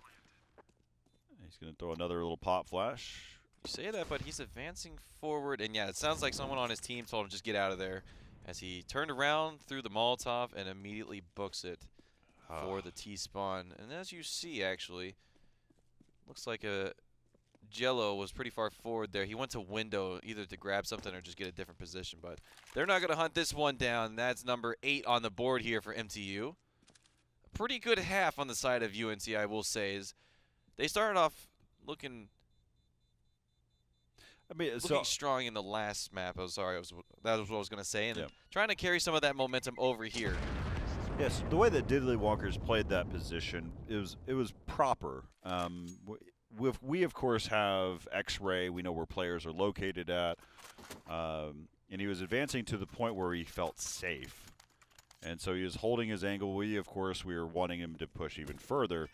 He's going to throw another little pop flash. You say that, but he's advancing forward, and yeah, it sounds like someone on his team told him just get out of there as he turned around, threw the Molotov, and immediately books it for the T-spawn. And as you see, actually, looks like Jello was pretty far forward there. He went to window either to grab something or just get a different position, but they're not going to hunt this one down. That's number 8 on the board here for MTU. A pretty good half on the side of UNC, I will say. Is they started off looking strong in the last map. Oh, sorry, that was what I was going to say. And trying to carry some of that momentum over here. Yes, the way that Diddley Walker's played that position, it was proper. We, of course, have X-ray. We know where players are located at. And he was advancing to the point where he felt safe. And so he was holding his angle. We were wanting him to push even further.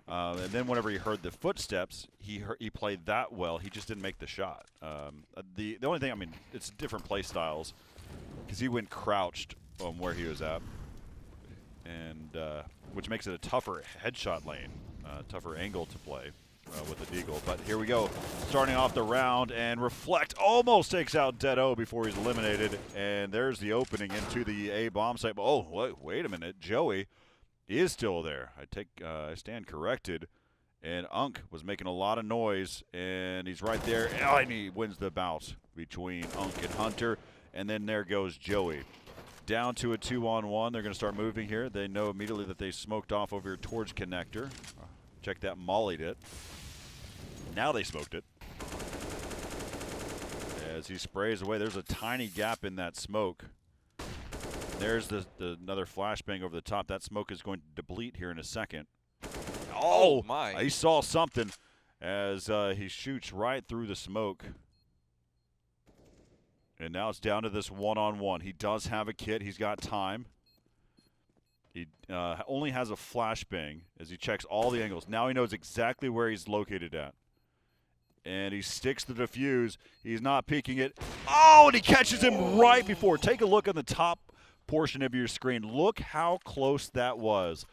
And then whenever he heard the footsteps, he played that well. He just didn't make the shot. The only thing, I mean, it's different play styles because he went crouched on where he was at, and which makes it a tougher headshot lane, tougher angle to play with the deagle. But here we go, starting off the round, and Reflect almost takes out Dedo before he's eliminated, and there's the opening into the A bomb site. Oh, wait a minute, Joey is still there. I stand corrected, and Unk was making a lot of noise, and he's right there, and he wins the bout between Unk and Hunter, and then there goes Joey. Down to a 2-on-1. They're going to start moving here. They know immediately that they smoked off over here towards Connector. Check that, mollied it. Now they smoked it. as he sprays away. There's a tiny gap in that smoke. There's another flashbang over the top. That smoke is going to deplete here in a second. Oh my. He saw something as he shoots right through the smoke. And now it's down to this one-on-one. He does have a kit. He's got time. He only has a flashbang as he checks all the angles. Now he knows exactly where he's located at. And he sticks the defuse. He's not peeking it. Oh, and he catches him right before. Take a look on the top portion of your screen. Look how close that was.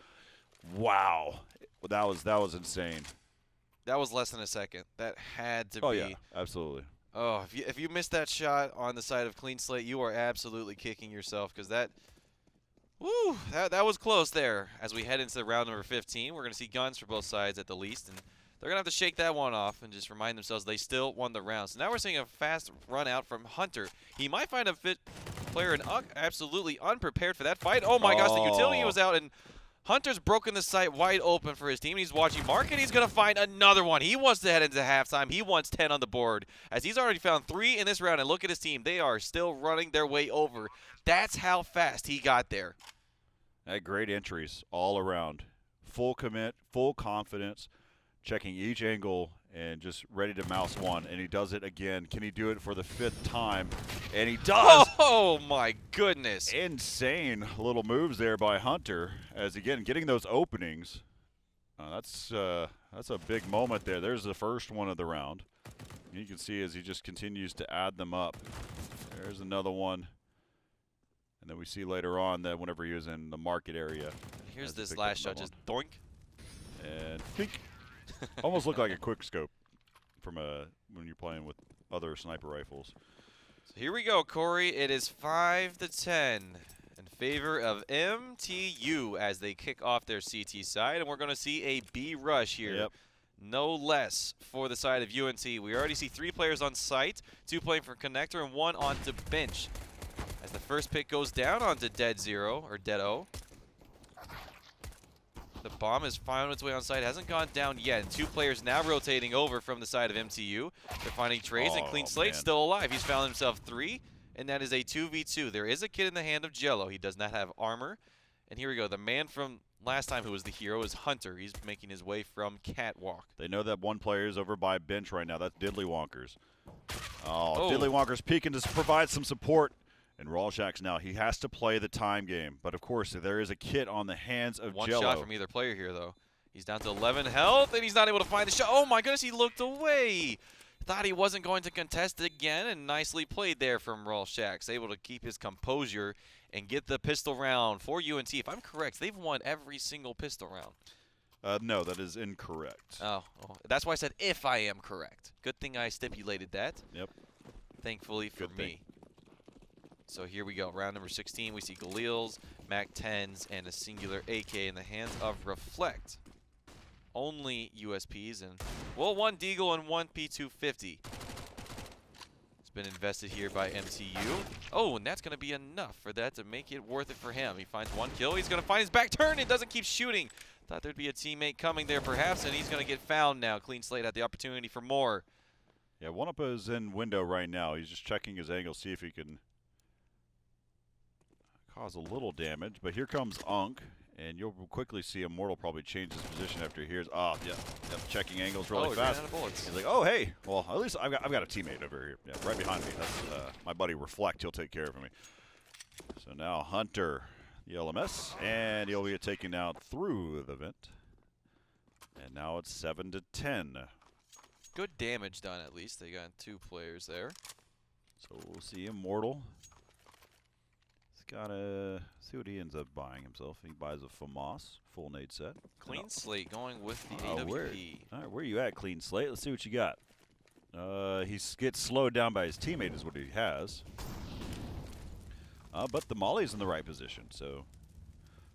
Wow. That was insane. That was less than a second. That had to be. Oh, yeah, absolutely. Oh, if you missed that shot on the side of Clean Slate, you are absolutely kicking yourself because that was close there. As we head into round number 15, we're going to see guns for both sides at the least, and they're going to have to shake that one off and just remind themselves they still won the round. So now we're seeing a fast run out from Hunter. He might find a fit player and absolutely unprepared for that fight. Oh my gosh, the utility was out, and Hunter's broken the sight wide open for his team. He's watching Mark, and he's going to find another one. He wants to head into halftime. He wants 10 on the board, as he's already found 3 in this round. And look at his team. They are still running their way over. That's how fast he got there. Great entries all around. Full commit, full confidence, checking each angle, and just ready to mouse one. And he does it again. Can he do it for the 5th time? And he does. Oh, my goodness. Insane little moves there by Hunter. As, again, getting those openings. That's a big moment there. There's the first one of the round. You can see as he just continues to add them up. There's another one. And then we see later on that whenever he was in the market area. Here's this last shot, just doink. And think. Almost looked like a quick scope from when you're playing with other sniper rifles. So here we go, Corey. It is 5-10 in favor of MTU as they kick off their CT side, and we're going to see a B rush here. Yep. No less for the side of UNT. We already see 3 players on site, 2 playing for connector and 1 onto bench. As the first pick goes down onto Dead Zero, or Dead O. The bomb has found its way on site, hasn't gone down yet. And 2 players now rotating over from the side of MTU. They're finding trades, and Clean Slate still alive. He's found himself 3, and that is a 2v2. There is a kid in the hand of Jello. He does not have armor. And here we go. The man from last time who was the hero is Hunter. He's making his way from Catwalk. They know that one player is over by bench right now. That's Diddley Wonkers. Oh, Diddley Wonkers peeking to provide some support. And Rawlshax now, he has to play the time game. But, of course, there is a kit on the hands of One Jello. shot from either player here, though. He's down to 11 health, and he's not able to find the shot. Oh, my goodness, he looked away. Thought he wasn't going to contest it again, and nicely played there from Rawlshax. Able to keep his composure and get the pistol round for UNT. If I'm correct, they've won every single pistol round. No, that is incorrect. Oh, that's why I said if I am correct. Good thing I stipulated that. Yep. Thankfully for Good me. thing. So here we go. Round number 16. We see Galil's, MAC-10s, and a singular AK in the hands of Reflect. Only USPs and, well, 1 Deagle and 1 P250. It's been invested here by MTU. Oh, and that's going to be enough for that to make it worth it for him. He finds 1 kill. He's going to find his back turn and doesn't keep shooting. Thought there'd be a teammate coming there perhaps, and he's going to get found now. Clean Slate had the opportunity for more. Yeah, one up is in window right now. He's just checking his angle, see if he can cause a little damage. But here comes Unk, and you'll quickly see Immortal probably change his position after he hears, yep, checking angles really fast. Ran out of bullets. He's like, oh, hey, well, at least I've got a teammate over here. Yeah, right behind me. That's my buddy Reflect. He'll take care of me. So now Hunter, the LMS, and he'll be taken out through the vent. And now it's 7-10. Good damage done, at least. They got 2 players there. So we'll see Immortal. He's got to see what he ends up buying himself. He buys a FAMAS full nade set. Clean Slate going with the AWP. All right, where are you at, Clean Slate? Let's see what you got. He gets slowed down by his teammate is what he has. But the Molly's in the right position, so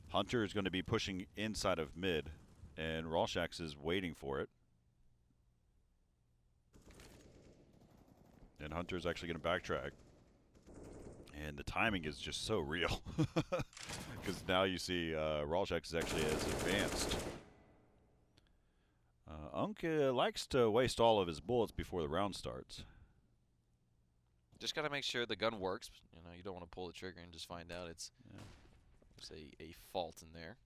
Hunter is going to be pushing inside of mid, and Rawlshax is waiting for it. And Hunter's actually going to backtrack. And the timing is just so real. Because now you see Rawlshax is actually as advanced. Unk likes to waste all of his bullets before the round starts. Just got to make sure the gun works. You know, you don't want to pull the trigger and just find out there's a fault in there.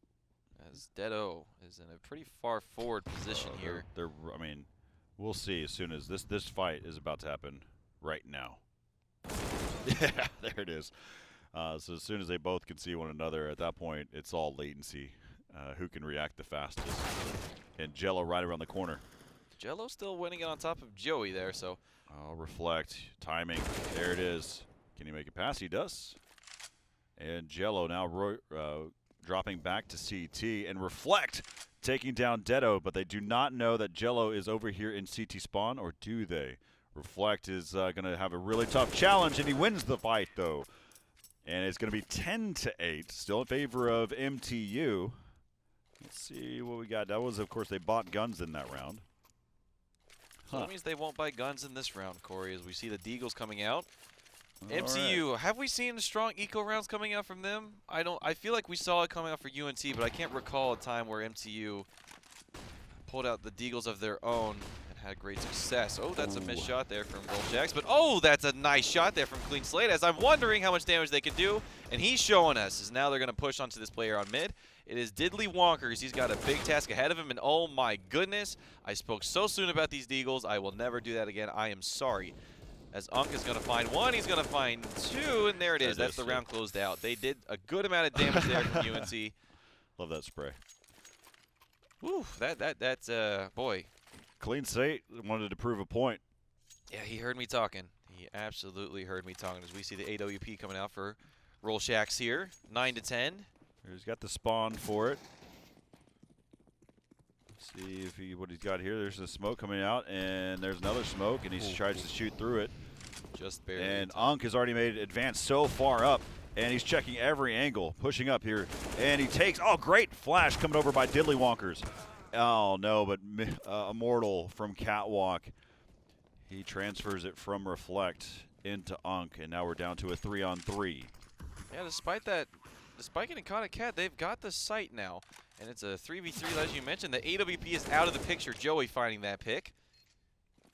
As Deado is in a pretty far forward position here. I mean, we'll see as soon as this fight is about to happen right now. Yeah, there it is. So as soon as they both can see one another, at that point, it's all latency. Who can react the fastest? And Jello right around the corner. Jello still winning it on top of Joey there, so. I'll reflect. Timing. There it is. Can he make a pass? He does. And Jello now dropping back to CT. And Reflect taking down Deado, but they do not know that Jello is over here in CT spawn, or do they? Reflect is going to have a really tough challenge, and he wins the fight, though. And it's going to be 10-8, still in favor of MTU. Let's see what we got. That was, of course, they bought guns in that round. So that means they won't buy guns in this round, Corey, as we see the Deagles coming out. All MTU, right. have we seen strong eco rounds coming out from them? I feel like we saw it coming out for UNT, but I can't recall a time where MTU pulled out the Deagles of their own and had great success. Oh, that's a missed shot there from Goldshax, but oh, that's a nice shot there from Clean Slate, as I'm wondering how much damage they can do, and he's showing us, as now they're going to push onto this player on mid. It is Diddley Wonkers. He's got a big task ahead of him, and oh my goodness, I spoke so soon about these Deagles. I will never do that again. I am sorry. As Unk is going to find one, he's going to find two, and there it is. That's the round closed out. They did a good amount of damage there from UNC. Love that spray. Whew, that's boy. Clean Slate wanted to prove a point. Yeah, he heard me talking. He absolutely heard me talking. As we see the AWP coming out for Roll Shacks here, 9-10. He's got the spawn for it. Let's see if what he's got here. There's a smoke coming out, and there's another smoke, and he tries to shoot through it. Just barely. And Unk has already made it advance so far up, and he's checking every angle, pushing up here. And he takes, oh, great flash coming over by Diddley Wonkers. Oh, no, but Immortal from Catwalk. He transfers it from Reflect into Unk, and now we're down to a 3-on-3. Yeah, despite getting caught at Cat, they've got the site now. And it's a 3v3, as you mentioned. The AWP is out of the picture. Joey finding that pick.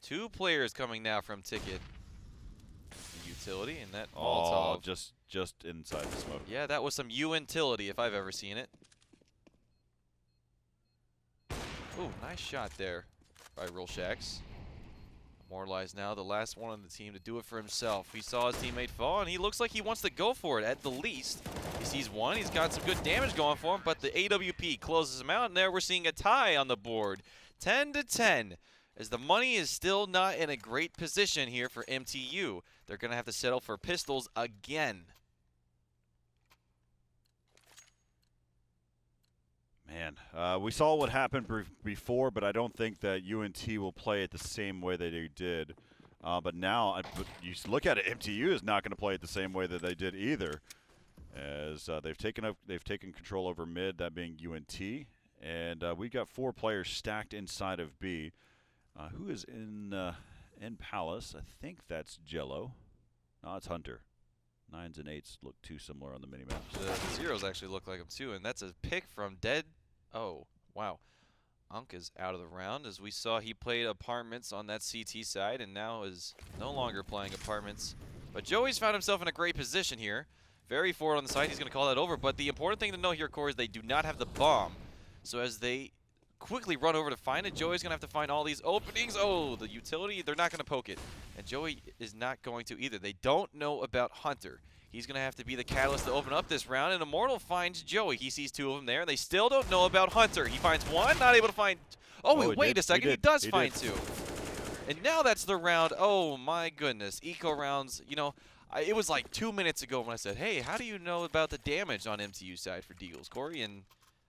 Two players coming now from Ticket. Utility, and that Molotov. Oh, just inside the smoke. Yeah, that was some utility if I've ever seen it. Ooh, nice shot there by Rolshax. Immortalized now, the last one on the team to do it for himself. He saw his teammate fall, and he looks like he wants to go for it at the least. He sees one, he's got some good damage going for him, but the AWP closes him out, and there we're seeing a tie on the board. 10-10, as the money is still not in a great position here for MTU. They're going to have to settle for pistols again. Man, we saw what happened before, but I don't think that UNT will play it the same way that they did. But now, you look at it, MTU is not going to play it the same way that they did either, as they've taken control over mid, that being UNT, and we've got 4 players stacked inside of B. Who is in Palace? I think that's Jello. No, it's Hunter. 9s and 8s look too similar on the minimaps. The zeros actually look like them too, and that's a pick from Dead. Oh, wow. Unk is out of the round. As we saw, he played Apartments on that CT side and now is no longer playing Apartments. But Joey's found himself in a great position here. Very forward on the side. He's going to call that over. But the important thing to know here, Corey, is they do not have the bomb. So as they quickly run over to find it, Joey's going to have to find all these openings. Oh, the utility, they're not going to poke it. And Joey is not going to either. They don't know about Hunter. He's going to have to be the catalyst to open up this round, and Immortal finds Joey. He sees 2 of them there, and they still don't know about Hunter. He finds 1, not able to find... Oh, wait a second. He does find 2. And now that's the round. Oh, my goodness. Eco rounds, you know, it was like 2 minutes ago when I said, hey, how do you know about the damage on MTU side for Deagles, Corey? And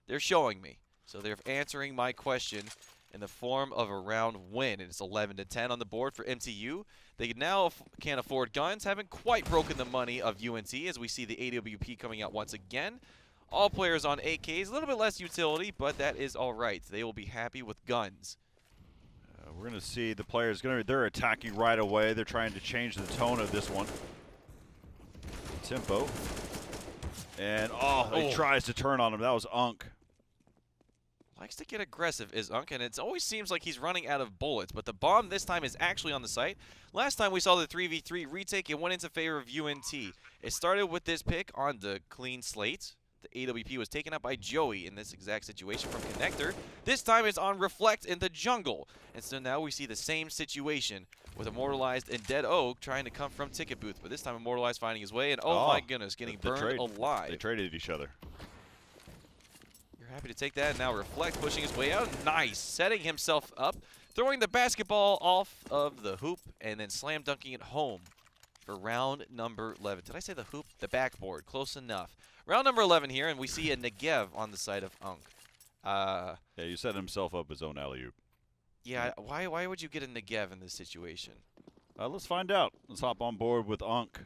they're showing me. So they're answering my question in the form of a round win, and it's 11-10 on the board for MTU. They now can't afford guns, haven't quite broken the money of UNT, as we see the AWP coming out once again. All players on AKs, a little bit less utility, but that is all right. They will be happy with guns. We're going to see the players, they're attacking right away. They're trying to change the tone of this one. Tempo. And, he tries to turn on him. That was Unk. Likes to get aggressive is Unk, and it always seems like he's running out of bullets, but the bomb this time is actually on the site. Last time we saw the 3v3 retake, it went into favor of UNT. It started with this pick on the clean slate. The AWP was taken out by Joey in this exact situation from Connector. This time it's on Reflect in the jungle. And so now we see the same situation with Immortalized and Dead Oak trying to come from Ticket Booth. But this time Immortalized finding his way, and oh my goodness, getting burned alive. They traded each other. Happy to take that. Now Reflect pushing his way out. Nice. Setting himself up. Throwing the basketball off of the hoop and then slam dunking it home for round number 11. Did I say the hoop? The backboard. Close enough. Round number 11 here, and we see a Negev on the side of Unk. Yeah, you set himself up his own alley-oop. Yeah, why would you get a Negev in this situation? Let's find out. Let's hop on board with Unk.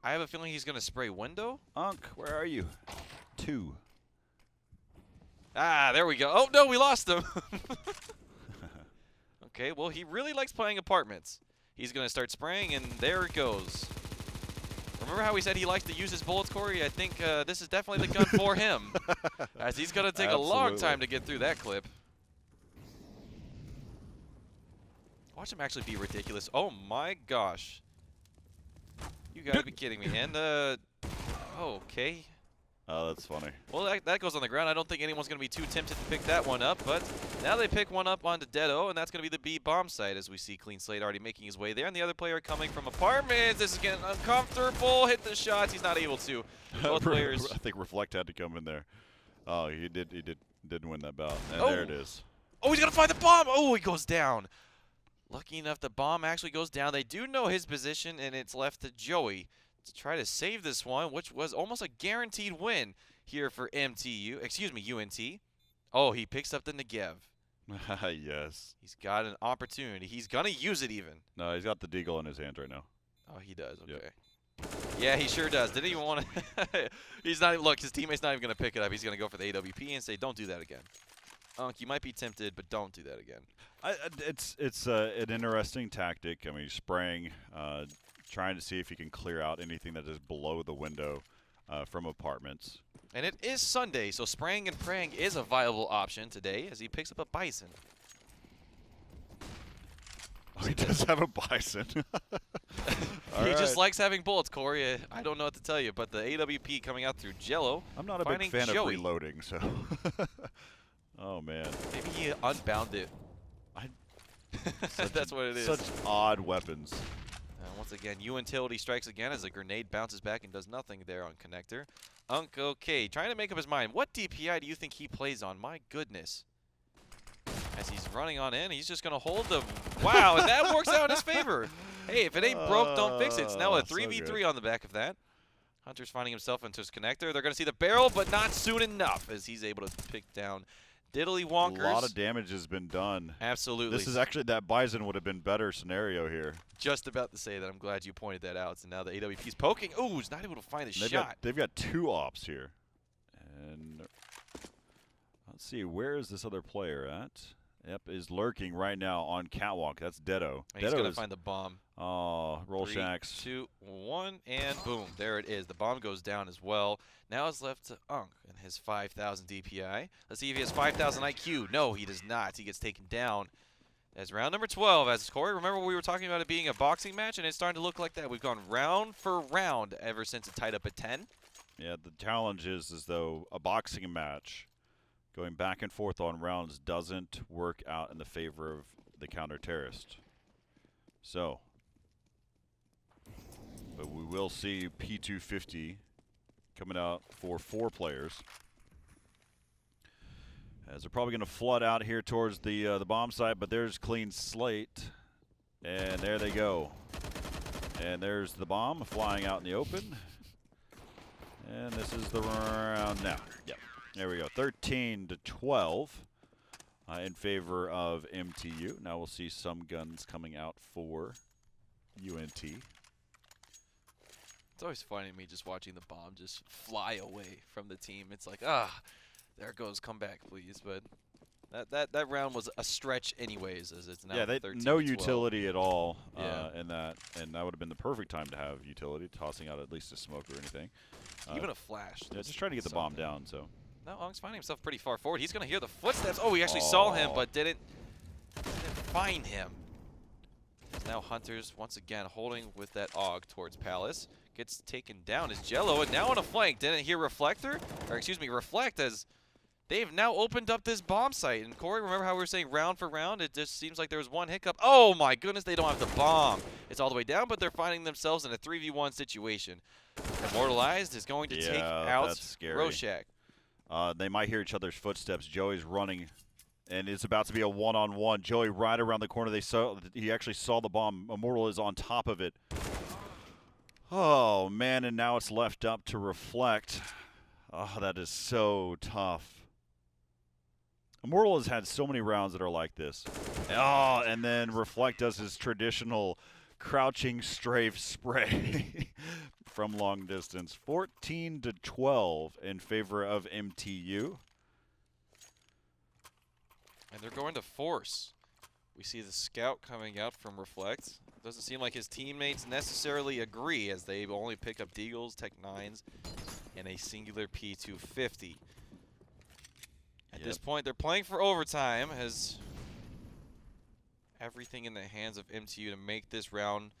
I have a feeling he's going to spray window. Unk, where are you? 2. Ah, there we go. Oh, no, we lost him. Okay, well, he really likes playing apartments. He's going to start spraying, and there it goes. Remember how we said he likes to use his bullets, Corey? I think this is definitely the gun for him, as he's going to take a long time to get through that clip. Watch him actually be ridiculous. Oh, my gosh. You got to be kidding me. And, okay. Oh, that's funny. Well, that goes on the ground. I don't think anyone's going to be too tempted to pick that one up, but now they pick one up onto Deado, and that's going to be the B bomb site as we see Clean Slate already making his way there, and the other player coming from apartments. This is getting uncomfortable. Hit the shots. He's not able to. Both players. I think Reflect had to come in there. Oh, he didn't win that bout. And there it is. Oh, he's going to find the bomb. Oh, he goes down. Lucky enough, the bomb actually goes down. They do know his position, and it's left to Joey to try to save this one, which was almost a guaranteed win here for UNT. Oh, he picks up the Negev. Yes. He's got an opportunity. He's going to use it even. No, he's got the deagle in his hand right now. Oh, he does. Okay. Yep. Yeah, he sure does. Didn't even want to. He's not. Look, his teammate's not even going to pick it up. He's going to go for the AWP and say, "Don't do that again." Unk, you might be tempted, but don't do that again. It's an interesting tactic. I mean, he's spraying, trying to see if he can clear out anything that is below the window from apartments. And it is Sunday, so spraying and praying is a viable option today as he picks up a bison. Oh, he does have a bison. He just likes having bullets, Corey. I don't know what to tell you, but the AWP coming out through Jello. I'm not a big fan of reloading, so. Oh, man. Maybe he unbound it. That's what it is. Such odd weapons. Once again, Utility strikes again as a grenade bounces back and does nothing there on Connector. Unk, okay, trying to make up his mind. What DPI do you think he plays on? My goodness. As he's running on in, he's just going to hold the... Wow, and that works out in his favor. Hey, if it ain't broke, don't fix it. It's now a 3v3 on the back of that. Hunter's finding himself into his Connector. They're going to see the barrel, but not soon enough as he's able to pick down Diddly Wonkers. A lot of damage has been done. Absolutely. This is actually, that Bison would have been better scenario here. Just about to say that. I'm glad you pointed that out. So now the AWP's poking. Ooh, he's not able to find the shot. They've got 2 ops here. And let's see, where is this other player at? Yep, is lurking right now on Catwalk. That's Deado. He's going to find the bomb. Oh, roll 3, shacks. 2, 1, and boom. There it is. The bomb goes down as well. Now it's left to Unk and his 5,000 DPI. Let's see if he has 5,000 IQ. No, he does not. He gets taken down. As round number 12, as Corey, remember we were talking about it being a boxing match, and it's starting to look like that. We've gone round for round ever since it tied up at 10. Yeah, the challenge is as though a boxing match going back and forth on rounds doesn't work out in the favor of the counter-terrorist. So, but we will see P250 coming out for 4 players. As they're probably going to flood out here towards the bomb site, but there's Clean Slate. And there they go. And there's the bomb flying out in the open. And this is the round now. Yep. There we go. 13-12 in favor of MTU. Now we'll see some guns coming out for UNT. It's always funny to me just watching the bomb just fly away from the team. It's like, there it goes, come back, please. But that round was a stretch anyways, as it's now 13-12. No utility at all in that. And that would have been the perfect time to have utility, tossing out at least a smoke or anything. Even a flash. Yeah, just trying to get the bomb down, so. Now Ong's finding himself pretty far forward. He's going to hear the footsteps. Oh, he actually saw him, but didn't find him. Now Hunters once again holding with that Og towards Palace. Gets taken down as Jello, and now on a flank. Didn't hear Reflector, or excuse me, Reflect, as they've now opened up this bomb site. And Corey, remember how we were saying round for round? It just seems like there was one hiccup. Oh my goodness, they don't have the bomb. It's all the way down, but they're finding themselves in a 3v1 situation. Immortalized is going to take out Roshak. They might hear each other's footsteps. Joey's running, and it's about to be a one-on-one. Joey right around the corner. He actually saw the bomb. Immortal is on top of it. Oh, man, and now it's left up to Reflect. Oh, that is so tough. Immortal has had so many rounds that are like this. Oh, and then Reflect does his traditional crouching strafe spray from long distance. 14-12 in favor of MTU. And they're going to force. We see the scout coming out from Reflect. Doesn't seem like his teammates necessarily agree, as they only pick up Deagles, Tech 9s, and a singular P250. At this point, they're playing for overtime, as everything in the hands of MTU to make this round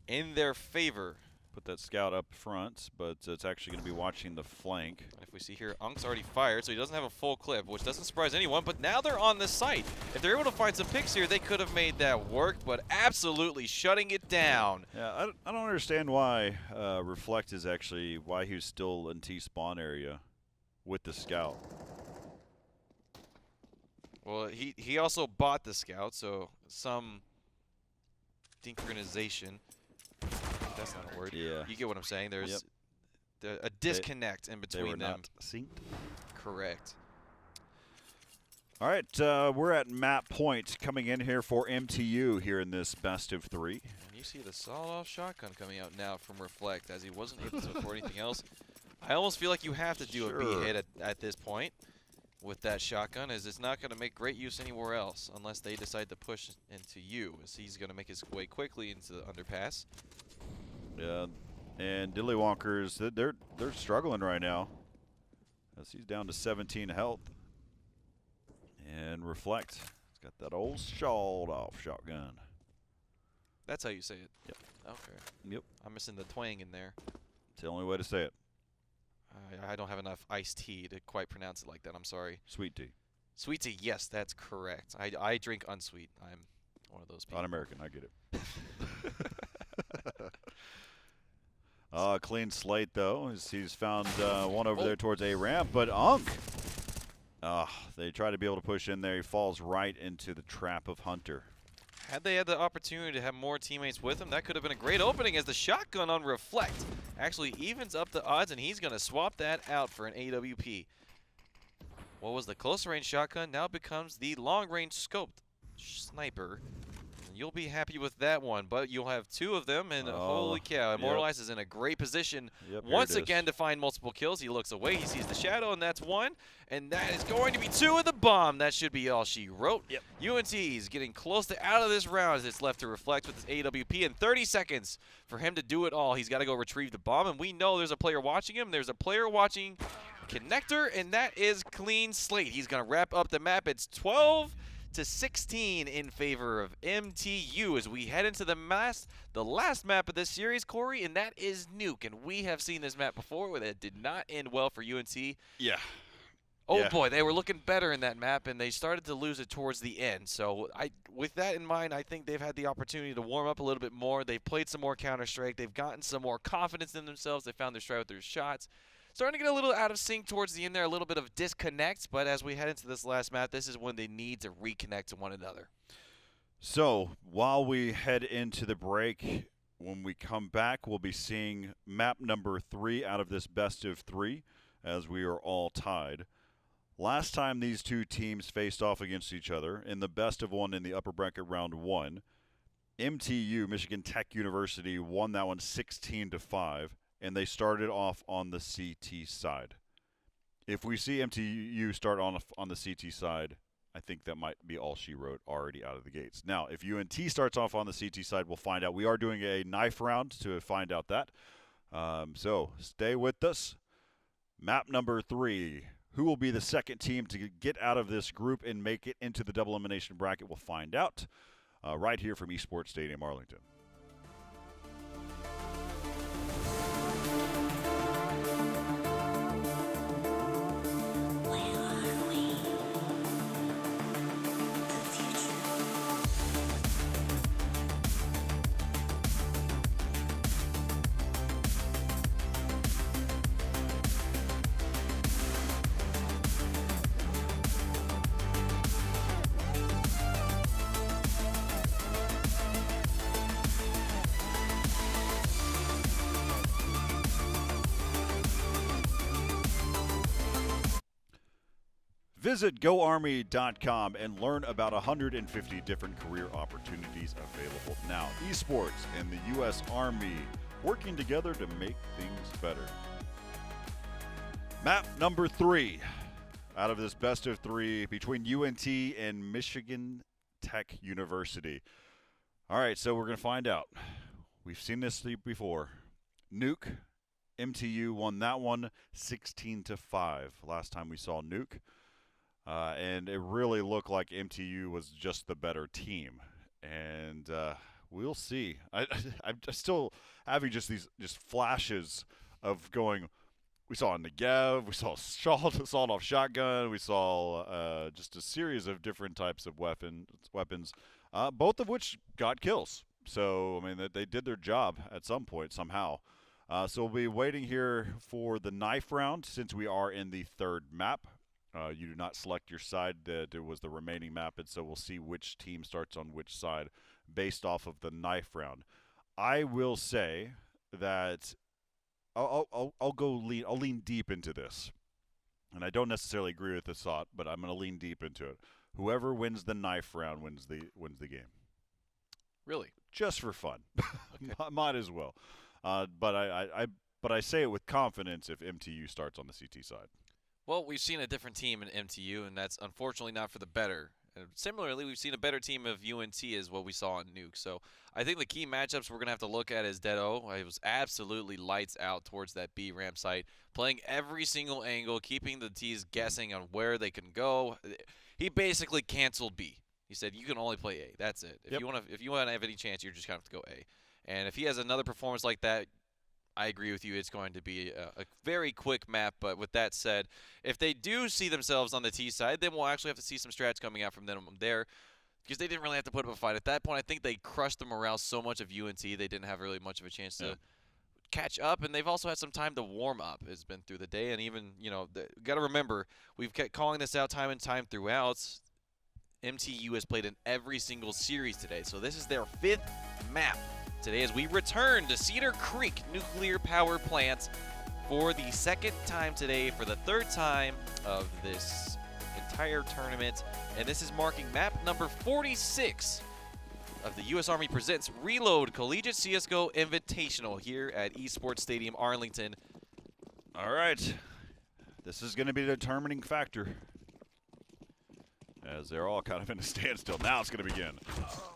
in their favor. Put that scout up front, but it's actually going to be watching the flank. And if we see here, Unk's already fired, so he doesn't have a full clip, which doesn't surprise anyone, but now they're on the site. If they're able to find some picks here, they could have made that work, but absolutely shutting it down. Yeah, I don't understand why Reflect is actually, why he was still in T-spawn area with the scout. Well, he also bought the scout, so some synchronization. That's not a word. Yeah. You get what I'm saying. There's a disconnect in between they were them. Not synced. Correct. All right, we're at map point coming in here for MTU here in this best of 3. And you see the sawed-off shotgun coming out now from Reflect, as he wasn't able to afford anything else. I almost feel like you have to do a B hit at this point with that shotgun, as it's not going to make great use anywhere else unless they decide to push into you, as he's going to make his way quickly into the underpass. Yeah, and Dillywonkers, they're struggling right now, as he's down to 17 health. And Reflect, he's got that old sawed-off shotgun. That's how you say it. Yep. Okay. Yep. I'm missing the twang in there. It's the only way to say it. I don't have enough iced tea to quite pronounce it like that. I'm sorry. Sweet tea. Sweet tea, yes, that's correct. I drink unsweet. I'm one of those people. Un-American, I get it. Clean slate, though, as he's found one over there towards A ramp, but Unk. They try to be able to push in there. He falls right into the trap of Hunter. Had they had the opportunity to have more teammates with him, that could have been a great opening, as the shotgun on Reflect actually evens up the odds, and he's going to swap that out for an AWP. What was the close range shotgun now becomes the long range scoped sniper. You'll be happy with that one, but you'll have 2 of them, and holy cow, Immortalized is in a great position once again to find multiple kills. He looks away, he sees the shadow, and that's 1, and that is going to be 2 of the bomb. That should be all she wrote. Yep. UNT is getting close to out of this round, as it's left to Reflect with his AWP, and 30 seconds for him to do it all. He's got to go retrieve the bomb, and we know there's a player watching him. There's a player watching Connector, and that is clean slate. He's going to wrap up the map. It's 12-16 in favor of MTU as we head into the last map of this series, Corey, and that is Nuke. And we have seen this map before where it did not end well for UNT. Yeah. Oh boy, they were looking better in that map, and they started to lose it towards the end. So with that in mind, I think they've had the opportunity to warm up a little bit more. They've played some more Counter-Strike. They've gotten some more confidence in themselves. They found their stride with their shots. Starting to get a little out of sync towards the end there, a little bit of disconnect, but as we head into this last map, this is when they need to reconnect to one another. So while we head into the break, when we come back, we'll be seeing map number 3 out of this best of 3, as we are all tied. Last time these two teams faced off against each other in the best of 1 in the upper bracket round 1, MTU, Michigan Tech University, won that one 16-5. And they started off on the CT side. If we see MTU start on the CT side, I think that might be all she wrote already out of the gates. Now, if UNT starts off on the CT side, we'll find out. We are doing a knife round to find out that. So stay with us. Map number 3. Who will be the second team to get out of this group and make it into the double elimination bracket? We'll find out right here from Esports Stadium, Arlington. Visit GoArmy.com and learn about 150 different career opportunities available now. Esports and the U.S. Army working together to make things better. Map number 3 out of this best of 3 between UNT and Michigan Tech University. All right, so we're going to find out. We've seen this before. Nuke, MTU won that one 16-5 last time we saw Nuke. And it really looked like MTU was just the better team. And we'll see. I'm still having just these flashes of going, we saw a Negev, we saw sawed-off shotgun, we saw just a series of different types of weapons, both of which got kills. So, I mean, they did their job at some point, somehow. So we'll be waiting here for the knife round since we are in the third map. You do not select your side. There was the remaining map, and so we'll see which team starts on which side based off of the knife round. I will say that I'll lean deep into this, and I don't necessarily agree with this thought, but I'm going to lean deep into it. Whoever wins the knife round wins the game. Really? Just for fun. Okay. Might as well. But I say it with confidence if MTU starts on the CT side. Well, we've seen a different team in MTU, and that's unfortunately not for the better. Similarly, we've seen a better team of UNT as what we saw in Nuke. So I think the key matchups we're going to have to look at is Dead-O. It was absolutely lights out towards that B ramp site, playing every single angle, keeping the T's guessing on where they can go. He basically canceled B. He said, you can only play A. That's it. If you want to have any chance, you're just going to have to go A. And if he has another performance like that, I agree with you. It's going to be a very quick map. But with that said, if they do see themselves on the T side, then we'll actually have to see some strats coming out from them there because they didn't really have to put up a fight. At that point, I think they crushed the morale so much of UNT, they didn't have really much of a chance to catch up. And they've also had some time to warm up. It's been through the day. And even, got to remember, we've kept calling this out time and time throughout. MTU has played in every single series today. So this is their 5th map today as we return to Cedar Creek Nuclear Power Plant for the 2nd time today, for the 3rd time of this entire tournament. And this is marking map number 46 of the U.S. Army Presents Reload Collegiate CSGO Invitational here at Esports Stadium, Arlington. All right. This is going to be the determining factor, as they're all kind of in a standstill. Now it's going to begin.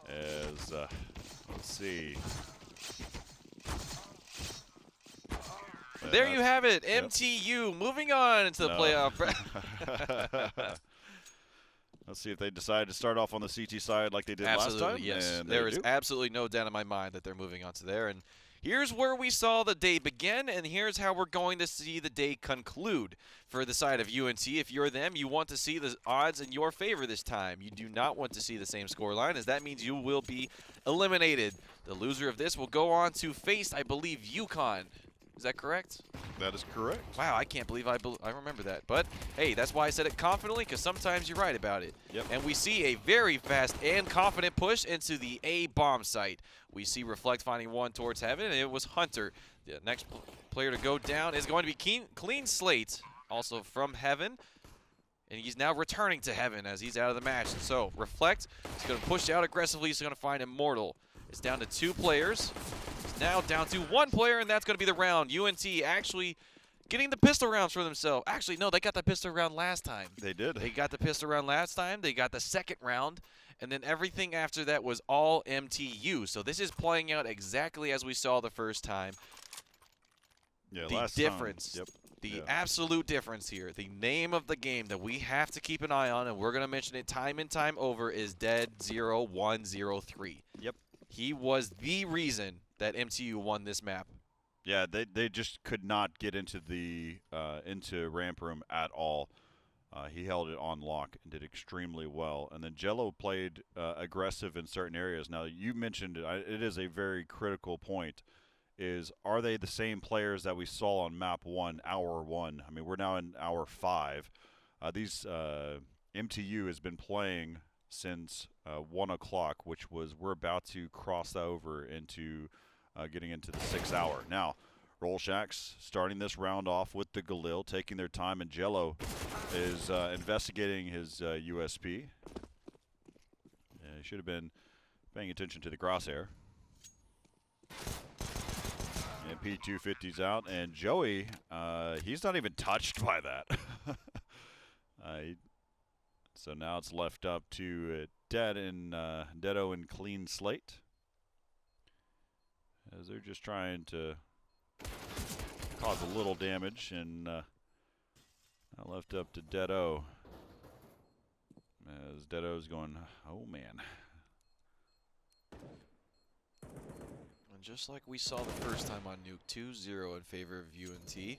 As, let's see. There you have it. Yep. MTU moving on into the playoff. Let's see if they decide to start off on the CT side like they did last time. Yes. And there is absolutely no doubt in my mind that they're moving on to there. And here's where we saw the day begin, and here's how we're going to see the day conclude for the side of UNT. If you're them, you want to see the odds in your favor this time. You do not want to see the same scoreline, as that means you will be eliminated. The loser of this will go on to face, I believe, UConn. Is that correct? That is correct. Wow, I can't believe I remember that. But, hey, that's why I said it confidently, because sometimes you're right about it. Yep. And we see a very fast and confident push into the A bomb site. We see Reflect finding one towards Heaven, and it was Hunter. The next player to go down is going to be Clean Slate, also from Heaven. And he's now returning to Heaven as he's out of the match. And so, Reflect is going to push out aggressively. He's going to find Immortal. It's down to 2 players. Now down to 1 player, and that's going to be the round. UNT actually getting the pistol rounds for themselves. Actually, no, they got the pistol round last time. They did. They got the pistol round last time. They got the 2nd round, and then everything after that was all MTU. So this is playing out exactly as we saw the first time. Yeah, the difference. Yep. The absolute difference here, the name of the game that we have to keep an eye on, and we're going to mention it time and time over, is Dead 0103. Yep. He was the reason that MTU won this map. Yeah, they just could not get into the into ramp room at all. He held it on lock and did extremely well. And then Jello played aggressive in certain areas. Now, you mentioned it is a very critical point. Are they the same players that we saw on map 1, hour 1? I mean, we're now in hour 5. These MTU has been playing since 1 o'clock, which was we're about to cross over into getting into the 6th hour. Now, Rollshacks starting this round off with the Galil, taking their time, and Jello is investigating his USP. He should have been paying attention to the crosshair. And P250's out, and Joey, he's not even touched by that. So now it's left up to Deado and Clean Slate, as they're just trying to cause a little damage, and now left up to Deado, as Deado's going, oh man. And just like we saw the first time on Nuke, 2-0 in favor of UNT.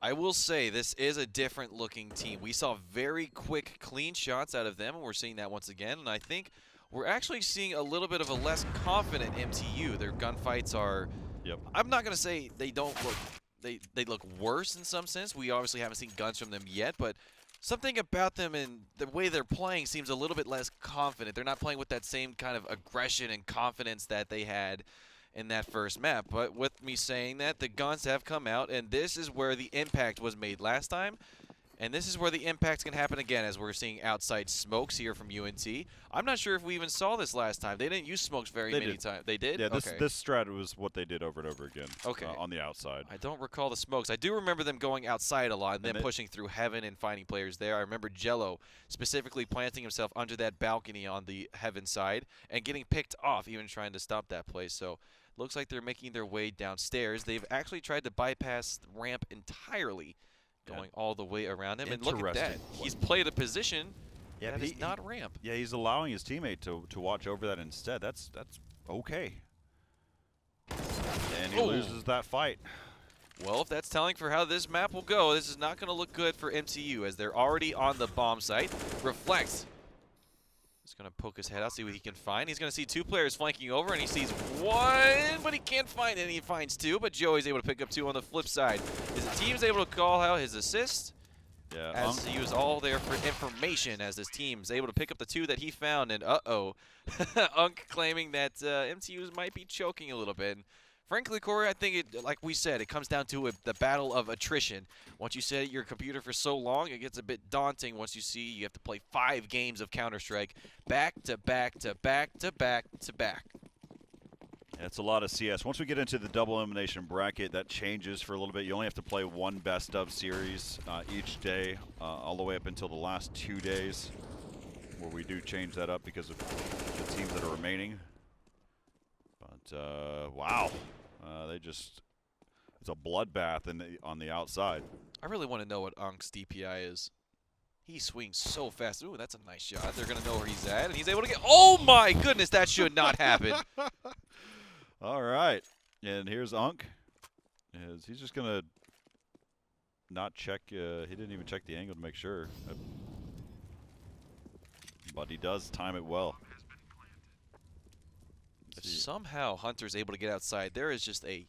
I will say this is a different looking team. We saw very quick, clean shots out of them, and we're seeing that once again. And I think we're actually seeing a little bit of a less confident MTU. Their gunfights are, I'm not going to say they don't look, they look worse in some sense. We obviously haven't seen guns from them yet, but something about them and the way they're playing seems a little bit less confident. They're not playing with that same kind of aggression and confidence that they had in that first map. But with me saying that, the guns have come out, and this is where the impact was made last time. And this is where the impact's going to happen again, as we're seeing outside smokes here from UNT. I'm not sure if we even saw this last time. They didn't use smokes very many times. They did? Yeah, this strat was what they did over and over again on the outside. I don't recall the smokes. I do remember them going outside a lot and then pushing through Heaven and finding players there. I remember Jello specifically planting himself under that balcony on the Heaven side and getting picked off, even trying to stop that play. So looks like they're making their way downstairs. They've actually tried to bypass the ramp entirely, going all the way around him. And look at that. He's played a position that is not ramp. Yeah, he's allowing his teammate to watch over that instead. That's okay. And he loses that fight. Well, if that's telling for how this map will go, this is not going to look good for MTU, as they're already on the bomb site. Reflect. He's going to poke his head out, see what he can find. He's going to see two players flanking over, and he sees one, but he can't find any. He finds two, but Joey's able to pick up two on the flip side. His team's able to call out his assist. Yeah, as he was all there for information, as his team's able to pick up the two that he found, and Unk claiming that MTU might be choking a little bit. And frankly, Corey, I think like we said, it comes down to the battle of attrition. Once you sit at your computer for so long, it gets a bit daunting once you see you have to play 5 games of Counter-Strike back to back to back to back to back. That's a lot of CS. Once we get into the double elimination bracket, that changes for a little bit. You only have to play one best of series each day, all the way up until the last 2 days, where we do change that up because of the teams that are remaining. But wow, it's a bloodbath on the outside. I really want to know what Unk's DPI is. He swings so fast. Ooh, that's a nice shot. They're going to know where he's at, and he's able to get... Oh, my goodness, that should not happen. All right, and here's Unk. He's just going to not check. He didn't even check the angle to make sure. But he does time it well. If somehow Hunter's able to get outside, there is just a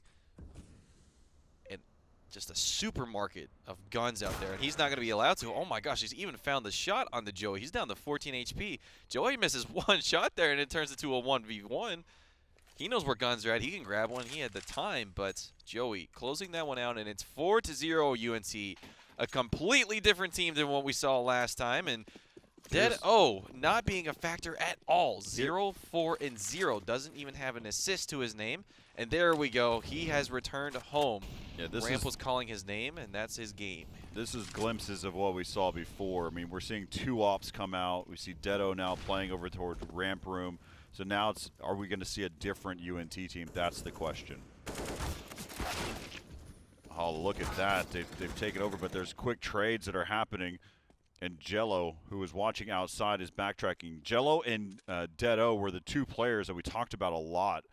supermarket of guns out there, and he's not going to be allowed to. Oh my gosh, he's even found the shot on the Joey. He's down to 14 HP. Joey misses one shot there, and it turns into a 1v1. He knows where guns are at. He can grab one. He had the time, but Joey closing that one out, and it's 4-0 UNT. A completely different team than what we saw last time, and Dead-O not being a factor at all. 0-4-0. Doesn't even have an assist to his name. And there we go. He has returned home. Yeah, Ramp was calling his name, and that's his game. This is glimpses of what we saw before. I mean, we're seeing 2 ops come out. We see Dead-O now playing over towards Ramp Room. So now are we going to see a different UNT team? That's the question. Oh, look at that. They've taken over, but there's quick trades that are happening. And Jello, who is watching outside, is backtracking. Jello and Dead-O were the two players that we talked about a lot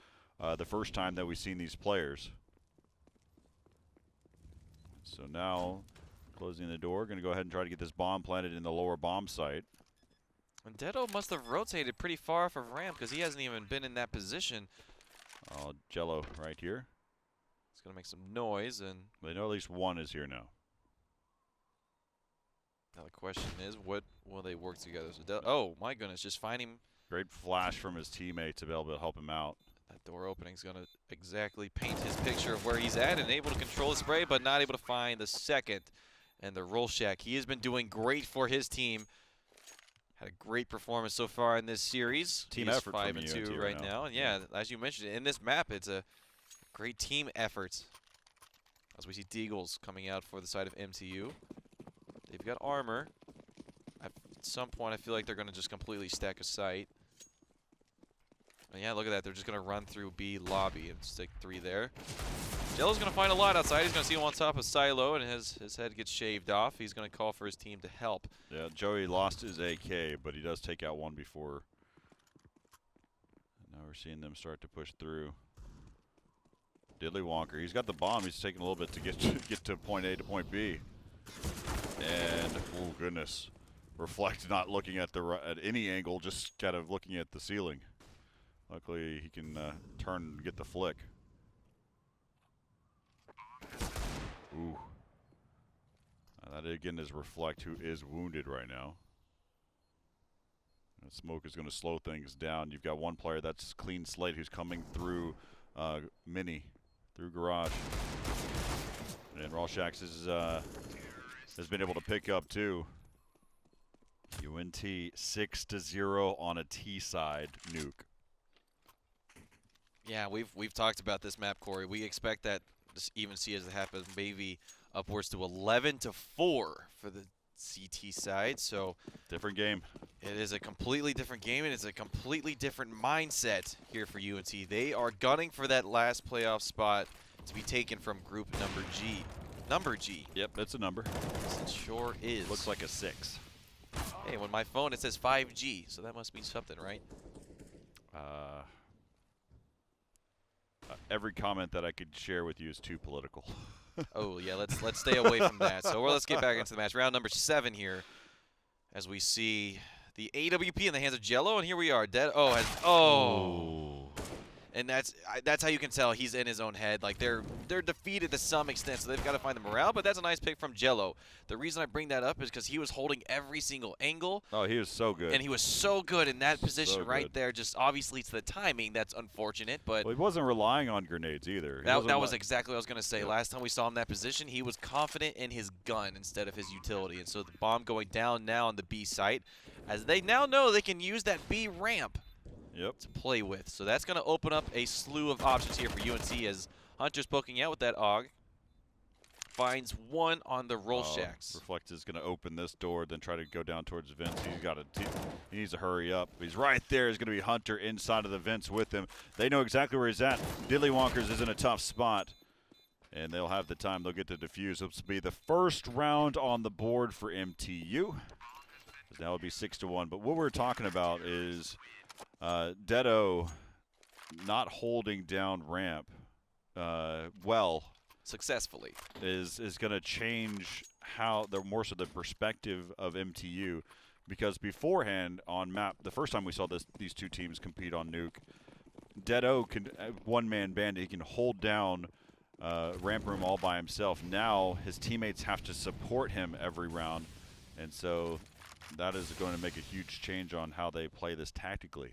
the first time that we've seen these players. So now, closing the door, going to go ahead and try to get this bomb planted in the lower bomb site. And Dead-O must have rotated pretty far off of ramp because he hasn't even been in that position. Oh, Jello right here. It's going to make some noise. And they know at least one is here now. now the question is, what will they work together? So oh, my goodness, just find him. Great flash from his teammate to be able to help him out. That door opening is going to exactly paint his picture of where he's at and able to control the spray, but not able to find the second. And the roll shack, he has been doing great for his team. Had a great performance so far in this series. Team effort 5-2 right now. And yeah, as you mentioned, in this map, it's a great team effort. As we see Deagles coming out for the side of MTU. They've got armor. At some point, I feel like they're going to just completely stack a site. And yeah, look at that. They're just going to run through B lobby and stick 3 there. Jello's going to find a lot outside. He's going to see him on top of Silo, and his head gets shaved off. He's going to call for his team to help. Yeah, Joey lost his AK, but he does take out one before. Now we're seeing them start to push through. Diddley Wonker, he's got the bomb. He's taking a little bit to get to point A to point B. And, oh goodness, Reflect not looking at at any angle, just kind of looking at the ceiling. Luckily, he can turn and get the flick. Ooh. That again is Reflect, who is wounded right now. And smoke is going to slow things down. You've got one player that's clean slate who's coming through Mini, through Garage. And Rawshax has been able to pick up too. UNT 6-0 on a T side nuke. Yeah, we've talked about this map, Corey. We expect that to even see as it happens, maybe upwards to 11-4 for the CT side. So different game. It is a completely different game, and it's a completely different mindset here for UNT. They are gunning for that last playoff spot to be taken from group number G. Number G. Yep, that's a number. Yes, it sure is. Looks like a 6. Hey, when my phone, it says 5G, so that must mean something, right? Every comment that I could share with you is too political. Oh, yeah, let's stay away from that. So let's get back into the match. Round number 7 here, as we see the AWP in the hands of Jello, and here we are. Dead-O has and that's how you can tell he's in his own head. Like they're defeated to some extent, so they've got to find the morale. But that's a nice pick from Jello. The reason I bring that up is because he was holding every single angle. Oh, he was so good. And he was so good in that position right there. Just obviously it's the timing that's unfortunate, but well, he wasn't relying on grenades either. That was exactly what I was going to say. Yep. Last time we saw him in that position, he was confident in his gun instead of his utility. And so the bomb going down now on the B site, as they now know they can use that B ramp. Yep. To play with. So that's going to open up a slew of options here for UNT as Hunter's poking out with that AUG. Finds one on the roll shacks. Reflect is going to open this door, then try to go down towards Vince. He needs to hurry up. He's right there. Is going to be Hunter inside of the Vince with him. They know exactly where he's at. Diddley Wonkers is in a tough spot. And they'll have the time. They'll get to defuse. This will be the first round on the board for MTU. Now it'll be 6-1. But what we're talking about is Dead-O not holding down ramp well successfully is going to change how more so the perspective of MTU, because beforehand on map, the first time we saw these two teams compete on nuke, Dead-O can one-man bandit, he can hold down ramp room all by himself. Now his teammates have to support him every round, and so that is going to make a huge change on how they play this tactically.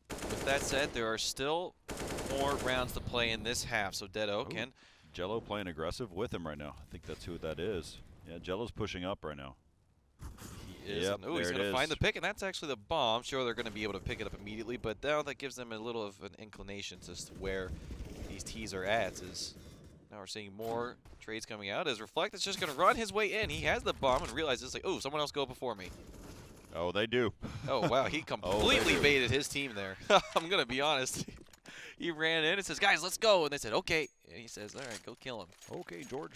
With that said, there are still more rounds to play in this half, so Dead-O can. Jello playing aggressive with him right now. I think that's who that is. Yeah, Jello's pushing up right now. He is. Yep, he's going to find the pick, and that's actually the bomb. Sure, they're going to be able to pick it up immediately, but now that gives them a little of an inclination as to where these T's are at. Now we're seeing more trades coming out as Reflect is just going to run his way in. He has the bomb and realizes, like, oh, someone else go before me. Oh, they do. Oh, wow, he completely baited his team there. I'm going to be honest. He ran in and says, guys, let's go. And they said, okay. And he says, all right, go kill him. Okay, George.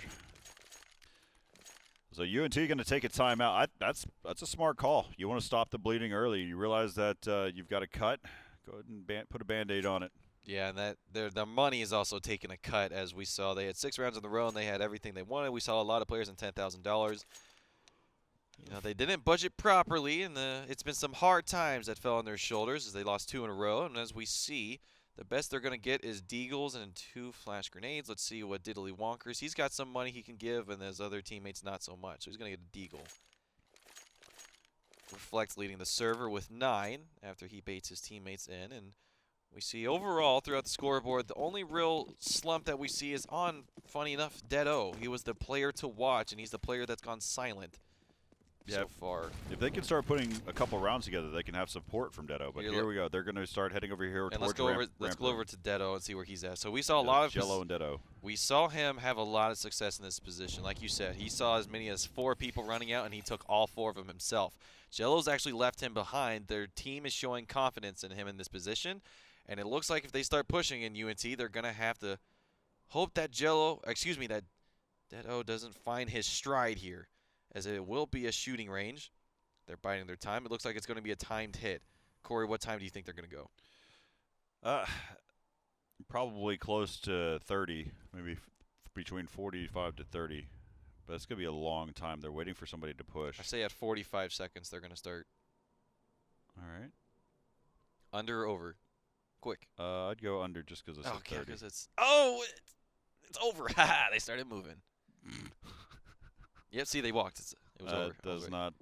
So UNT going to take a timeout. That's a smart call. You want to stop the bleeding early. You realize that you've got a cut. Go ahead and put a Band-Aid on it. Yeah, and the money is also taking a cut, as we saw. They had 6 rounds in a row, and they had everything they wanted. We saw a lot of players in $10,000. You know, they didn't budget properly, and it's been some hard times that fell on their shoulders as they lost 2 in a row. And as we see, the best they're going to get is Deagles and 2 flash grenades. Let's see what Diddly Wonkers. He's got some money he can give, and his other teammates not so much. So he's going to get a Deagle. Reflects leading the server with 9 after he baits his teammates in. And we see overall throughout the scoreboard, the only real slump that we see is on, funny enough, Dead-O. He was the player to watch, and he's the player that's gone silent so far. If they can start putting a couple rounds together, they can have support from Dead-O. But here we go. They're going to start heading over here and towards let's go over to Dead-O and see where he's at. So we saw a lot of Jello and Dead-O. We saw him have a lot of success in this position. Like you said, he saw as many as 4 people running out, and he took all 4 of them himself. Jello's actually left him behind. Their team is showing confidence in him in this position. And it looks like if they start pushing in UNT, they're going to have to hope that that Dead-O doesn't find his stride here, as it will be a shooting range. They're biding their time. It looks like it's going to be a timed hit. Corey, what time do you think they're going to go? Probably close to 30, maybe between 45 to 30. But it's going to be a long time. They're waiting for somebody to push. I say at 45 seconds they're going to start. All right. Under or over? Quick. I'd go under just because it's 30. Because it's over. Ha! They started moving. Yep. See, they walked. It was over. Does not.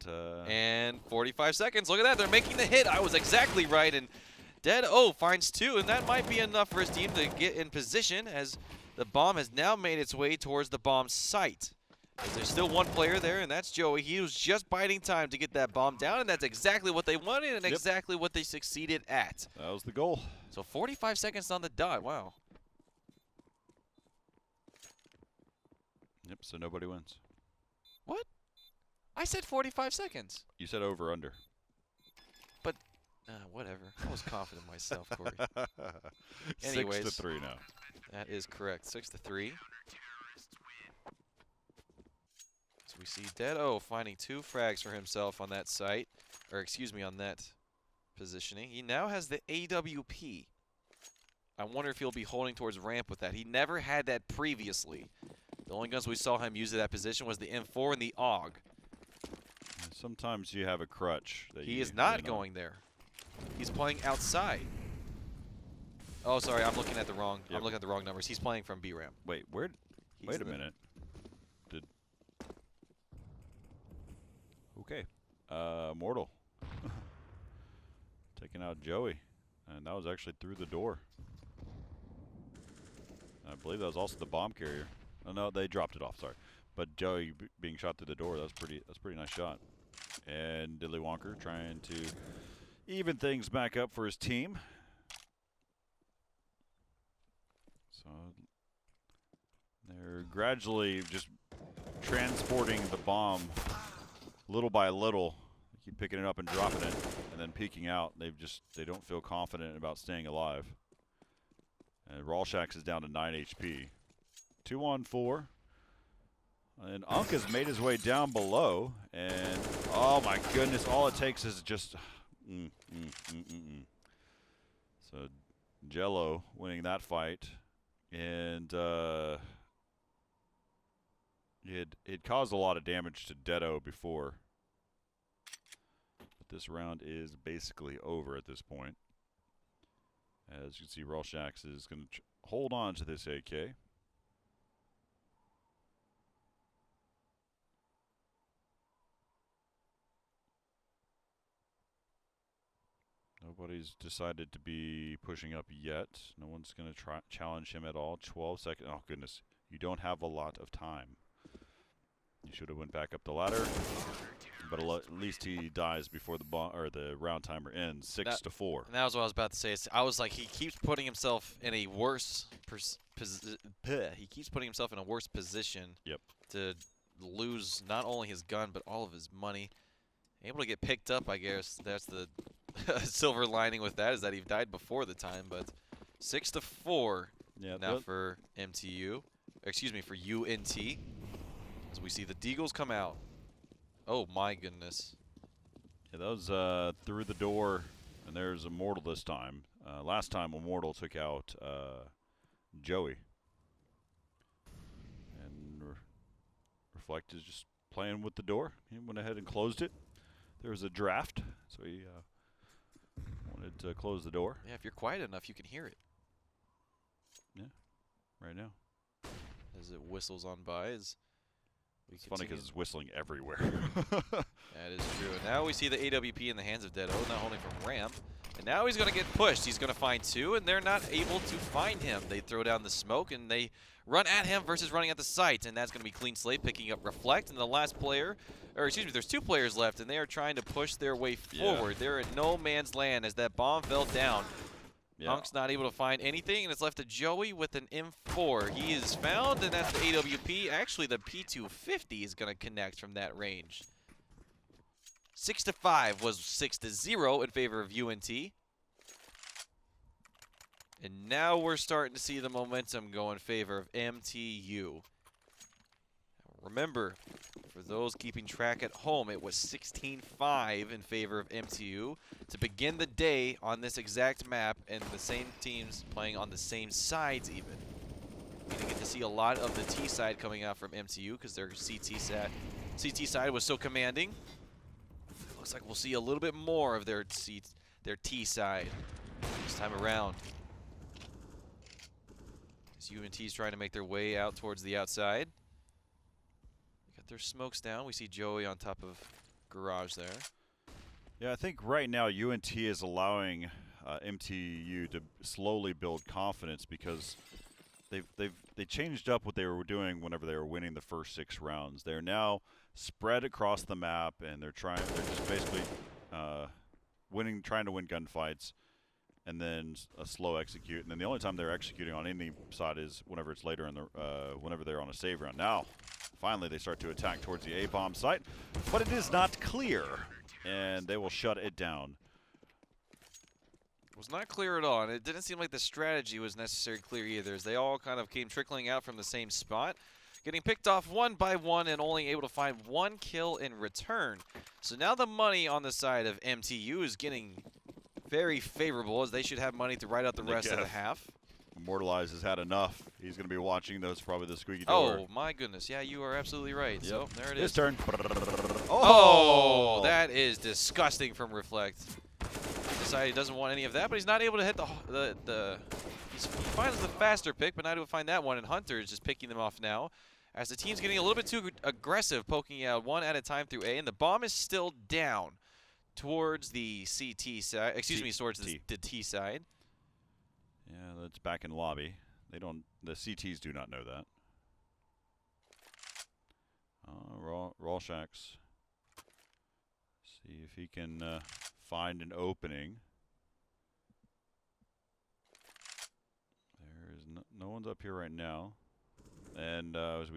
And 45 seconds. Look at that. They're making the hit. I was exactly right. And Dead-O finds 2, and that might be enough for his team to get in position, as the bomb has now made its way towards the bomb site. As there's still 1 player there, and that's Joey. He was just biding time to get that bomb down, and that's exactly what they wanted and exactly what they succeeded at. That was the goal. So 45 seconds on the dot. Wow. Yep, so nobody wins. What? I said 45 seconds. You said over under. But whatever. I was confident myself, Corey. Anyways, 6-3 now. That is correct. 6-3. So we see Dead-O finding 2 frags for himself on that site, or excuse me, on that positioning. He now has the AWP. I wonder if he'll be holding towards ramp with that. He never had that previously. The only guns we saw him use at that position was the M4 and the AUG. Sometimes you have a crutch. He is not going there. He's playing outside. Oh, sorry, I'm looking at the wrong. I'm looking at the wrong numbers. He's playing from B ramp. Wait, wait a minute. Okay, Mortal taking out Joey, and that was actually through the door. I believe that was also the bomb carrier. Oh no, they dropped it off. Sorry, but Joey being shot through the door. That's pretty nice shot. And Diddly Wonker trying to even things back up for his team. So they're gradually just transporting the bomb little by little. They keep picking it up and dropping it and then peeking out. They don't feel confident about staying alive. And Rawshax is down to 9 HP. 2-on-4. And Unk has made his way down below, and oh my goodness, all it takes is just So Jello winning that fight, and it caused a lot of damage to Dead-O before, but this round is basically over at this point. As you can see, Rawshax is going to hold on to this AK. Nobody's decided to be pushing up yet. No one's going to try challenge him at all. 12 seconds. Oh, goodness. You don't have a lot of time. You should have went back up the ladder. But at least he dies before the round timer ends. 6-4. And that was what I was about to say. I was like, he keeps putting himself in a worse position to lose not only his gun but all of his money. Able to get picked up, I guess. That's the silver lining with that, is that he died before the time, but 6-4 Yeah, now for MTU. Excuse me, for UNT. As we see the Deagles come out. Oh my goodness. yeah, that was through the door, and there's Immortal this time. Last time Immortal took out Joey. And Reflect is just playing with the door. He went ahead and closed it. There was a draft, so he wanted to close the door. Yeah, if you're quiet enough, you can hear it. Yeah, right now. As it whistles on by. It's funny because it's whistling everywhere. That is true. And now we see the AWP in the hands of Deado, not holding from ramp. And now he's going to get pushed. He's going to find two, and they're not able to find him. They throw down the smoke, and they run at him versus running at the site. And that's going to be Clean Slate picking up Reflect. And the last player, or excuse me, there's two players left, and they are trying to push their way forward. Yeah. They're in no man's land as that bomb fell down. Yeah. Punk's not able to find anything, and it's left to Joey with an M4. He is found, and that's the AWP. Actually, the P250 is going to connect from that range. 6-5 was 6-0 in favor of UNT. And now we're starting to see the momentum go in favor of MTU. Remember, for those keeping track at home, it was 16-5 in favor of MTU to begin the day on this exact map, and the same teams playing on the same sides even. We're going to get to see a lot of the T side coming out from MTU because their CT side was so commanding. Looks like we'll see a little bit more of their T side this time around. As UNT is trying to make their way out towards the outside. Got their smokes down. We see Joey on top of Garage there. Yeah, I think right now UNT is allowing MTU to slowly build confidence because they changed up what they were doing whenever they were winning the first 6 rounds. They're now spread across the map, and they're just basically trying to win gunfights, and then a slow execute. And then the only time they're executing on any side is whenever it's later in the whenever they're on a save round. Now, finally, they start to attack towards the A-bomb site, but it is not clear, and they will shut it down. It was not clear at all, and it didn't seem like the strategy was necessarily clear either, as they all kind of came trickling out from the same spot, getting picked off one by one and only able to find 1 kill in return. So now the money on the side of MTU is getting very favorable, as they should have money to ride out the rest of the half. Immortalize has had enough. He's going to be watching those, probably the squeaky door. Oh, my goodness. Yeah, you are absolutely right. Yep. So there it is. His turn. Oh, that is disgusting from Reflect. Decided he doesn't want any of that, but he's not able to hit he finds the faster pick, but not able to find that one, and Hunter is just picking them off now as the team's getting a little bit too aggressive, poking out one at a time through A, and the bomb is still down towards the CT side, excuse me, towards the T side. Yeah, that's back in lobby. The CTs do not know that. Rawshax. See if he can find an opening. There is no one's up here right now. And as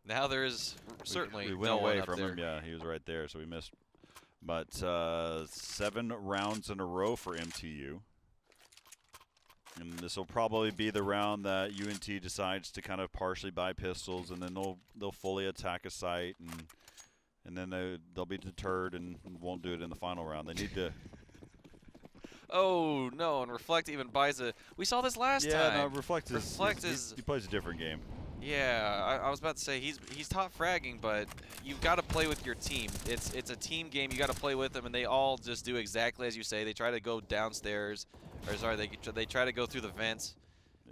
now there is certainly we went no away one from up him. there. Yeah, he was right there, so we missed. But 7 rounds in a row for MTU. And this will probably be the round that UNT decides to kind of partially buy pistols, and then they'll fully attack a site, and then they'll be deterred and won't do it in the final round. They need to. Oh no! And Reflect even buys a. We saw this last time. Yeah, no, Reflect is he plays a different game. Yeah, I was about to say he's top fragging, but you've got to play with your team. It's a team game. You got to play with them, and they all just do exactly as you say. They try to go downstairs, or sorry, they try to go through the vents,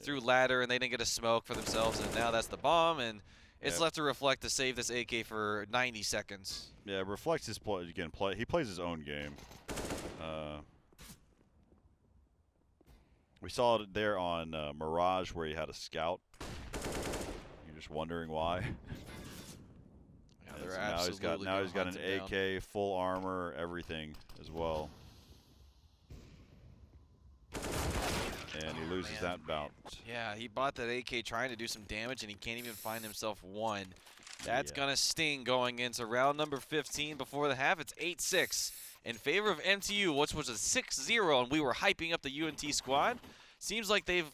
through ladder, and they didn't get a smoke for themselves, and now that's the bomb, and it's left to Reflect to save this AK for 90 seconds. Yeah, Reflects his play again. He plays his own game. We saw it there on Mirage where he had a scout. You're just wondering why. Yeah, they're now he's got an AK, down. full armor, everything as well. And he loses that bout. Yeah, he bought that AK trying to do some damage, and he can't even find himself one. That's going to sting going into round number 15 before the half. It's 8-6 in favor of MTU, which was a 6-0, and we were hyping up the UNT squad. seems like they've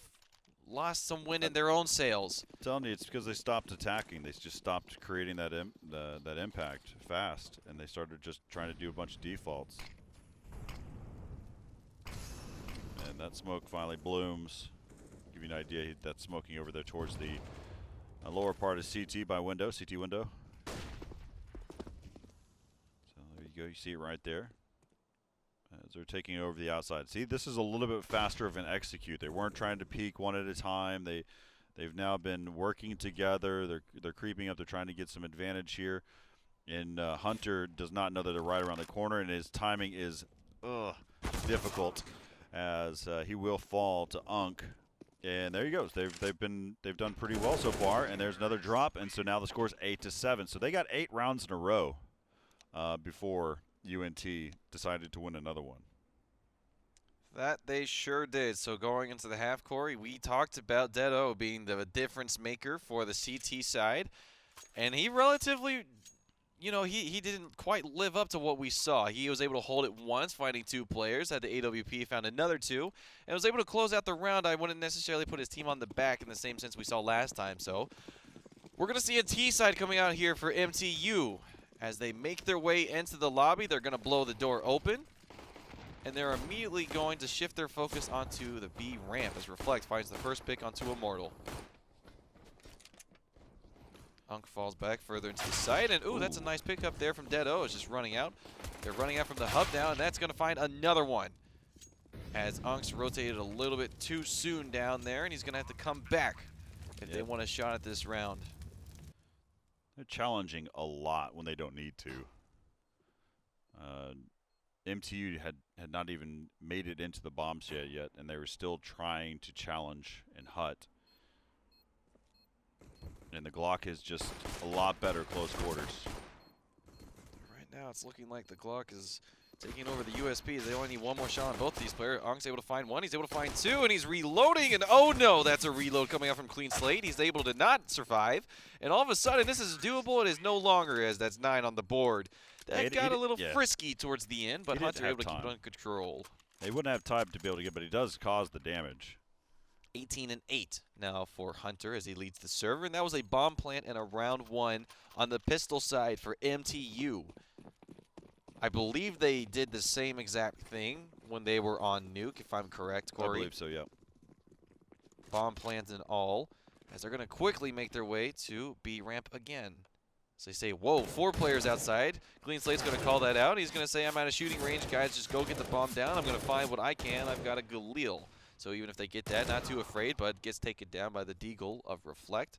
lost some wind in their own sails. I'm telling you, it's because they stopped attacking. They just stopped creating that that impact fast, and they started just trying to do a bunch of defaults. And that smoke finally blooms. Give you an idea, that's smoking over there towards the lower part of CT by window, CT window. So there you go, you see it right there. As they're taking over the outside. See, this is a little bit faster of an execute. They weren't trying to peek one at a time. They've now been working together. They're creeping up. They're trying to get some advantage here. And Hunter does not know that they're right around the corner, and his timing is difficult as he will fall to Unk. And there he goes. They've done pretty well so far. And there's another drop, and so now the score's 8-7. So they got 8 rounds in a row before UNT decided to win another one. That they sure did. So going into the half, Corey, we talked about Dead O being the difference maker for the CT side. And he relatively, he didn't quite live up to what we saw. He was able to hold it once, finding 2 players, had the AWP, found another 2, and was able to close out the round. I wouldn't necessarily put his team on the back in the same sense we saw last time. So we're going to see a T side coming out here for MTU. As they make their way into the lobby, they're going to blow the door open. And they're immediately going to shift their focus onto the B ramp as Reflect finds the first pick onto Immortal. Unk falls back further into the site, and that's a nice pickup there from Dead O. It's just running out. They're running out from the hub down, and that's going to find another one. As Unk's rotated a little bit too soon down there, and he's going to have to come back if they want a shot at this round. They're challenging a lot when they don't need to. MTU had not even made it into the bomb shed yet, and they were still trying to challenge and hut. And the Glock is just a lot better close quarters. Right now it's looking like the Glock is taking over the USP. They only need one more shot on both these players. Unk's able to find 1, he's able to find 2, and he's reloading, and oh no, that's a reload coming out from Clean Slate. He's able to not survive, and all of a sudden this is doable. It is no longer, as that's 9 on the board. That got a little frisky towards the end, but Hunter able to keep it under control. They wouldn't have time to be able to get, but he does cause the damage. 18-8 now for Hunter as he leads the server, and that was a bomb plant and a round 1 on the pistol side for MTU. I believe they did the same exact thing when they were on Nuke, if I'm correct, Corey. I believe so, yeah. Bomb plant and all, as they're going to quickly make their way to B ramp again. So they say, whoa, 4 players outside. Clean Slate's going to call that out. He's going to say, I'm out of shooting range, guys. Just go get the bomb down. I'm going to find what I can. I've got a Galil. So even if they get that, not too afraid, but gets taken down by the Deagle of Reflect.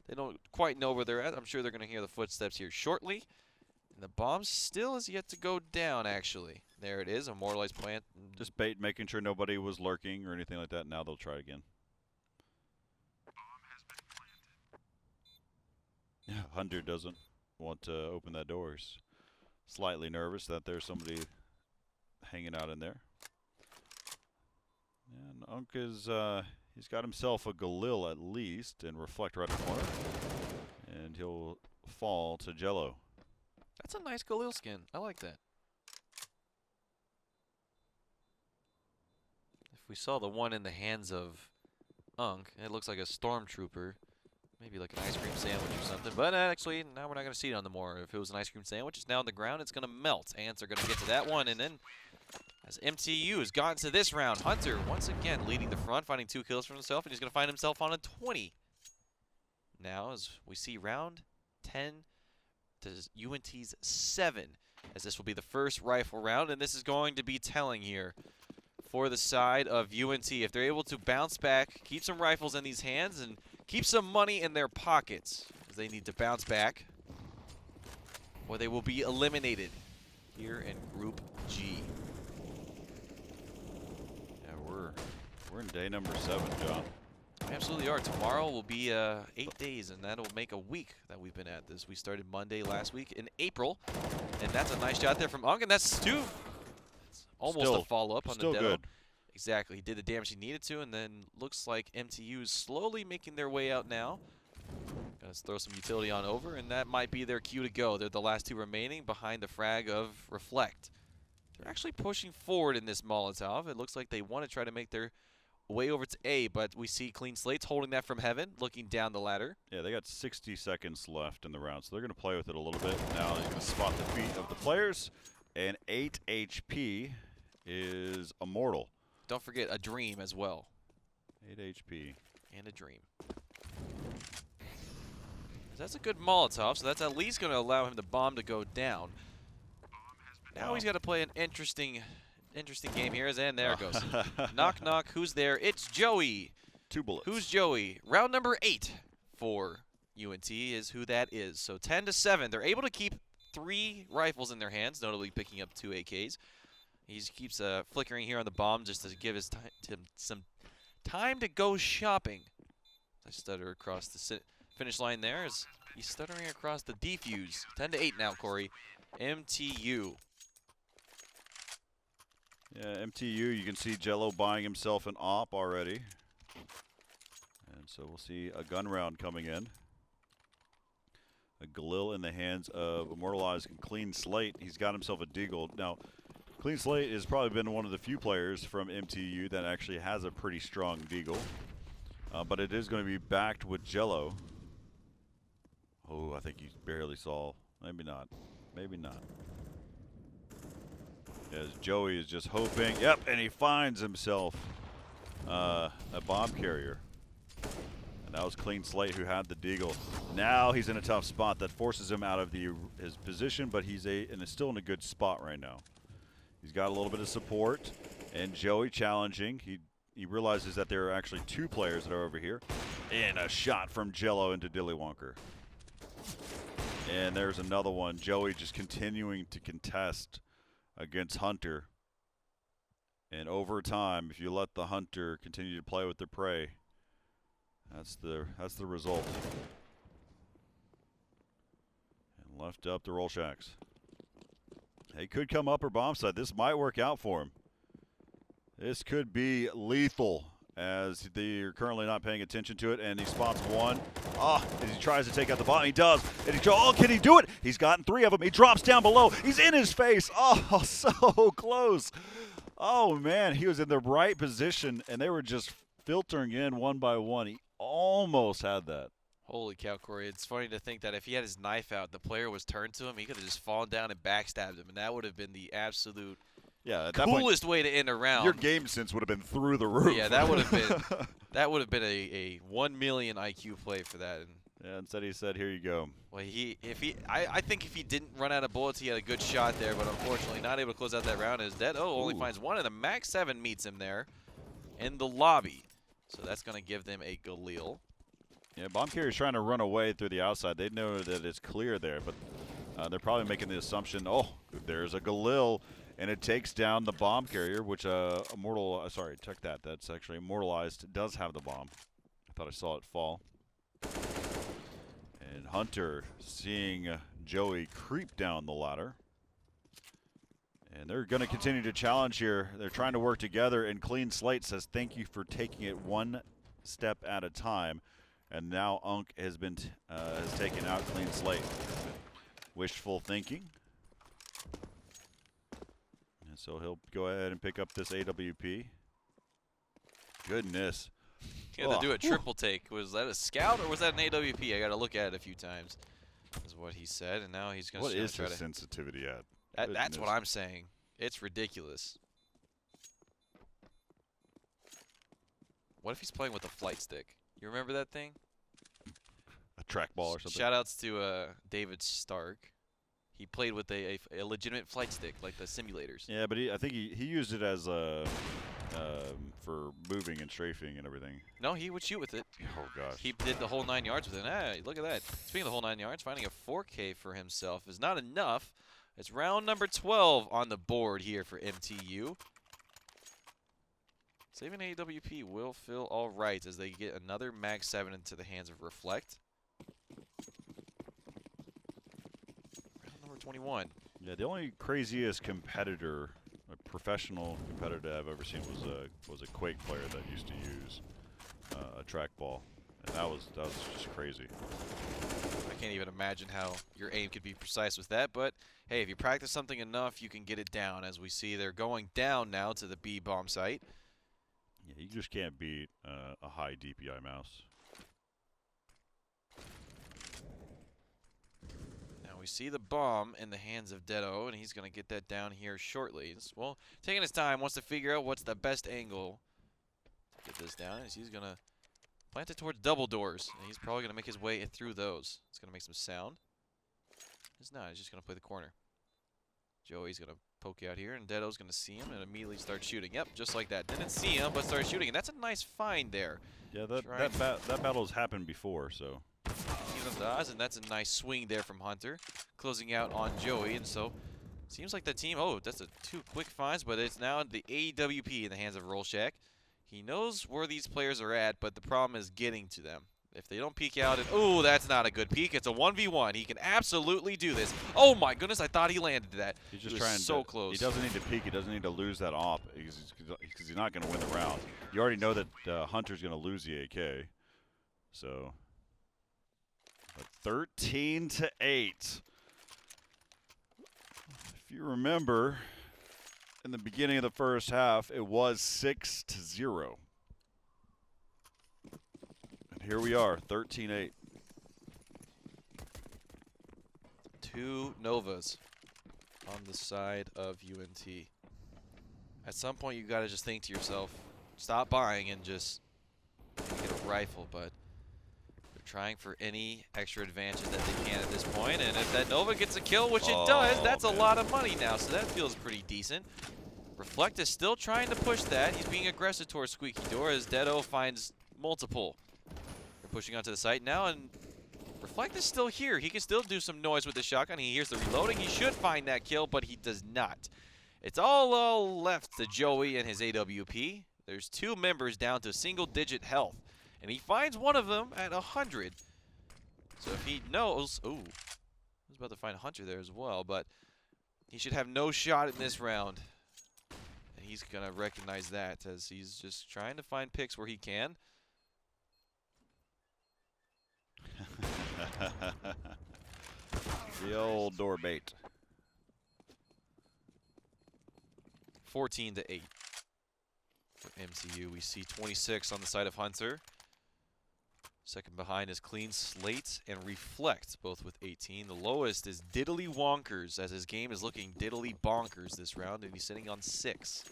They don't quite know where they're at. I'm sure they're going to hear the footsteps here shortly. And the bomb still is yet to go down, actually. There it is, Immortalized plant. Just bait, making sure nobody was lurking or anything like that. Now they'll try again. Bomb has been planted. Yeah, Hunter doesn't want to open that door. He's slightly nervous that there's somebody hanging out in there. And Unk is, he's got himself a Galil at least, and Reflect right in the corner. And he'll fall to Jello. That's a nice Galil skin. I like that. If we saw the one in the hands of Unk, it looks like a stormtrooper. Maybe like an ice cream sandwich or something. But actually, now we're not going to see it on the more. If it was an ice cream sandwich, it's now on the ground. It's going to melt. Ants are going to get to that one. And then, as MTU has gotten to this round, Hunter, once again, leading the front, finding 2 kills for himself. And he's going to find himself on a 20. Now, as we see round 10 to UNT's 7, as this will be the first rifle round. And this is going to be telling here for the side of UNT. If they're able to bounce back, keep some rifles in these hands, and keep some money in their pockets, because they need to bounce back, or they will be eliminated here in Group G. Yeah, we're in day number 7, John. We absolutely are. Tomorrow will be 8 days, and that'll make a week that we've been at this. We started Monday last week in April, and that's a nice shot there from Unk, and that's almost a follow-up on the Dedo. Good. Exactly. He did the damage he needed to, and then looks like MTU is slowly making their way out now. Gonna throw some utility on over, and that might be their cue to go. They're the last 2 remaining behind the frag of Reflect. They're actually pushing forward in this Molotov. It looks like they want to try to make their way over to A, but we see Clean Slates holding that from heaven, looking down the ladder. Yeah, they got 60 seconds left in the round, so they're going to play with it a little bit. Now they're going to spot the feet of the players, and 8 HP is Immortal. Don't forget a Dream as well. 8 HP. And a Dream. That's a good Molotov, so that's at least going to allow him the bomb to go down. Now he's got to play an interesting game here, and there it goes. Knock, knock, who's there? It's Joey. 2 bullets. Who's Joey? Round number 8 for UNT is who that is. So 10-7. They're able to keep 3 rifles in their hands, notably picking up 2 AKs. He keeps flickering here on the bomb just to give his some time to go shopping. I stutter across the finish line there as he's stuttering across the defuse. 10-8 now, Corey. MTU. Yeah, MTU, you can see Jello buying himself an AWP already. And so we'll see a gun round coming in. A Galil in the hands of Immortalized and Clean Slate. He's got himself a Deagle. Now, Clean Slate has probably been one of the few players from MTU that actually has a pretty strong Deagle. But it is going to be backed with Jello. Oh, I think he barely saw. Maybe not. Maybe not. As Joey is just hoping. Yep, and he finds himself a bomb carrier. And that was Clean Slate who had the Deagle. Now he's in a tough spot that forces him out of his position, but he's still in a good spot right now. He's got a little bit of support, and Joey challenging. He realizes that there are actually 2 players that are over here. And a shot from Jello into Dillywonker. And there's another one. Joey just continuing to contest against Hunter. And over time, if you let the Hunter continue to play with their prey, that's the result. And left up to Roll Shacks. He could come up or bomb side. This might work out for him. This could be lethal as they're currently not paying attention to it, and he spots one. As he tries to take out the bomb. He does. And can he do it? He's gotten 3 of them. He drops down below. He's in his face. Oh, so close. Oh, man. He was in the right position, and they were just filtering in one by one. He almost had that. Holy cow, Corey. It's funny to think that if he had his knife out, the player was turned to him, he could have just fallen down and backstabbed him, and that would have been the absolute at coolest way to end a round. Your game sense would have been through the roof. Yeah, that would have been a 1 million IQ play for that. And yeah, instead he said, "Here you go." Well, I think if he didn't run out of bullets, he had a good shot there, but unfortunately not able to close out that round. Is dead. Only finds 1, and the Max 7 meets him there in the lobby. So that's going to give them a Galil. Yeah, bomb carrier's trying to run away through the outside. They know that it's clear there, but they're probably making the assumption, there's a Galil, and it takes down the bomb carrier, which sorry, check that. That's actually Immortalized, does have the bomb. I thought I saw it fall. And Hunter seeing Joey creep down the ladder. And they're going to continue to challenge here. They're trying to work together, and Clean Slate says, thank you for taking it 1 step at a time. And now Unk has been has taken out Clean Slate. Wishful thinking. And so he'll go ahead and pick up this AWP. Goodness. He had to do a triple take. Was that a scout or was that an AWP? I got to look at it a few times. Is what he said, and now he's going to try to. What is his sensitivity at? That's what I'm saying. It's ridiculous. What if he's playing with a flight stick? You remember that thing? A trackball or something? Shout-outs to David Stark. He played with a legitimate flight stick, like the simulators. Yeah, but I think he used it as for moving and strafing and everything. No, he would shoot with it. Oh, gosh. He did the whole 9 yards with it. Look at that. Speaking of the whole 9 yards, finding a 4K for himself is not enough. It's round number 12 on the board here for MTU. Saving AWP will feel all right as they get another Mag 7 into the hands of Reflect. Round number 21. Yeah, the only craziest competitor, a professional competitor I've ever seen was a Quake player that used to use a trackball, and that was just crazy. I can't even imagine how your aim could be precise with that, but hey, if you practice something enough, you can get it down. As we see, they're going down now to the B bomb site. Yeah, you just can't beat a high DPI mouse. Now we see the bomb in the hands of Dedo, and he's going to get that down here shortly. Well, taking his time, wants to figure out what's the best angle to get this down. He's going to plant it towards double doors, and he's probably going to make his way through those. It's going to make some sound. He's not. He's just going to play the corner. Joey's going to poke out here, and Dedo's going to see him and immediately start shooting. Yep, just like that. Didn't see him, but started shooting, and that's a nice find there. Yeah, that battle's happened before, so. Does, and that's a nice swing there from Hunter, closing out on Joey, and so seems like the team. Oh, that's two quick finds, but it's now the AWP in the hands of Rolshak. He knows where these players are at, but the problem is getting to them. If they don't peek out, and oh, that's not a good peek. It's a 1v1. He can absolutely do this. Oh my goodness, I thought he landed that. He's just trying so close. He doesn't need to peek. He doesn't need to lose that op because he's not going to win the round. You already know that Hunter's going to lose the AK, so. But 13-8. If you remember, in the beginning of the first half, it was 6-0. And here we are, 13-8. 2 Novas on the side of UNT. At some point, you got to just think to yourself, stop buying and just get a rifle, but trying for any extra advantage that they can at this point, and if that Nova gets a kill, which it does, that's a lot of money now, so that feels pretty decent. Reflect is still trying to push that. He's being aggressive towards Squeaky Door as Dedo finds multiple. They're pushing onto the site now, and Reflect is still here. He can still do some noise with the shotgun. He hears the reloading. He should find that kill, but he does not. It's all left to Joey and his AWP. There's 2 members down to single-digit health. And he finds one of them at 100. So if he knows, ooh, I was about to find Hunter there as well, but he should have no shot in this round. And he's gonna recognize that as he's just trying to find picks where he can. The old door bait. 14-8 for MCU. We see 26 on the side of Hunter. Second behind is Clean Slate and Reflect, both with 18. The lowest is Diddly Wonkers, as his game is looking diddly bonkers this round, and he's sitting on 6.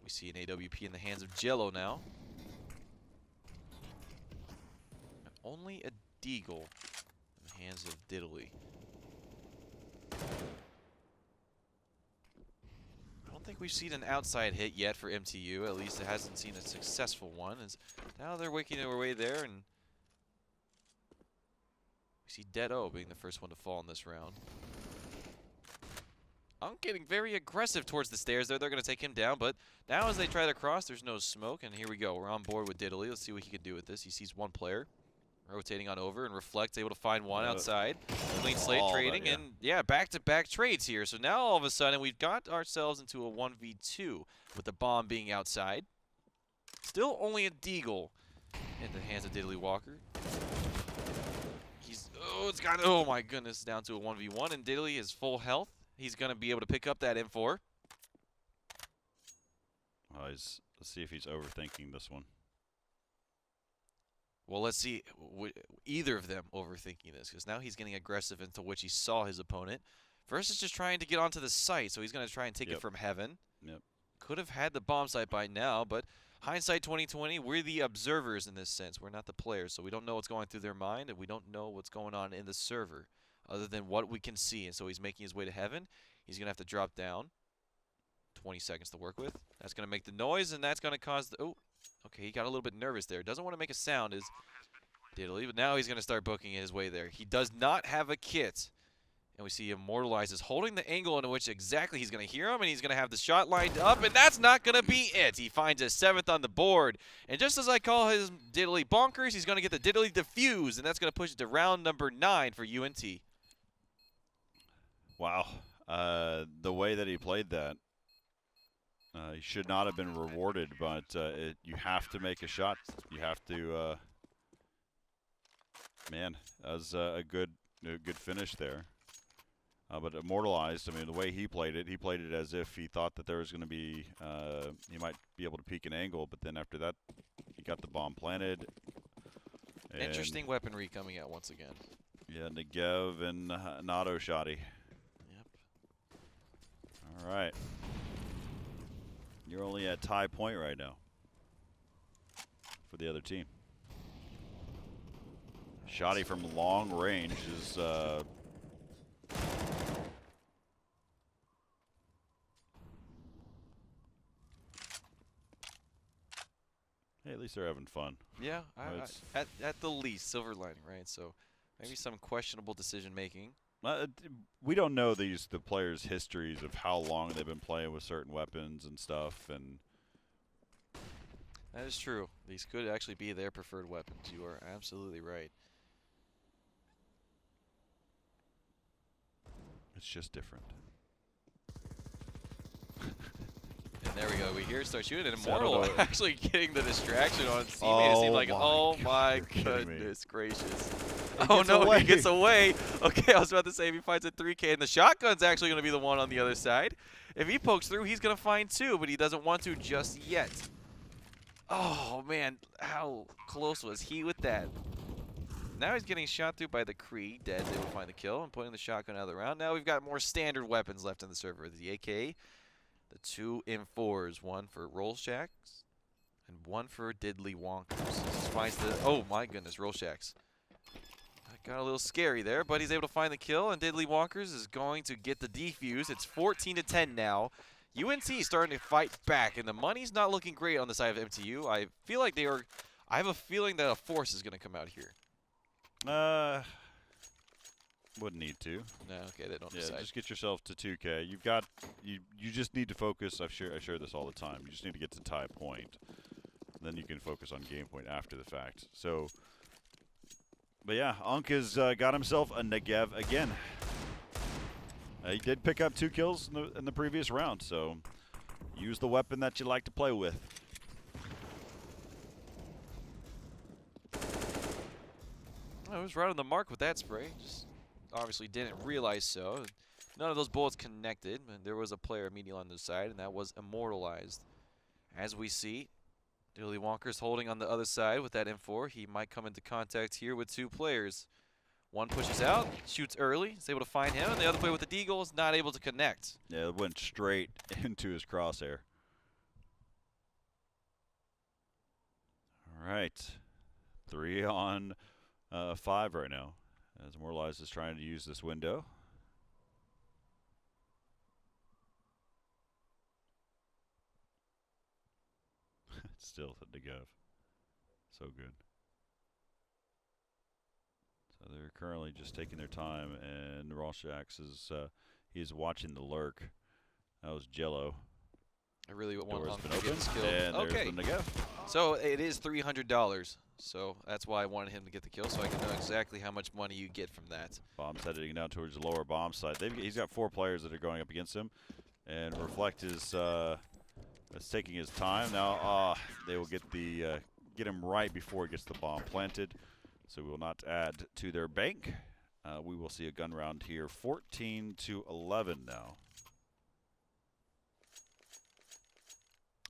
We see an AWP in the hands of Jello now. And only a Deagle in the hands of Diddly. I don't think we've seen an outside hit yet for MTU. At least it hasn't seen a successful one. As now they're waking their way there, and we see Dedo being the first one to fall in this round. I'm getting very aggressive towards the stairs there. They're going to take him down, but now as they try to cross, there's no smoke, and here we go. We're on board with Diddly. Let's see what he can do with this. He sees one player rotating on over, and Reflect's able to find one outside. Clean Slate trading, and yeah, back-to-back trades here. So now all of a sudden we've got ourselves into a 1v2 with the bomb being outside. Still only a Deagle in the hands of Diddly Walker. He's, oh my goodness, down to a 1v1, and Diddly is full health. He's going to be able to pick up that M4. Let's see if he's overthinking this one. Well, let's see either of them overthinking this, because now he's getting aggressive into which he saw his opponent. First is just trying to get onto the site, so he's going to try and take it from heaven. Could have had the bomb site by now, but hindsight 2020, we're the observers in this sense. We're not the players, so we don't know what's going through their mind, and we don't know what's going on in the server other than what we can see. And so he's making his way to heaven. He's going to have to drop down. 20 seconds to work with. That's going to make the noise, and that's going to cause the... Oh, okay, he got a little bit nervous there. Doesn't want to make a sound, is Diddly, but now he's going to start booking his way there. He does not have a kit. And we see Immortalized holding the angle in which exactly he's going to hear him, and he's going to have the shot lined up, and that's not going to be it. He finds his 7th on the board. And just as I call his Diddly bonkers, he's going to get the Diddly defuse, and that's going to push it to round number 9 for UNT. Wow. The way that he played that, he should not have been rewarded, but you have to make a shot. You have to, man, that was a good finish there. But immortalized, I mean, the way he played it as if he thought that there was going to be, he might be able to peek an angle, but then after that, he got the bomb planted. Interesting weaponry coming out once again. Yeah, Negev and an auto shotty. Yep. All right. You're only at tie point right now for the other team. Shotty from long range is hey, at least they're having fun. Yeah, at the least, silver lining, right? So maybe some questionable decision making. We don't know the players' histories of how long they've been playing with certain weapons and stuff, and that is true. These could actually be their preferred weapons. You are absolutely right. it's just different. And there we go. We hear start shooting, and Immortal actually getting the distraction on his teammate. Oh It seemed like, oh my God, goodness gracious. He Oh gets no, away. he gets away. Okay, I was about to say if he finds a 3K, and the shotgun's actually going to be the one on the other side. If he pokes through, he's going to find 2, but he doesn't want to just yet. Oh man, how close was he with that? Now he's getting shot through by the Kree. Dead. They will find the kill and putting the shotgun out of the round. Now we've got more standard weapons left in the server. The AK, the 2 M4s, one for Rollshacks and one for Diddly Wonkers. This finds the, oh my goodness, Rollshacks. That got a little scary there, but he's able to find the kill, and Diddly Wonkers is going to get the defuse. It's 14-10 now. UNC is starting to fight back, and the money's not looking great on the side of MTU. I feel like they are. I have a feeling that a force is going to come out here. Wouldn't need to. No, okay, they don't Yeah, decide. just get yourself to 2K. You've got you just need to focus. I share this all the time. You just need to get to tie point. Then you can focus on game point after the fact. So, but yeah, Unk has got himself a Negev again. He did pick up 2 kills in the previous round, so use the weapon that you like to play with. I was right on the mark with that spray. Just obviously didn't realize so. None of those bullets connected, and there was a player immediately on the side, and that was immortalized. As we see, Diddly Wonkers holding on the other side with that M4. He might come into contact here with 2 players. One pushes out, shoots early, is able to find him, and the other player with the Deagle is not able to connect. Yeah, it went straight into his crosshair. All right, 3 on 5 right now, as Immortalized is trying to use this window. Still the Negev. So good. So they're currently just taking their time, and Rorschach's is he's watching the lurk. That was Jello. I really want Door's Hunk been to get opened, this kill. and Okay, there's the Negev. so it is $300. So that's why I wanted him to get the kill, so I can know exactly how much money you get from that. Bomb's heading down towards the lower bomb site. He's got 4 players that are going up against him, and Reflect is taking his time. Now they will get him right before he gets the bomb planted, so we will not add to their bank. We will see a gun round here, 14-11 now.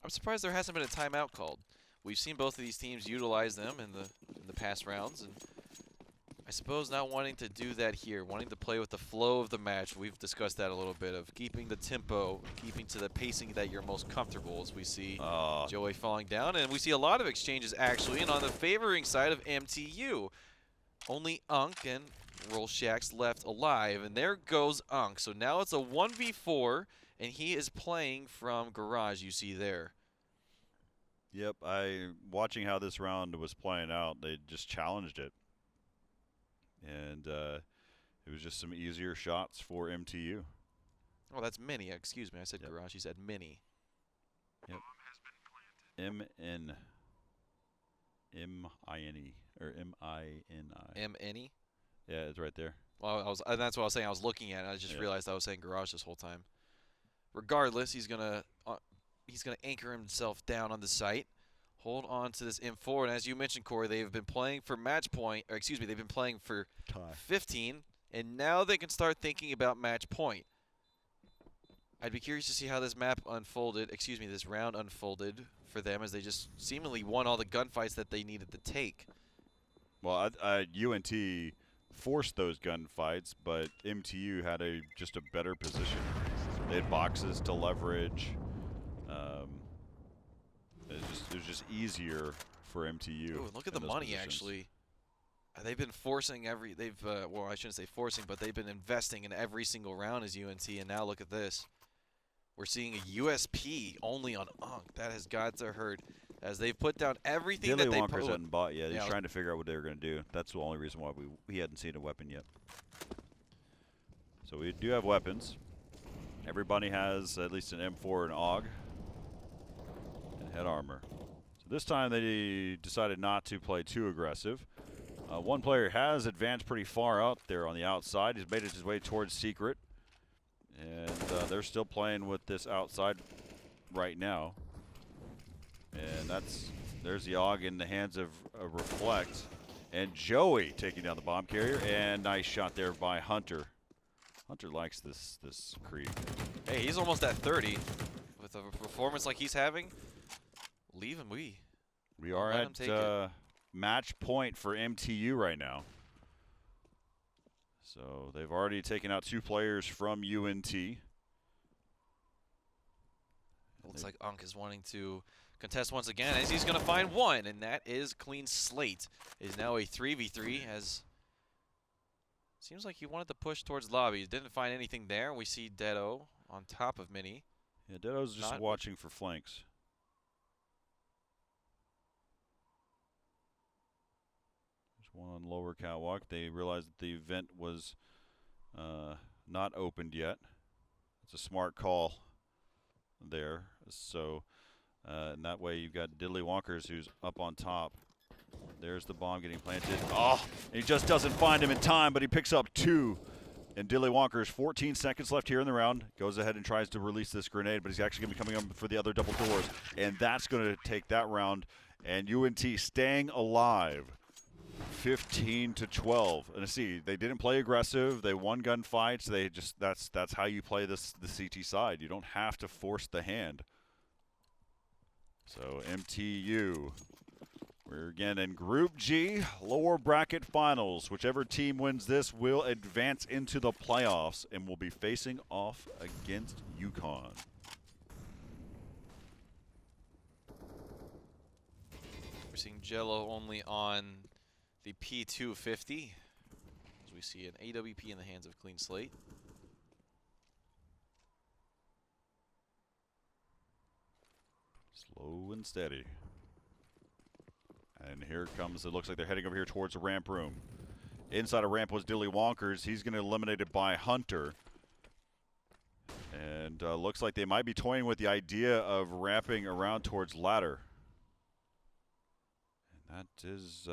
I'm surprised there hasn't been a timeout called. We've seen both of these teams utilize them in the past rounds, and I suppose not wanting to do that here, wanting to play with the flow of the match. We've discussed that a little bit, of keeping the tempo, keeping to the pacing that you're most comfortable, as we see Joey falling down, and we see a lot of exchanges actually, and on the favoring side of MTU, only Unk and Rollshacks left alive, and there goes Unk. So now it's a 1v4, and he is playing from Garage, you see there. Yep, watching how this round was playing out, they just challenged it. And it was just some easier shots for MTU. Oh, that's Mini. Excuse me, I said Garage. He said Mini. Yep. M-N. M-I-N-E. Or M-I-N-I. M-N-E? Yeah, it's right there. Well, that's what I was saying. I was looking at it. I just realized I was saying Garage this whole time. Regardless, he's gonna anchor himself down on the site, hold on to this M4, and as you mentioned, Corey, they've been playing for match point, or excuse me, they've been playing for Tie. 15, And now they can start thinking about match point. I'd be curious to see how this this round unfolded for them, as they just seemingly won all the gunfights that they needed to take. Well, UNT forced those gunfights, but MTU had just a better position. They had boxes to leverage. It was just easier for MTU. Ooh, look at the money, actually. They've been forcing well, I shouldn't say forcing, but they've been investing in every single round as UNT, and now look at this. We're seeing a USP only on Unk. That has got to hurt, as they've put down everything that they Wonkers hadn't bought yet. He's Yeah. trying to figure out what they were going to do. That's the only reason why we hadn't seen a weapon yet. So we do have weapons. Everybody has at least an M4 and AUG and head armor. So this time they decided not to play too aggressive. One player has advanced pretty far out there on the outside. He's made his way towards Secret. And they're still playing with this outside right now. And there's the AUG in the hands of Reflect. And Joey taking down the bomb carrier. And nice shot there by Hunter. Hunter likes this creep. Hey, he's almost at 30. With a performance like he's having, leave him be. We are at match point for MTU right now. So they've already taken out 2 players from UNT. Looks like Unk is wanting to contest once again, as he's going to find one, and that is Clean Slate. It is now a 3v3, as seems like he wanted to push towards lobby. He didn't find anything there. We see Deado on top of Mini. Yeah, Deado's just watching for flanks. One on lower catwalk. They realized that the event was not opened yet. It's a smart call there. So, and that way you've got Diddley Wonkers, who's up on top. There's the bomb getting planted. Oh, and he just doesn't find him in time, but he picks up 2. And Diddley Wonkers, 14 seconds left here in the round, goes ahead and tries to release this grenade, but he's actually going to be coming up for the other double doors. And that's going to take that round. And UNT staying alive. 15-12, and see, they didn't play aggressive. They won gunfights. They just that's how you play the CT side. You don't have to force the hand. So MTU, we're again in Group G, lower bracket finals. Whichever team wins this will advance into the playoffs and will be facing off against UConn. We're seeing Jello only on the P250, as we see an AWP in the hands of Clean Slate. Slow and steady. And here comes, it looks like they're heading over here towards the ramp room. Inside a ramp was Diddley Wonkers. He's going to eliminate it by Hunter. And looks like they might be toying with the idea of ramping around towards ladder. That is,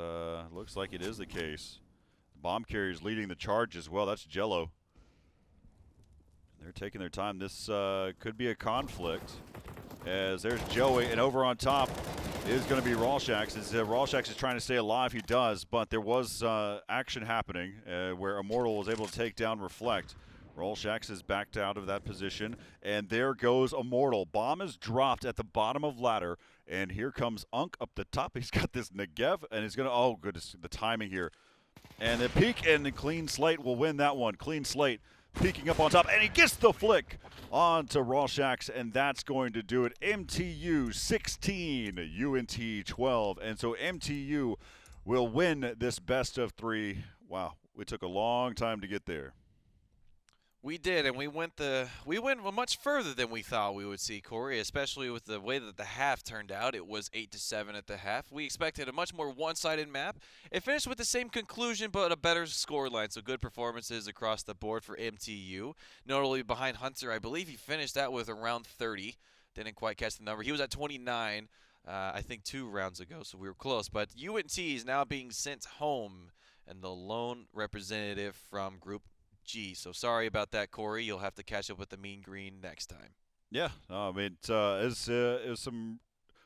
looks like it is the case. The bomb carrier's leading the charge as well. That's Jello. They're taking their time. This could be a conflict, as there's Joey, and over on top is going to be Rawlshax. As Rawlshax is trying to stay alive, he does, but there was action happening where Immortal was able to take down Reflect. Rawlshax is backed out of that position, and there goes Immortal. Bomb is dropped at the bottom of ladder, and here comes Unk up the top. He's got this Negev, and he's going to, oh goodness, the timing here. And the peek, and the Clean Slate will win that one. Clean Slate peeking up on top, and he gets the flick onto Rawlshax, and that's going to do it. MTU 16, UNT 12, and so MTU will win this best of 3. Wow, it took a long time to get there. We did, and we went much further than we thought we would see, Corey, especially with the way that the half turned out. It was 8-7 at the half. We expected a much more one-sided map. It finished with the same conclusion, but a better scoreline, so good performances across the board for MTU. Notably behind Hunter, I believe he finished that with around 30. Didn't quite catch the number. He was at 29, I think 2 rounds ago, so we were close. But UNT is now being sent home, and the lone representative from Group G. So sorry about that, Corey. You'll have to catch up with the Mean Green next time. Yeah, I mean, it was some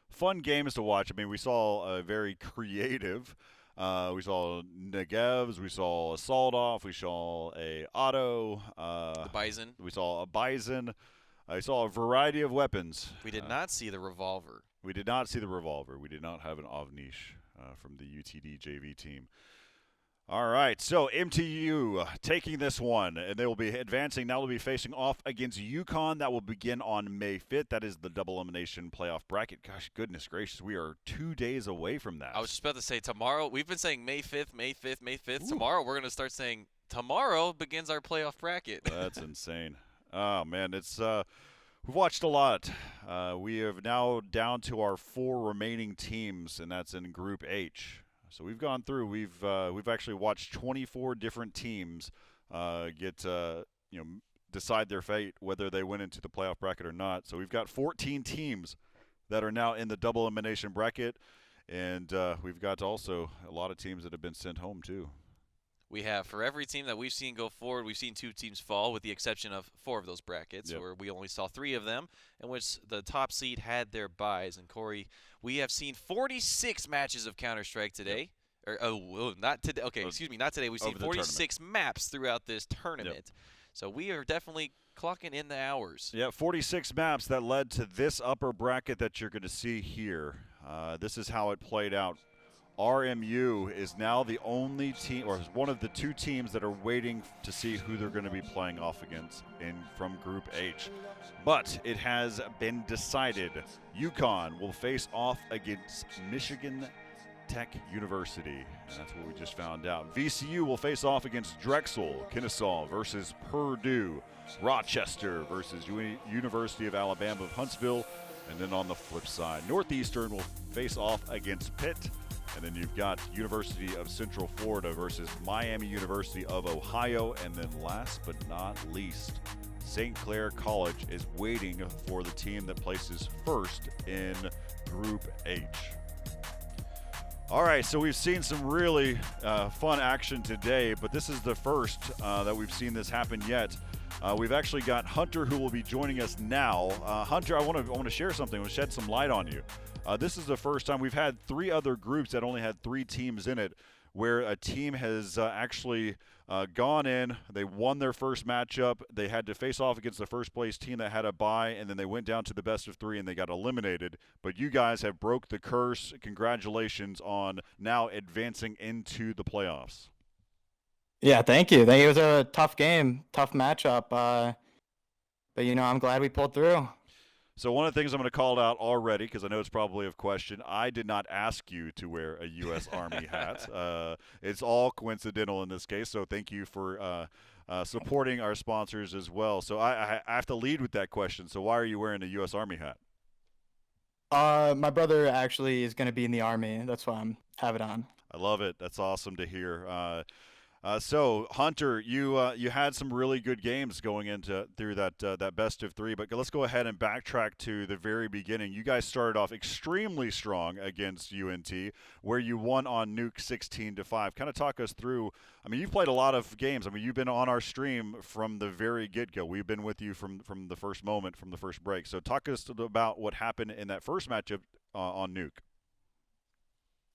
fun games to watch. I mean, we saw a very creative We saw Negevs. We saw a Soldov. We saw a Otto. The Bison. We saw a Bison. I saw a variety of weapons. We did not see the revolver. We did not see the revolver. We did not have an Ovnish from the UTD JV team. All right, so MTU taking this one, and they will be advancing. Now they'll be facing off against UConn. That will begin on May 5th. That is the double elimination playoff bracket. Gosh, goodness gracious, we are 2 days away from that. I was just about to say tomorrow. We've been saying May 5th, May 5th, May 5th. Ooh. Tomorrow we're going to start saying tomorrow begins our playoff bracket. That's insane. Oh, man, it's we've watched a lot. We are now down to our 4 remaining teams, and that's in Group H. So we've gone through. We've actually watched 24 different teams decide their fate, whether they went into the playoff bracket or not. So we've got 14 teams that are now in the double elimination bracket, and we've got also a lot of teams that have been sent home too. We have, for every team that we've seen go forward, we've seen 2 teams fall, with the exception of 4 of those brackets, where we only saw 3 of them, in which the top seed had their buys. And Corey, we have seen 46 matches of Counter-Strike today. Not today. Okay, excuse me, not today. We've seen 46 maps throughout this tournament. So we are definitely clocking in the hours. Yeah, 46 maps that led to this upper bracket that you're going to see here. This is how it played out. RMU is now the only team, or one of the 2 teams that are waiting to see who they're going to be playing off against from Group H. But it has been decided UConn will face off against Michigan Tech University, and that's what we just found out. VCU will face off against Drexel. Kennesaw versus Purdue. Rochester versus University of Alabama of Huntsville. And then on the flip side, Northeastern will face off against Pitt. And then you've got University of Central Florida versus Miami University of Ohio. And then last but not least, St. Clair College is waiting for the team that places first in Group H. All right, so we've seen some really fun action today, but this is the first that we've seen this happen yet. We've actually got Hunter, who will be joining us now. Hunter, I want to share something. I want to shed some light on you. This is the first time we've had 3 other groups that only had 3 teams in it, where a team has actually gone in, they won their first matchup, they had to face off against the first place team that had a bye, and then they went down to the best of 3 and they got eliminated. But you guys have broke the curse. Congratulations on now advancing into the playoffs. Yeah, thank you. It was a tough game, tough matchup, but I'm glad we pulled through. So one of the things I'm going to call out already, because I know it's probably a question, I did not ask you to wear a U.S. Army hat. It's all coincidental in this case, so thank you for supporting our sponsors as well. So I have to lead with that question. So why are you wearing a U.S. Army hat? My brother actually is going to be in the Army. That's why I have it on. I love it. That's awesome to hear. So Hunter, you had some really good games going through that best of 3, but let's go ahead and backtrack to the very beginning. You guys started off extremely strong against UNT, where you won on Nuke 16-5. Kind of talk us through. I mean, you've played a lot of games. I mean, you've been on our stream from the very get-go. We've been with you from the first moment, from the first break. So talk us about what happened in that first matchup on Nuke.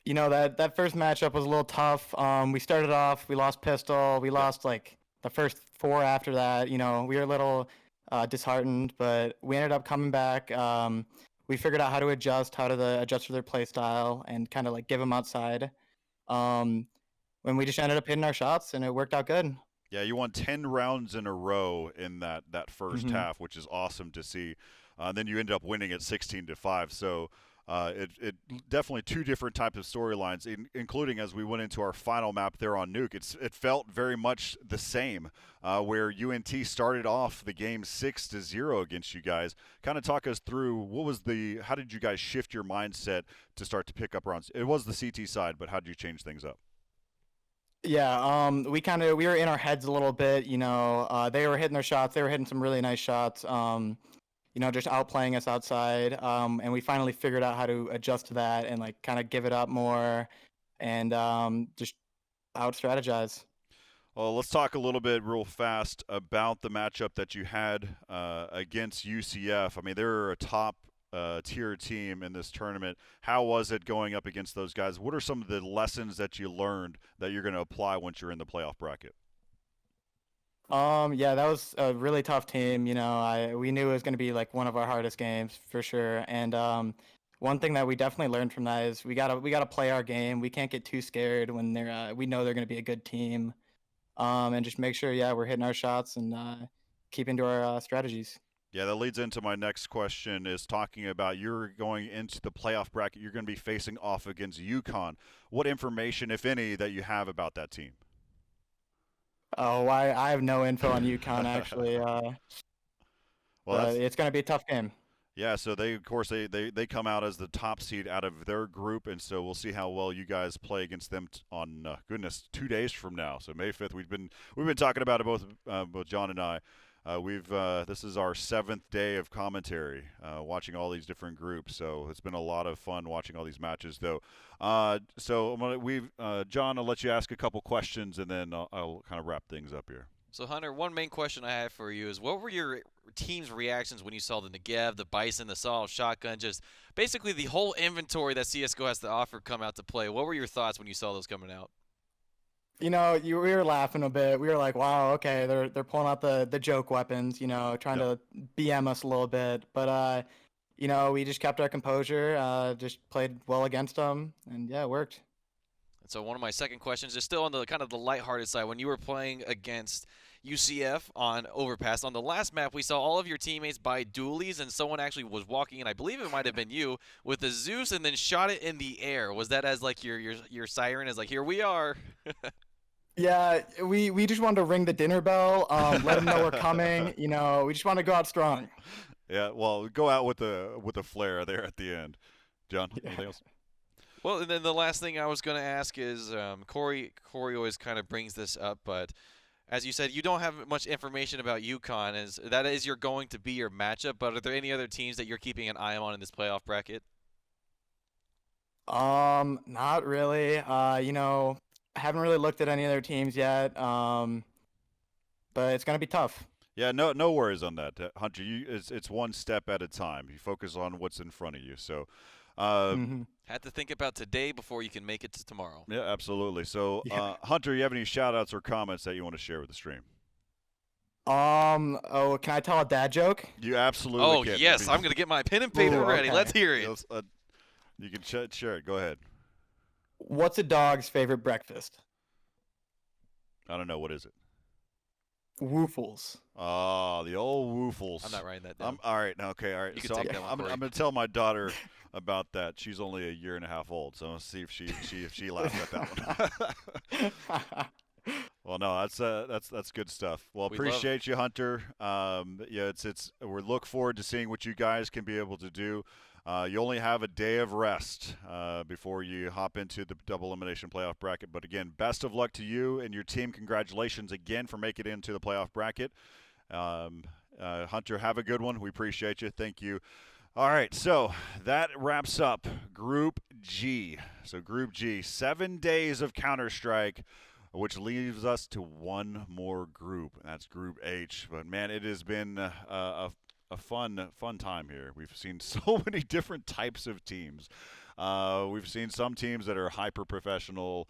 That first matchup was a little tough. We started off, we lost pistol, we lost like the first 4 after that. We were a little disheartened, but we ended up coming back. We figured out how to adjust to their play style and kind of like give them outside. When we just ended up hitting our shots, and it worked out good. Yeah, you won 10 rounds in a row in that first half, which is awesome to see. Then you ended up winning at 16-5. So. It definitely 2 different types of storylines, including as we went into our final map there on Nuke. It felt very much the same, where UNT started off the game 6-0 against you guys. Kind of talk us through how did you guys shift your mindset to start to pick up rounds? It was the CT side, but how did you change things up? Yeah, we were in our heads a little bit. They were hitting their shots. They were hitting some really nice shots. Just outplaying us outside. And we finally figured out how to adjust to that and like kind of give it up more and just out strategize. Well, let's talk a little bit real fast about the matchup that you had against UCF. I mean, they're a top tier team in this tournament. How was it going up against those guys? What are some of the lessons that you learned that you're going to apply once you're in the playoff bracket? Yeah, that was a really tough team. We knew it was going to be like one of our hardest games for sure. And one thing that we definitely learned from that is we gotta play our game. We can't get too scared when we know they're going to be a good team. And just make sure, yeah, we're hitting our shots and keeping to our strategies. Yeah, that leads into my next question is talking about you're going into the playoff bracket. You're going to be facing off against UConn. What information, if any, that you have about that team? Oh, I have no info on UConn actually. Well, But it's going to be a tough game. yeah, so they, of course, they come out as the top seed out of their group, and so we'll see how well you guys play against them on goodness 2 days from now. So May 5th, we've been talking about it both John and I. This is our 7th day of commentary, watching all these different groups. So it's been a lot of fun watching all these matches, though. John, I'll let you ask a couple questions, and then I'll kind of wrap things up here. So, Hunter, one main question I have for you is what were your team's reactions when you saw the Negev, the Bison, the Assault Shotgun, just basically the whole inventory that CSGO has to offer come out to play? What were your thoughts when you saw those coming out? We were laughing a bit. We were like, "Wow, okay, they're pulling out the joke weapons, trying to BM us a little bit." But we just kept our composure, just played well against them, and yeah, it worked. And so one of my second questions is still on the kind of the lighthearted side. When you were playing against UCF on Overpass, on the last map, we saw all of your teammates buy dualies, and someone actually was walking in, I believe it might have been you, with a Zeus and then shot it in the air. Was that as like your siren is like, here we are? Yeah, we just wanted to ring the dinner bell, let them know we're coming. We just want to go out strong. Yeah, well, go out with a flare there at the end. John, anything else? Well, and then the last thing I was going to ask is Corey always kind of brings this up, but as you said, you don't have much information about UConn. That is going to be your matchup, but are there any other teams that you're keeping an eye on in this playoff bracket? Not really. I haven't really looked at any other teams yet. But it's gonna be tough. Yeah, no worries on that, Hunter. It's one step at a time. You focus on what's in front of you. So, Had to think about today before you can make it to tomorrow. Yeah, absolutely. So, Yeah. Hunter, you have any shout-outs or comments that you want to share with the stream? Can I tell a dad joke? You absolutely can. Oh, yes. I'm going to get my pen and paper ready. Okay. Let's hear it. You can share it. Go ahead. What's a dog's favorite breakfast? I don't know. What is it? Woofles. Oh, the old woofles. I'm not writing that down. All right. Okay. All right. You can So take that one, I'm Corey. going to tell my daughter about that. She's only a year and a half old, so I'll see if she laughs at that one. Well, no, that's good stuff. Well, appreciate you, Hunter. Yeah, we look forward to seeing what you guys can be able to do. You only have a day of rest before you hop into the double elimination playoff bracket. But again, best of luck to you and your team. Congratulations again for making it into the playoff bracket. Hunter, have a good one. We appreciate you. Thank you. All right, so that wraps up Group G. So Group G, 7 days of Counter-Strike, which leaves us to one more group. That's Group H. But, man, it has been a fun time here. We've seen so many different types of teams. We've seen some teams that are hyper-professional.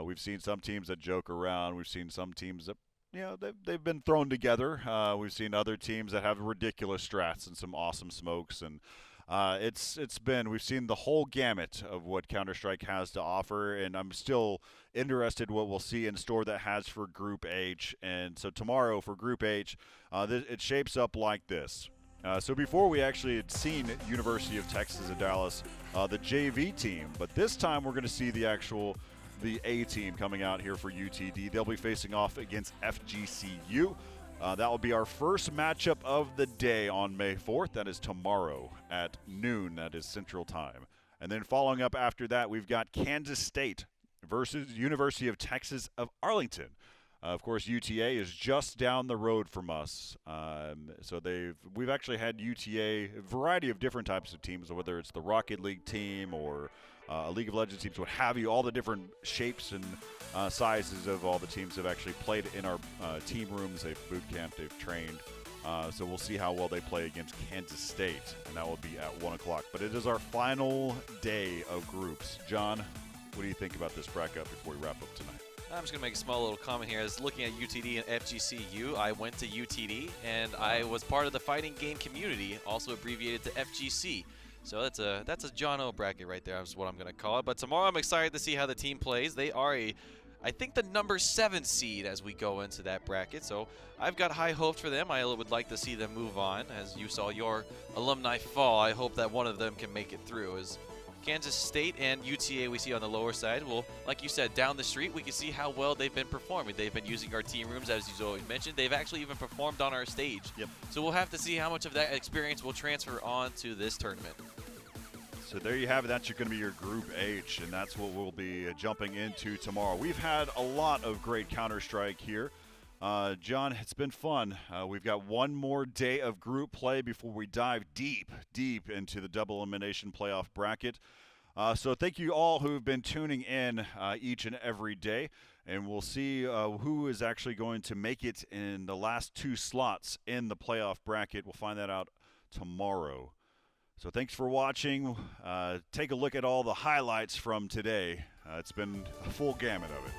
We've seen some teams that joke around. We've seen some teams that, they've been thrown together. We've seen other teams that have ridiculous strats and some awesome smokes. And we've seen the whole gamut of what Counter-Strike has to offer, and I'm still interested what we'll see in store that has for Group H. And so tomorrow for Group H, it shapes up like this. So before we actually had seen University of Texas at Dallas, the JV team, but this time we're going to see the A team coming out here for UTD. They'll be facing off against FGCU. That will be our first matchup of the day on May 4th. That is tomorrow at noon. That is Central Time. And then following up after that, we've got Kansas State versus University of Texas of Arlington. Of course, UTA is just down the road from us. So we've actually had UTA, a variety of different types of teams, whether it's the Rocket League team or a League of Legends teams, what have you. All the different shapes and sizes of all the teams have actually played in our team rooms. They've boot camped, they've trained. So we'll see how well they play against Kansas State, and that will be at 1 o'clock. But it is our final day of groups. John, what do you think about this bracket before we wrap up tonight? I'm just going to make a small little comment here. As looking at UTD and FGCU, I went to UTD, and I was part of the fighting game community, also abbreviated to FGC. So that's a John O bracket right there. That's what I'm going to call it. But tomorrow I'm excited to see how the team plays. They are I think the number 7 seed as we go into that bracket. So I've got high hopes for them. I would like to see them move on. As you saw your alumni fall, I hope that one of them can make it through. As Kansas State and UTA we see on the lower side. Well, like you said, down the street we can see how well they've been performing. They've been using our team rooms, as you always mentioned. They've actually even performed on our stage. Yep. So we'll have to see how much of that experience will transfer on to this tournament. So there you have it. That's going to be your Group H, and that's what we'll be jumping into tomorrow. We've had a lot of great Counter-Strike here. John, it's been fun. We've got one more day of group play before we dive deep into the double elimination playoff bracket. So thank you all who've been tuning in each and every day, and we'll see who is actually going to make it in the last 2 slots in the playoff bracket. We'll find that out tomorrow. So thanks for watching. Take a look at all the highlights from today. It's been a full gamut of it.